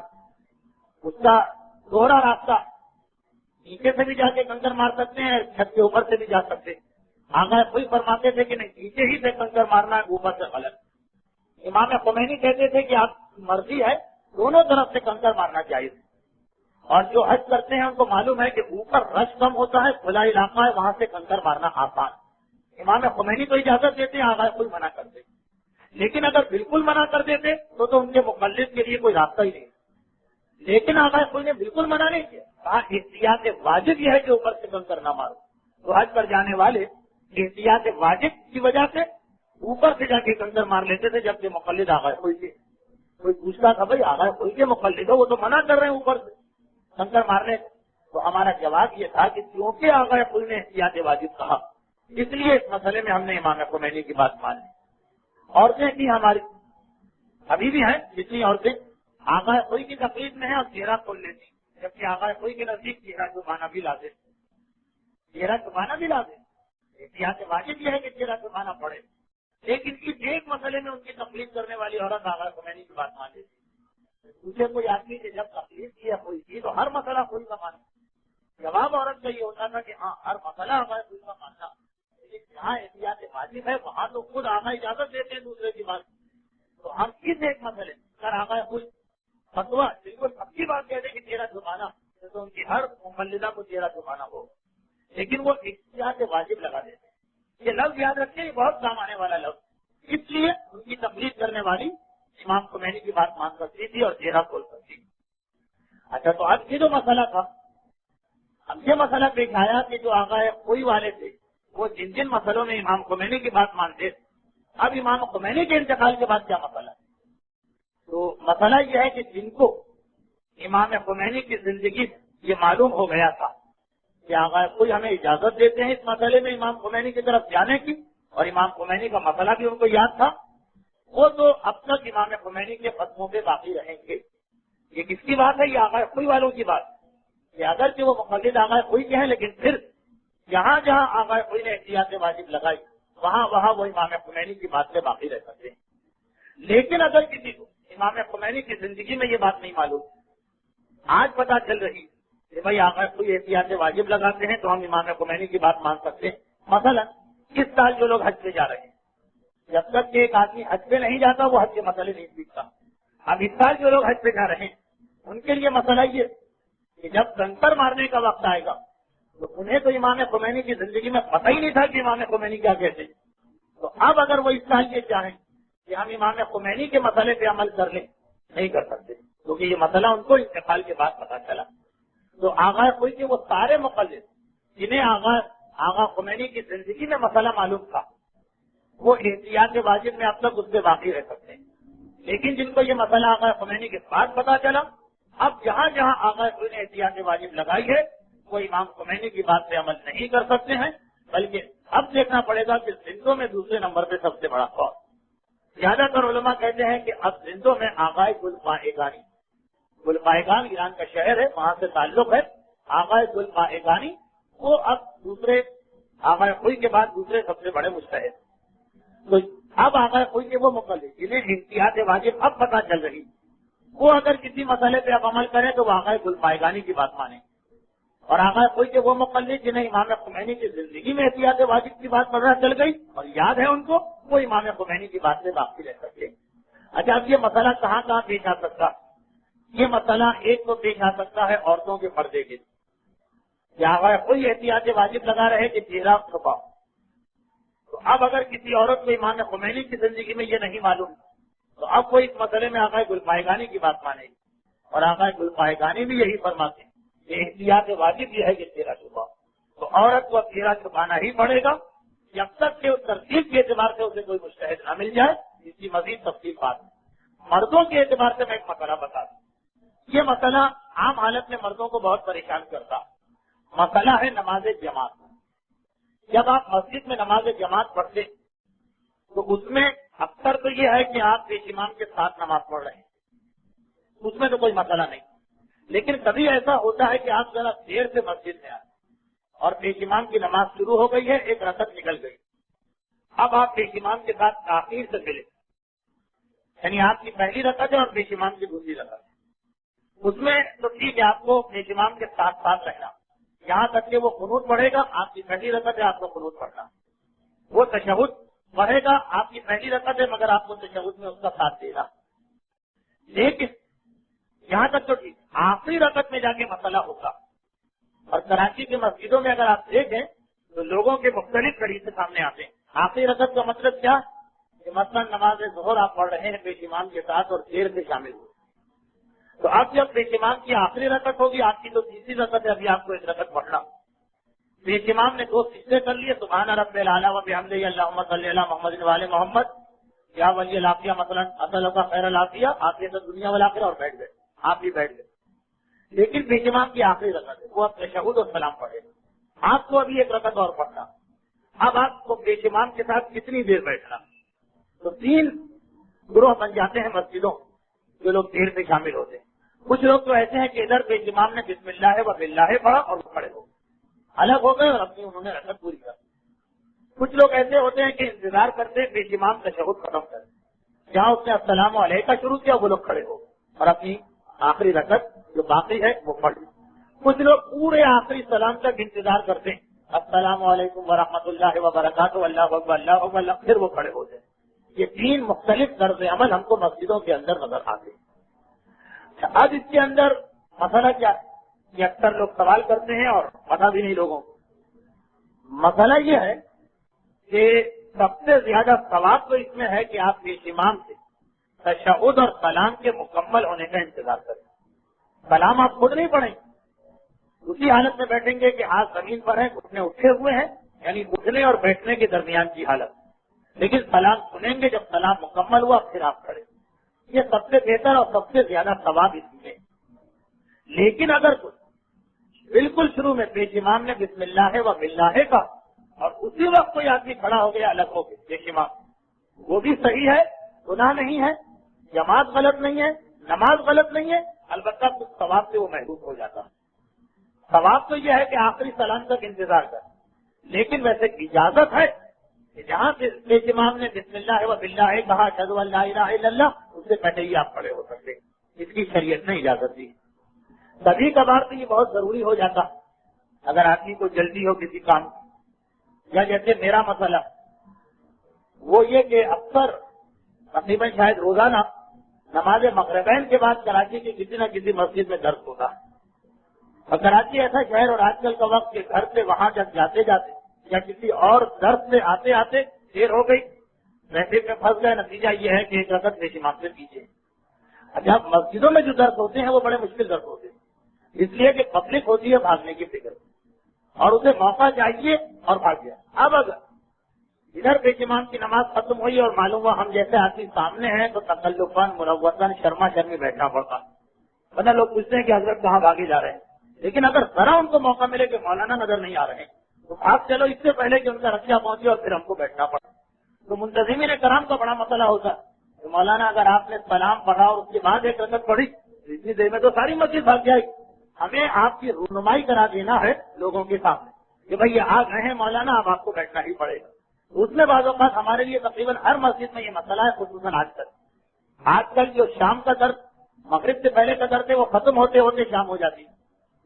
اس کا دوہرا راستہ نیچے سے بھی جا کے کنکر مار سکتے ہیں، چھت کے اوپر سے بھی جا سکتے ہیں. آغا کوئی فرماتے تھے کہ نہیں، نیچے ہی سے کنکر مارنا ہے، اوپر سے غلط. امام خمینی کہتے تھے کہ آپ کی مرضی ہے، دونوں طرف سے کنکر مارنا چاہیے. اور جو حج کرتے ہیں ان کو معلوم ہے کہ اوپر رش کم ہوتا ہے، کھلا علاقہ ہے، وہاں سے کنکر مارنا آسان. امام خمینی کو اجازت دیتے ہیں، آغا کوئی منع کرتے. لیکن اگر بالکل منع کر دیتے تو ان کے مقلد کے لیے کوئی راستہ ہی نہیں. لیکن آغا کوئی نے بالکل منع نہیں کیا، کہا احتیاط واجب یہ ہے کہ اوپر سے کنکر نہ مارو. تو حج پر جانے والے احتیاط واجب کی وجہ سے اوپر سے جا کے کنکر مار لیتے تھے، جبکہ مقلد آغا کوئی کے. کوئی پوچھتا تھا بھائی آغا کوئی کے مقلد ہو، وہ تو منع کر رہے ہیں اوپر سے کنکر مارنے. تو ہمارا جواب یہ تھا کہ کیونکہ آغا کوئی نے احتیاط واجب کہا اس لیے اس مسئلے میں ہم نے امام خمینی کی بات مان لی. عورتیں بھی ہماری ابھی بھی ہیں جتنی عورتیں آغا کوئی کی تقلید میں ہیں اور چہرہ کھول لیتی، جبکہ آغا کوئی کے نزدیک چہرہ چھپانا بھی لازم، چہرہ چھپانا بھی لازم. احتیاط واجب یہ ہے کہ چہرہ چھپانا پڑے، لیکن اس ایک مسئلے میں ان کی تقلید کرنے والی عورت آغا خمینی کی بات مان لیتی. مجھے کوئی آدمی کہ جب تقلید کی ہے کوئی کی تو ہر مسئلہ کوئی کا ماننا. جواب عورت کا یہ ہوتا تھا کہ ہاں ہر مسئلہ ہمارا کوئی کا ماننا، لیکن جہاں احتیاط واجب ہے وہاں تو خود آغا اجازت دیتے ہیں دوسرے کی بات. تو ہم اس ایک مسئلے اگر آغا کوئی فتوا بالکل سب کی بات کہتے کہ چہرہ چھپانا تو ان کی ہر مقلدہ کو چہرہ چھپانا ہو، لیکن وہ احتیاط واجب لگا دیتے. یہ لفظ یاد رکھیں، یہ بہت کام آنے والا لفظ. اس لیے ان کی تقلید کرنے والی امام خمینی کی بات مان سکتی تھی اور چہرہ کھول سکتی. اچھا، تو اب یہ جو مسئلہ تھا، اب یہ مسئلہ پیش آیا کہ جو آغا کوئی والے تھے وہ جن جن مسئلوں میں امام خمینی کی بات مانتے، اب امام خمینی کے انتقال کے بعد کیا مسئلہ ہے؟ تو مسئلہ یہ ہے کہ جن کو امام خمینی کی زندگی یہ معلوم ہو گیا تھا کہ آغا کوئی ہمیں اجازت دیتے ہیں اس مسئلے میں امام خمینی کی طرف جانے کی، اور امام خمینی کا مسئلہ بھی ان کو یاد تھا، وہ تو اب تک امام خمینی کے فتووں پہ باقی رہیں گے. یہ کس کی بات ہے؟ یہ آغا کوئی والوں کی بات ہے. اگرچہ وہ مقلد آغا کوئی کے ہیں، لیکن پھر جہاں جہاں آغا کوئی نے احتیاط واجب لگائی وہاں وہ امام خمینی کی بات سے باقی رہ سکتے ہیں. لیکن اگر کسی کو امام خمینی کی زندگی میں یہ بات نہیں معلوم، آج پتا چل رہی کہ بھائی آغا کوئی احتیاط واجب لگاتے ہیں تو ہم امام خمینی کی بات مان سکتے ہیں. مثلا اس سال جو لوگ حج پہ جا رہے ہیں، جب تک کہ ایک آدمی حج پہ نہیں جاتا وہ حج کے مسئلے نہیں سیکھتا. اب اس سال جو لوگ حج پہ جا رہے ہیں ان کے لیے مسئلہ یہ کہ جب کنکر مارنے کا وقت آئے گا تو انہیں تو امام خمینی کی زندگی میں پتہ ہی نہیں تھا کہ امام خمینی کیا کہتے ہیں. تو اب اگر وہ اس سال یہ چاہیں کہ ہم امام خمینی کے مسئلے پہ عمل کر لیں، نہیں کر سکتے کیونکہ یہ مسئلہ ان کو انتقال کے بعد پتہ چلا. تو آغا کوئی کہ وہ سارے مقلد جنہیں آغا خمینی کی زندگی میں مسئلہ معلوم تھا وہ احتیاط واجب میں اب تک اس سے باقی رہ سکتے ہیں. لیکن جن کو یہ مسئلہ آغا خمینی کے بعد پتہ چلا، اب جہاں جہاں آغا کوئی نے احتیاط واجب لگائی ہے وہ امام خمینی کی بات پہ عمل نہیں کر سکتے ہیں، بلکہ اب دیکھنا پڑے گا کہ زندوں میں دوسرے نمبر پہ سب سے بڑا خوف. زیادہ تر علماء کہتے ہیں کہ اب زندوں میں آغا گلپائگانی، گلپائگان ایران کا شہر ہے، وہاں سے تعلق ہے. آغا گلپائگانی وہ اب دوسرے آغا کوئی کے بعد دوسرے سب سے بڑے مجتہد. تو اب آغا کوئی کے وہ مقلد جنہیں احتیاط واجب اب پتہ چل رہی، وہ اگر کسی مسئلے پہ اب عمل کرے تو وہ آغا گلپائگانی کی بات مانے. اور آغا کوئی کے وہ مقلد جنہیں امام خمینی کی زندگی میں احتیاط واجب کی بات پتہ چل گئی اور یاد ہے ان کو، وہ امام خمینی کی بات سے باقی رہ سکتے. اچھا، اب یہ مسئلہ کہاں کہاں پیش آ سکتا؟ یہ مسئلہ ایک تو پیش آ سکتا ہے عورتوں کے پردے کے. یا کوئی احتیاط واجب لگا رہے کہ چہرہ چھپاؤ. تو اب اگر کسی عورت کو امام خمینی کی زندگی میں یہ نہیں معلوم تو اب وہ اس مسئلے میں آقا گلپائگانی کی بات مانے گی. اور آقا گلپائگانی بھی یہی فرماتے ہیں کہ احتیاط واجب یہ ہے کہ چہرہ چھپاؤ. تو عورت کو چہرہ چھپانا ہی پڑے گا جب تک کہ ترتیب کے اعتبار سے اسے کوئی مجتہد نہ مل جائے. اس کی مزید تفصیل بات ہے. مردوں کے اعتبار سے میں ایک مسئلہ بتا دوں. یہ مسئلہ عام حالت میں مردوں کو بہت پریشان کرتا. مسئلہ ہے نماز جماعت. جب آپ مسجد میں نماز جماعت پڑھتے تو اس میں اکثر تو یہ ہے کہ آپ پیش امام کے ساتھ نماز پڑھ رہے ہیں, اس میں تو کوئی مسئلہ نہیں. لیکن کبھی ایسا ہوتا ہے کہ آپ ذرا دیر سے مسجد میں آئے اور پیش امام کی نماز شروع ہو گئی ہے, ایک رکعت نکل گئی. اب آپ پیش امام کے ساتھ تاخیر سے ملے, یعنی آپ کی پہلی رکعت ہے اور پیش امام کی دوسری رکعت ہے. اس میں تو ٹھیک ہے آپ کو پیش امام کے ساتھ ساتھ رہنا, یہاں تک کہ وہ قنوت پڑھے گا, آپ کی پہلی رکعت ہے, آپ کو قنوت پڑھنا. وہ تشہد پڑھے گا, آپ کی پہلی رکعت ہے, مگر آپ کو تشہد میں اس کا ساتھ دینا. لیکن یہاں تک تو ٹھیک, آخری رکعت میں جا کے مسئلہ ہوگا. اور کراچی کی مسجدوں میں اگر آپ دیکھیں تو لوگوں کے مختلف طریقے سامنے آتے ہیں. آخری رکعت کا مطلب کیا کہ مثلا نماز ظہر آپ پڑھ رہے ہیں پیش امام کے ساتھ اور دیر سے شامل ہوئے, تو اب جب پیش امام کی آخری رکعت ہوگی, آپ کی تو تیسری رکعت ہے, ابھی آپ کو ایک رکعت پڑھنا. پیش امام نے 2 سجدے کر لیے, سبحان رب الاعلی و بحمدہ اللہم صلی علی محمد و آل محمد یا ولی العافیہ, مثلا اصل کا خیر العافیہ, آپ یہ سب دنیا والآخرہ, اور بیٹھ گئے, آپ بھی بیٹھ گئے. لیکن پیش امام کی آخری رکعت ہے, وہ اب تشہد اور سلام پڑھے. آپ کو ابھی ایک رکعت اور پڑھنا. اب آپ کو پیش امام کے ساتھ کتنی دیر بیٹھنا؟ تو 3 گروہ بن جاتے ہیں مسجدوں جو لوگ دیر سے شامل ہوتے ہیں. کچھ لوگ تو ایسے ہیں کہ ادھر پیش امام نے بسم اللہ و باللہ پڑھا اور وہ کھڑے ہو گئے, الگ ہو گئے اور اپنی انہوں نے رکعت پوری کر. کچھ لوگ ایسے ہوتے ہیں کہ انتظار کرتے ہیں پیش امام تشہد ختم کرے, جہاں اس نے السلام علیکم شروع کیا وہ لوگ کھڑے ہو اور اپنی آخری رکعت جو باقی ہے وہ پڑھ. کچھ لوگ پورے آخری سلام تک انتظار کرتے ہیں, السلام علیکم ورحمۃ اللہ وبرکاتہ, اللہ اکبر اللہ اکبر, پھر وہ کھڑے ہو جائیں. یہ 3 مختلف طرز عمل ہم کو مسجدوں کے اندر نظر آتے ہیں. اب اس کے اندر مسئلہ کیا ہے, یہ اکثر لوگ سوال کرتے ہیں اور پتہ بھی نہیں لوگوں کو. مسئلہ یہ ہے کہ سب سے زیادہ ثواب تو اس میں ہے کہ آپ پیش امام سے تشہد اور سلام کے مکمل ہونے کا انتظار کریں. سلام آپ خود نہیں پڑھیں, اسی حالت میں بیٹھیں گے کہ ہاتھ زمین پر ہیں, گھٹنے اٹھے ہوئے ہیں, یعنی اٹھنے اور بیٹھنے کے درمیان کی حالت. لیکن سلام سنیں گے, جب سلام مکمل ہوا پھر آپ کھڑے. یہ سب سے بہتر اور سب سے زیادہ ثواب اس میں. لیکن اگر بالکل شروع میں پیش امام نے بسم اللہ و باللہ کا اور اسی وقت کوئی آدمی کھڑا ہو گیا الگ ہو کے پیش امام, وہ بھی صحیح ہے, گناہ نہیں ہے, جماعت غلط نہیں ہے, نماز غلط نہیں ہے, البتہ کچھ ثواب سے وہ محروم ہو جاتا ہے. ثواب تو یہ ہے کہ آخری سلام تک انتظار کر. لیکن ویسے اجازت ہے کہ جہاں سے پیش امام نے بسم اللہ و باللہ کہا, اشہد ان لا الہ الا اللہ, اس سے پہلے ہی آپ کھڑے ہو سکتے. اس کی شریعت نے اجازت دی. کبھی کبھار تو یہ بہت ضروری ہو جاتا اگر آدمی کو جلدی ہو کسی کام, یا جیسے میرا مسئلہ وہ یہ کہ اکثر تقریباً شاید روزانہ نماز مغربین کے بعد کراچی کی کسی نہ کسی مسجد میں درس ہوتا ہے. اور کراچی ایسا شہر اور آج کل کا وقت کے گھر سے وہاں جب جاتے جاتے یا کسی اور درس سے آتے آتے دیر ہو گئی, ٹریفک میں پھنس گئے, نتیجہ یہ ہے کہ ایک رکعت پیش امام سے کیجیے. اچھا, مسجدوں میں جو درس ہوتے ہیں وہ بڑے مشکل درس ہوتے ہیں, اس لیے کہ پبلک ہوتی ہے بھاگنے کی فکر اور اسے موقع چاہیے اور بھاگ گیا. اب اگر ادھر پیش امام کی نماز ختم ہوئی اور معلوم ہوا ہم جیسے آدمی سامنے ہیں تو تکلفاً مروتاً شرما شرمی بیٹھنا پڑتا. ورنہ لوگ پوچھتے ہیں کہ حضرت کہاں بھاگے جا رہے ہیں. لیکن اگر ذرا ان کو موقع ملے کہ مولانا نظر نہیں آ رہے ہیں تو آپ چلو اس سے پہلے کہ ان کا رکشہ پہنچے اور پھر ہم کو بیٹھنا پڑا. تو منتظمین کرام کا بڑا مسئلہ ہوتا ہے کہ مولانا اگر آپ نے سلام پڑھا اور اس کے بعد ایک رکعت پڑھی اتنی دیر میں تو ساری مسجد بھاگ جائے گی. ہمیں آپ کی رہنمائی کرا دینا ہے لوگوں کے سامنے کہ بھائی یہ آ گئے ہیں مولانا, اب آپ کو بیٹھنا ہی پڑے گا. اس میں بعض اوقات ہمارے لیے تقریباً ہر مسجد میں یہ مسئلہ ہے, خصوصاً آج کل جو شام کا درس مغرب سے پہلے کا درس ہے وہ ختم ہوتے ہوتے شام ہو جاتی ہے,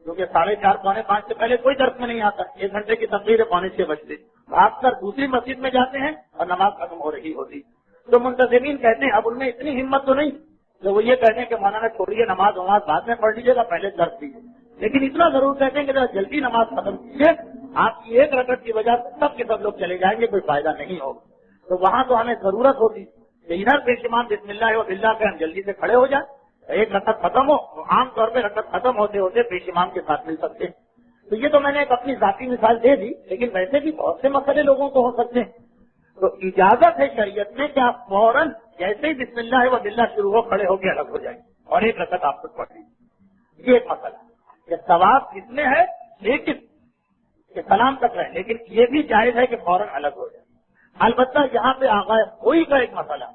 کیونکہ 4:30 پونے 5 سے پہلے کوئی درس میں نہیں آتا. 1 گھنٹے کی تقریر ہے 5:45 بجتے, بھاگ کر دوسری مسجد میں جاتے ہیں اور نماز ختم ہو رہی ہوتی. تو منتظمین کہتے ہیں اب ان میں اتنی ہمت تو نہیں تو وہ یہ کہتے ہیں کہ مولانا چھوڑیے نماز بعد میں پڑھ لیجیے گا, پہلے درس دیجیے. لیکن اتنا ضرور کہتے ہیں کہ ذرا جلدی نماز ختم کیجیے، آپ کی ایک رکعت کی وجہ سے سب کے سب لوگ چلے جائیں گے، کوئی فائدہ نہیں ہوگا۔ تو وہاں تو ہمیں ضرورت ہوتی کہ ادھر پیش امام بسم اللہ و باللہ کہ ہم جلدی سے کھڑے ہو جائیں، ایک رکعت ختم ہو، عام طور پہ رکعت ختم ہوتے ہوتے پیش امام کے ساتھ مل سکتے ہیں۔ تو یہ تو میں نے ایک اپنی ذاتی مثال دے دی، لیکن ویسے بھی بہت سے مسئلے لوگوں کو ہو سکتے ہیں۔ تو اجازت ہے شریعت میں کہ آپ فوراً جیسے ہی بسم اللہ و باللہ شروع ہو کھڑے ہو کے الگ ہو جائیں اور ایک رکعت آپ خود پڑھ لیجیے۔ یہ ایک مسئلہ کہ ثواب اس میں ہے لیکن کہ سلام تک رہے، لیکن یہ بھی جائز ہے کہ فوراً الگ ہو جائے۔ البتہ یہاں پہ آغاز خوئی کا ایک مسئلہ،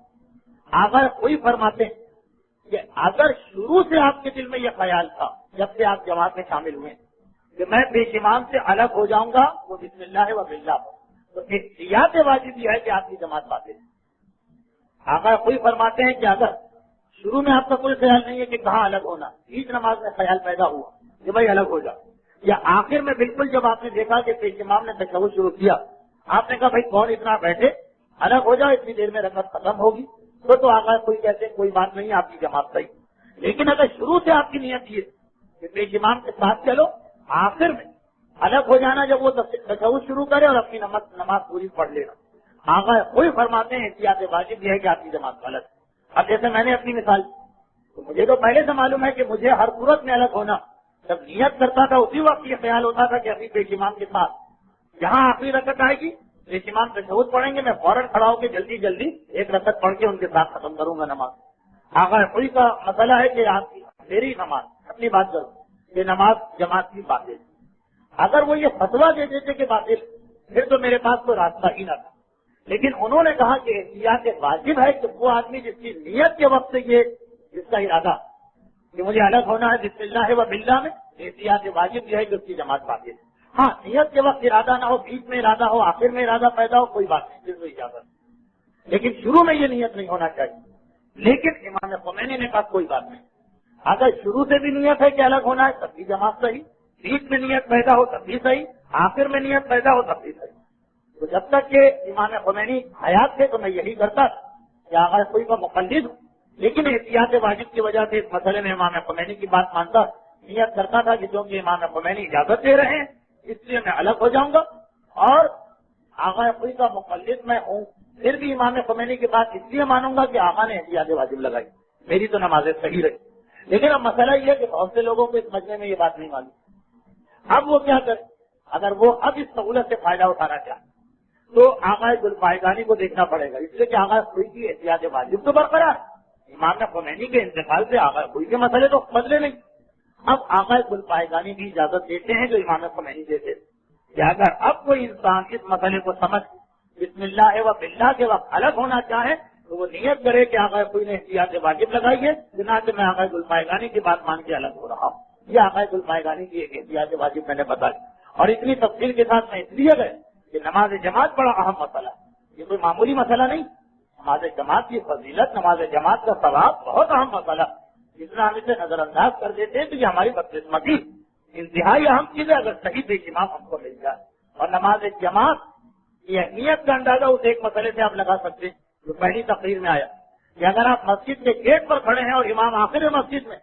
آغاز خوئی فرماتے ہیں کہ اگر شروع سے آپ کے دل میں یہ خیال تھا جب سے آپ جماعت میں شامل ہوئے کہ میں پیش امام سے الگ ہو جاؤں گا وہ بسم اللہ و باللہ، تو احتیاط واجب یہ ہے کہ آپ کی جماعت باطل ہے۔ آغاز خوئی فرماتے ہیں کہ اگر شروع میں آپ کا کوئی خیال نہیں ہے کہ کہاں الگ ہونا، عید نماز میں خیال پیدا ہوا کہ بھائی الگ ہو جاؤ، یا آخر میں بالکل جب آپ نے دیکھا کہ پیش امام نے تشہد شروع کیا، آپ نے کہا بھائی کون اتنا بیٹھے، الگ ہو جاؤ، اتنی دیر میں رکعت ختم ہوگی، تو آغاز کوئی کہتے ہیں کوئی بات نہیں، آپ کی جماعت صحیح۔ لیکن اگر شروع سے آپ کی نیت یہ کہ پیش امام کے ساتھ چلو، آخر میں الگ ہو جانا جب وہ تشہد شروع کرے اور اپنی نماز پوری پڑھ لینا، آغاز کوئی فرماتے ہیں احتیاط واجب یہ ہے کہ آپ کی جماعت غلط ہے۔ اب جیسے میں نے اپنی مثال، تو مجھے تو پہلے سے معلوم ہے کہ مجھے ہر صورت میں الگ ہونا، جب نیت کرتا تھا اسی وقت یہ خیال ہوتا تھا کہ ابھی پیش امام کے ساتھ جہاں آخری رکعت آئے گی پیش امام تشہد پڑھیں گے، میں فوراً کھڑا ہو کے جلدی جلدی ایک رکعت پڑھ کے ان کے ساتھ ختم کروں گا نماز۔ آغاز کوئی کا مسئلہ ہے کہ آپ کی میری نماز، اپنی بات کروں کہ نماز جماعت کی باطل، اگر وہ یہ فتویٰ دے دیتے کہ باطل، پھر تو میرے پاس کوئی راستہ ہی نہ تھا۔ لیکن انہوں نے کہا کہ احتیاط واجب ہے کہ وہ آدمی جس کی نیت کے وقت سے یہ جس کا ارادہ کہ مجھے الگ ہونا ہے بسم اللہ و باللہ میں، احتیاط واجب یہ ہے کہ اس کی جماعت باطل ہے۔ ہاں نیت کے وقت ارادہ نہ ہو، بیچ میں ارادہ ہو، آخر میں ارادہ پیدا ہو، کوئی بات نہیں، پھر تو اجازت، لیکن شروع میں یہ نیت نہیں ہونا چاہیے۔ لیکن امام خمینی نے کہا کوئی بات نہیں، اگر شروع سے بھی نیت ہے کہ الگ ہونا ہے تب بھی جماعت صحیح، بیچ میں نیت پیدا ہو تب بھی صحیح، آخر میں نیت پیدا ہو تب بھی صحیح۔ تو جب تک کہ امام خمینی حیات تھے تو میں یہی کرتا کہ آغاز کوئی کا مقلد ہوں، لیکن احتیاط واجب کی وجہ سے اس مسئلے میں امام خمینی کی بات مانتا، نیت کرتا تھا کہ کیونکہ امام خمینی اجازت دے رہے ہیں اس لیے میں الگ ہو جاؤں گا، اور آغاز کوئی کا مقلد میں ہوں پھر بھی امام خمینی کی بات اس لیے مانوں گا کہ آقا نے احتیاط واجب لگائی، میری تو نمازیں صحیح رہی۔ لیکن اب مسئلہ یہ ہے کہ بہت سے لوگوں کو اس مجمع میں یہ بات نہیں معلوم، اب وہ کیا کریں؟ اگر وہ اب اس سہولت سے فائدہ اٹھانا چاہیں تو آغاز ذوالفائقانی کو دیکھنا پڑے گا، اس لیے کہ آغاز کوئی کی احتیاط واجب تو برقرار، امام خمینی کے انتقال سے آغاز کوئی کے مسئلے تو بدلے نہیں۔ اب آغاز ذوالفائقانی بھی اجازت دیتے ہیں جو امام خمینی دیتے کہ اگر اب کوئی انسان اس مسئلے کو سمجھ بسم اللہ و باللہ کے وقت الگ ہونا چاہے تو وہ نیت کرے کہ آغاز کوئی نے احتیاط واجب لگائی ہے، چنانچہ میں آغاز ذوالفائقانی کی بات مان کے الگ ہو رہا ہوں۔ یہ آغاز ذوالفائقانی کی ایک احتیاط واجب میں نے بتائی، اور اتنی تفصیل کے ساتھ میں اس لیے گئے کہ نماز جماعت بڑا اہم مسئلہ ہے، یہ کوئی معمولی مسئلہ نہیں، نماز جماعت کی فضیلت، نماز جماعت کا ثواب بہت اہم مسئلہ، جتنا ہم اسے نظر انداز کر دیتے ہیں تو یہ ہماری بدقسمتی، انتہائی اہم چیز ہے اگر صحیح پیش امام ہم کو مل جائے۔ اور نماز جماعت کی اہمیت کا اندازہ اس ایک مسئلے سے آپ لگا سکتے ہیں جو پہلی تقریر میں آیا کہ اگر آپ مسجد کے گیٹ پر کھڑے ہیں اور امام آخر مسجد میں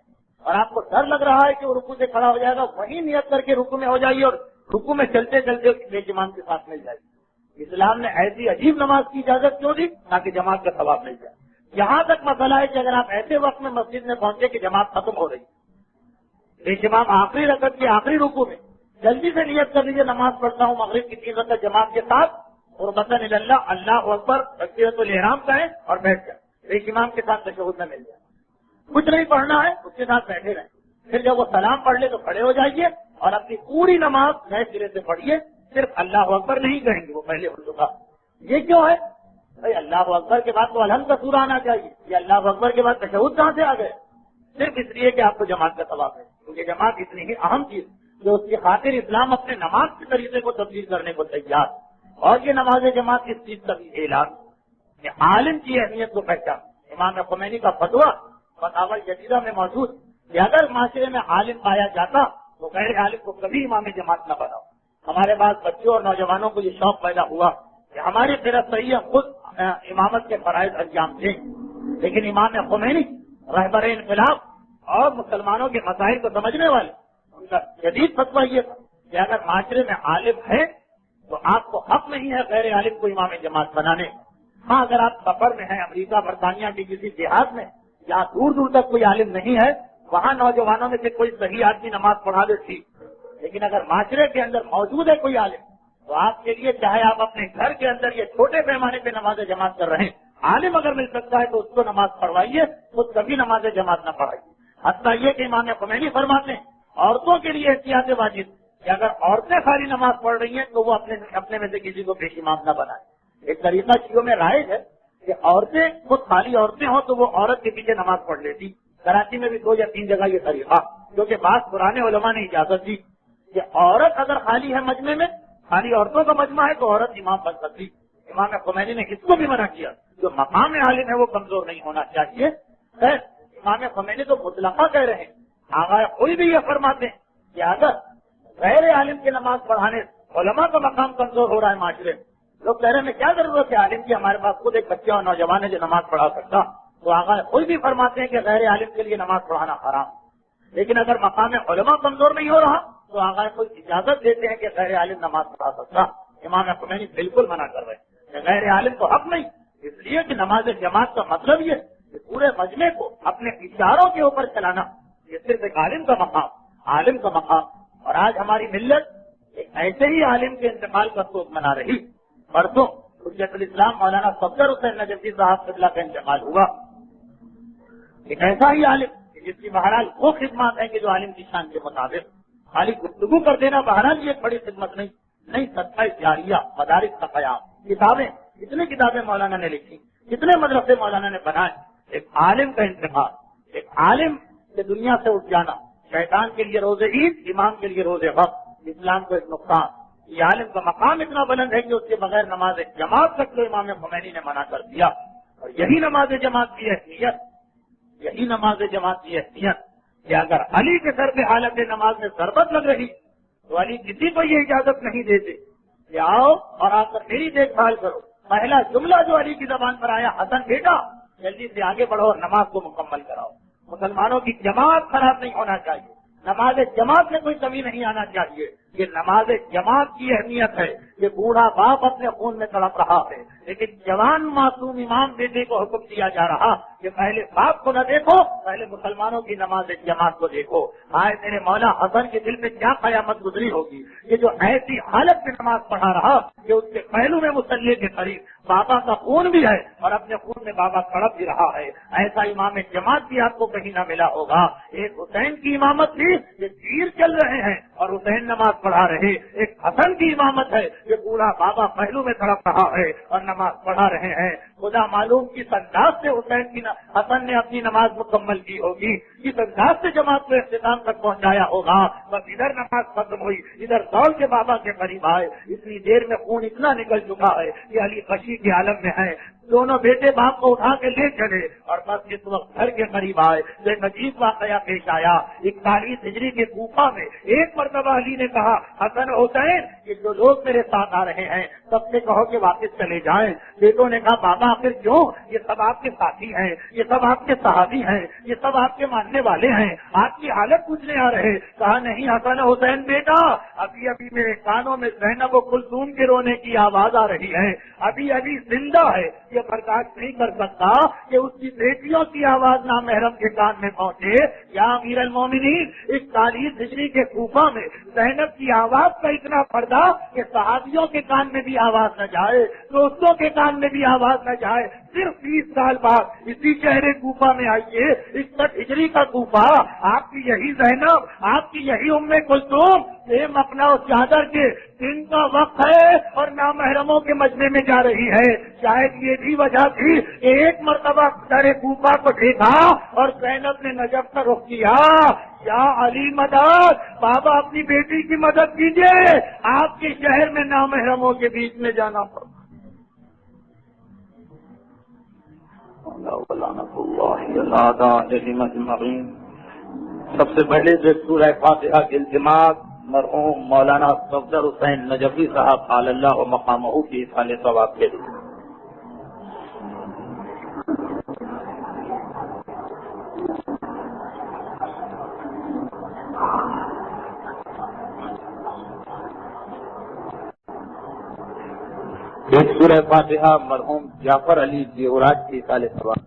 اور آپ کو ڈر لگ رہا ہے کہ وہ رکوع سے کھڑا ہو جائے گا، وہی نیت کر کے رکوع میں ہو جائیے اور رکوع میں چلتے چلتے پیش امام کے ساتھ مل جائے۔ اسلام نے ایسی عجیب نماز کی اجازت کیوں دی تاکہ جماعت کا ثواب مل جائے۔ یہاں تک مسئلہ ہے کہ اگر آپ ایسے وقت میں مسجد میں پہنچے کہ جماعت ختم ہو رہی، پیش امام آخری رکعت کی آخری رکوع میں جلدی سے نیت کر لیجیے نماز پڑھتا ہوں مغرب کی 3 رکعت جماعت کے ساتھ، اور قربتاً اللہ اللہ اکبر تکبیرۃ الاحرام کہیں اور بیٹھ جائیں، پیش امام کے ساتھ تشہد میں مل جائے، کچھ نہیں پڑھنا ہے اس کے ساتھ بیٹھے رہیں، پھر جب وہ سلام پڑھ لے تو کھڑے ہو جائیے اور اپنی پوری نماز نئے سرے سے پڑھیے، صرف اللہ اکبر نہیں کہیں گے، وہ پہلے ہو چکا۔ یہ کیوں ہے بھائی؟ اللہ اکبر کے بعد تو الحمد کا سورہ آنا چاہیے، یہ اللہ اکبر کے بعد تشہد کہاں سے آ گئے؟ صرف اس لیے کہ آپ کو جماعت کا ثواب ہے، کیونکہ جماعت اتنی ہی اہم چیز جو اس کی خاطر اسلام اپنے نماز کے طریقے کو تبدیل کرنے کو تیار، اور یہ نماز جماعت اس چیز کا بھی اعلان کہ عالم کی اہمیت کو پہچان۔ امام خمینی کا فتویٰ فتاوی جدیدہ میں موجود کہ اگر معاشرے میں عالم پایا جاتا تو غیر عالم کو کبھی امام جماعت نہ بناؤ۔ ہمارے پاس بچوں اور نوجوانوں کو یہ شوق پیدا ہوا کہ ہماری قرۃ صحیح خود امامت کے فرائض انجام دیں، لیکن امام خمینی رہبر انقلاب اور مسلمانوں کے مسائل کو سمجھنے والے، ان کا جدید فتویٰ یہ تھا کہ اگر معاشرے میں عالم ہے تو آپ کو حق نہیں ہے غیر عالم کو امام جماعت بنانے. ہاں اگر آپ سفر میں ہیں امریکہ برطانیہ کی کسی دیہات میں جہاں دور دور تک کوئی عالم نہیں ہے وہاں نوجوانوں میں سے کوئی صحیح آدمی نماز پڑھا دے ٹھیک. لیکن اگر معاشرے کے اندر موجود ہے کوئی عالم تو آپ کے لیے چاہے آپ اپنے گھر کے اندر یہ چھوٹے پیمانے پہ نماز جماعت کر رہے ہیں عالم اگر مل سکتا ہے تو اس کو نماز پڑھوائیے خود کبھی نماز جماعت نہ پڑھائیے. حتیٰ یہ کہ امام خمینی فرماتے ہیں عورتوں کے لیے احتیاط واجب کہ اگر عورتیں خالی نماز پڑھ رہی ہیں تو وہ اپنے میں سے کسی کو پیش امام نہ بنائیں. ایک طریقہ شیعوں میں رائج ہے کہ عورتیں خود خالی عورتیں ہوں تو وہ عورت کے پیچھے نماز پڑھ لیتی. کراچی میں بھی 2 یا 3 جگہ یہ طریقہ کیونکہ بعض پرانے علماء نے اجازت دی کہ عورت اگر خالی ہے مجمع میں خالی عورتوں کا مجمع ہے تو عورت امام بن سکتی. امام خمینی نے اس کو بھی منع کیا. جو مقام عالم ہے وہ کمزور نہیں ہونا چاہیے. امام خمینی تو مطلقہ کہہ رہے ہیں. آغا کوئی بھی یہ فرماتے ہیں کہ اگر غیر عالم کی نماز پڑھانے علماء کا مقام کمزور ہو رہا ہے معاشرے میں لوگ کہہ رہے ہیں کیا ضرورت ہے عالم کی ہمارے پاس خود ایک بچہ اور نوجوان ہے جو نماز پڑھا سکتا. تو آغا کوئی بھی فرماتے ہیں کہ غیر عالم کے لیے نماز پڑھانا حرام. لیکن اگر مقام علماء کمزور نہیں ہو رہا تو آغا کوئی اجازت دیتے ہیں کہ غیر عالم نماز پڑھا سکتا. امام خمینی بالکل منع کر رہے ہیں کہ غیر عالم کو حق نہیں. اس لیے کہ نماز جماعت کا مطلب یہ کہ پورے مجمع کو اپنے اشاروں کے اوپر چلانا یہ صرف ایک عالم کا مقام. اور آج ہماری ملت ایک ایسے ہی عالم کے انتقال کا سوگ منا رہی. پرسوں حجت الاسلام مولانا صفدر حسین نجفی صاحب قبلہ کا انتقال ہوا. ایک ایسا ہی عالم جس کی بہرحال وہ خدمات ہیں کہ جو عالم کی شان کے مطابق خالی گفتگو کر دینا بہرحال یہ بڑی خدمت نہیں صدقہ جاریہ مدارس کا قیام کتابیں کتنی کتابیں مولانا نے لکھی کتنے مدرسے مولانا نے بنائے. ایک عالم کا انتقال ایک عالم سے دنیا سے اٹھ جانا شیطان کے لیے روز عید امام کے لیے روز وقت اسلام کو ایک نقصان. یہ عالم کا مقام اتنا بلند ہے کہ اس کے بغیر نماز جماعت تک تو امام خمینی نے منع کر دیا. اور یہی نماز جماعت کی اہمیت کہ اگر علی کے سر پہ حالت نماز میں ضربت لگ رہی تو علی کسی کو یہ اجازت نہیں دیتے کہ آؤ اور آ کر میری دیکھ بھال کرو. پہلا جملہ جو علی کی زبان پر آیا حسن بیٹا جلدی سے آگے بڑھو اور نماز کو مکمل کراؤ. مسلمانوں کی جماعت خراب نہیں ہونا چاہیے. نماز جماعت میں کوئی کمی نہیں آنا چاہیے. یہ نماز جماعت کی اہمیت ہے. یہ بوڑھا باپ اپنے خون میں تڑپ رہا ہے لیکن جوان معصوم امام بیٹے کو حکم دیا جا رہا کہ پہلے باپ کو نہ دیکھو پہلے مسلمانوں کی نماز جماعت کو دیکھو. آئے میرے مولا حسن کے دل میں کیا قیامت گزری ہوگی کہ جو ایسی حالت میں نماز پڑھا رہا کہ اس کے پہلو میں مصلی کے قریب بابا کا خون بھی ہے اور اپنے خون میں بابا تڑپ بھی رہا ہے. ایسا امام جماعت بھی آپ کو کہیں نہ ملا ہوگا. ایک حسین کی امامت تھی کہ تیر چل رہے ہیں اور حسین نماز پڑھا رہے. ایک حسن کی امامت ہے کہ بوڑھا بابا پہلو میں تڑپ رہا ہے اور نماز پڑھا رہے ہیں. خدا معلوم کس انداز سے حسن نے اپنی نماز مکمل کی ہوگی کس انداز سے جماعت کو اختتام تک پہنچایا ہوگا. بس ادھر نماز ختم ہوئی ادھر دوڑ کے بابا کے قریب آئے. اتنی دیر میں خون اتنا نکل چکا ہے کہ علی خشی کے عالم میں ہے. دونوں بیٹے باپ کو اٹھا کے لے چلے اور بس اس وقت گھر کے قریب آئے. ایک عجیب واقعہ پیش آیا. 41 ہجری کے کوفہ میں ایک مرتبہ علی نے کہا حسن حسین یہ جو لوگ میرے ساتھ آ رہے ہیں سب سے کہو کہ واپس چلے جائیں. بیٹوں نے کہا بابا آخر کیوں یہ سب آپ کے ساتھی ہیں یہ سب آپ کے صحابی ہیں یہ سب آپ کے ماننے والے ہیں آپ کی حالت پوچھنے آ رہے. کہا نہیں حسن حسین بیٹا ابھی ابھی میرے کانوں میں زینب و کلثوم کے رونے کی آواز آ رہی ہے. ابھی ابھی زندہ ہے یہ برداشت نہیں کر سکتا کہ اس کی بیٹیوں کی آواز نامحرم کے کان میں پہنچے. یا امیر المومنین 41 ہجری کے کوفہ میں زینب کی آواز کا اتنا پردہ کہ صحابیوں کے کان میں بھی آواز نہ جائے دوستوں کے کان میں بھی آواز نہ جائے. صرف 20 سال بعد اسی شہر کوفہ میں آئیے 61 ہجری کا کوفہ آپ کی یہی زینب آپ کی یہی ام کلثوم سیم اپنا اس چادر کے دن کا وقت ہے اور نامحرموں کے مجمع میں جا رہی ہے. شاید یہ بھی وجہ تھی کہ ایک مرتبہ شہر کوفہ کو دیکھا اور زینب نے نجف کا رخ کیا. یا علی مدد بابا اپنی بیٹی کی مدد کیجیے آپ کے شہر میں نامحرموں کے بیچ میں جانا پڑا. سب سے پہلے جو سورہ فاتحہ کے التماس مرحوم مولانا صفدر حسین نجفی صاحب قال اللہ مقامہ کی اصال ثواب کے لیے. سورہ فاتحہ مرحوم جعفر علی دیوراج کی سال ثواب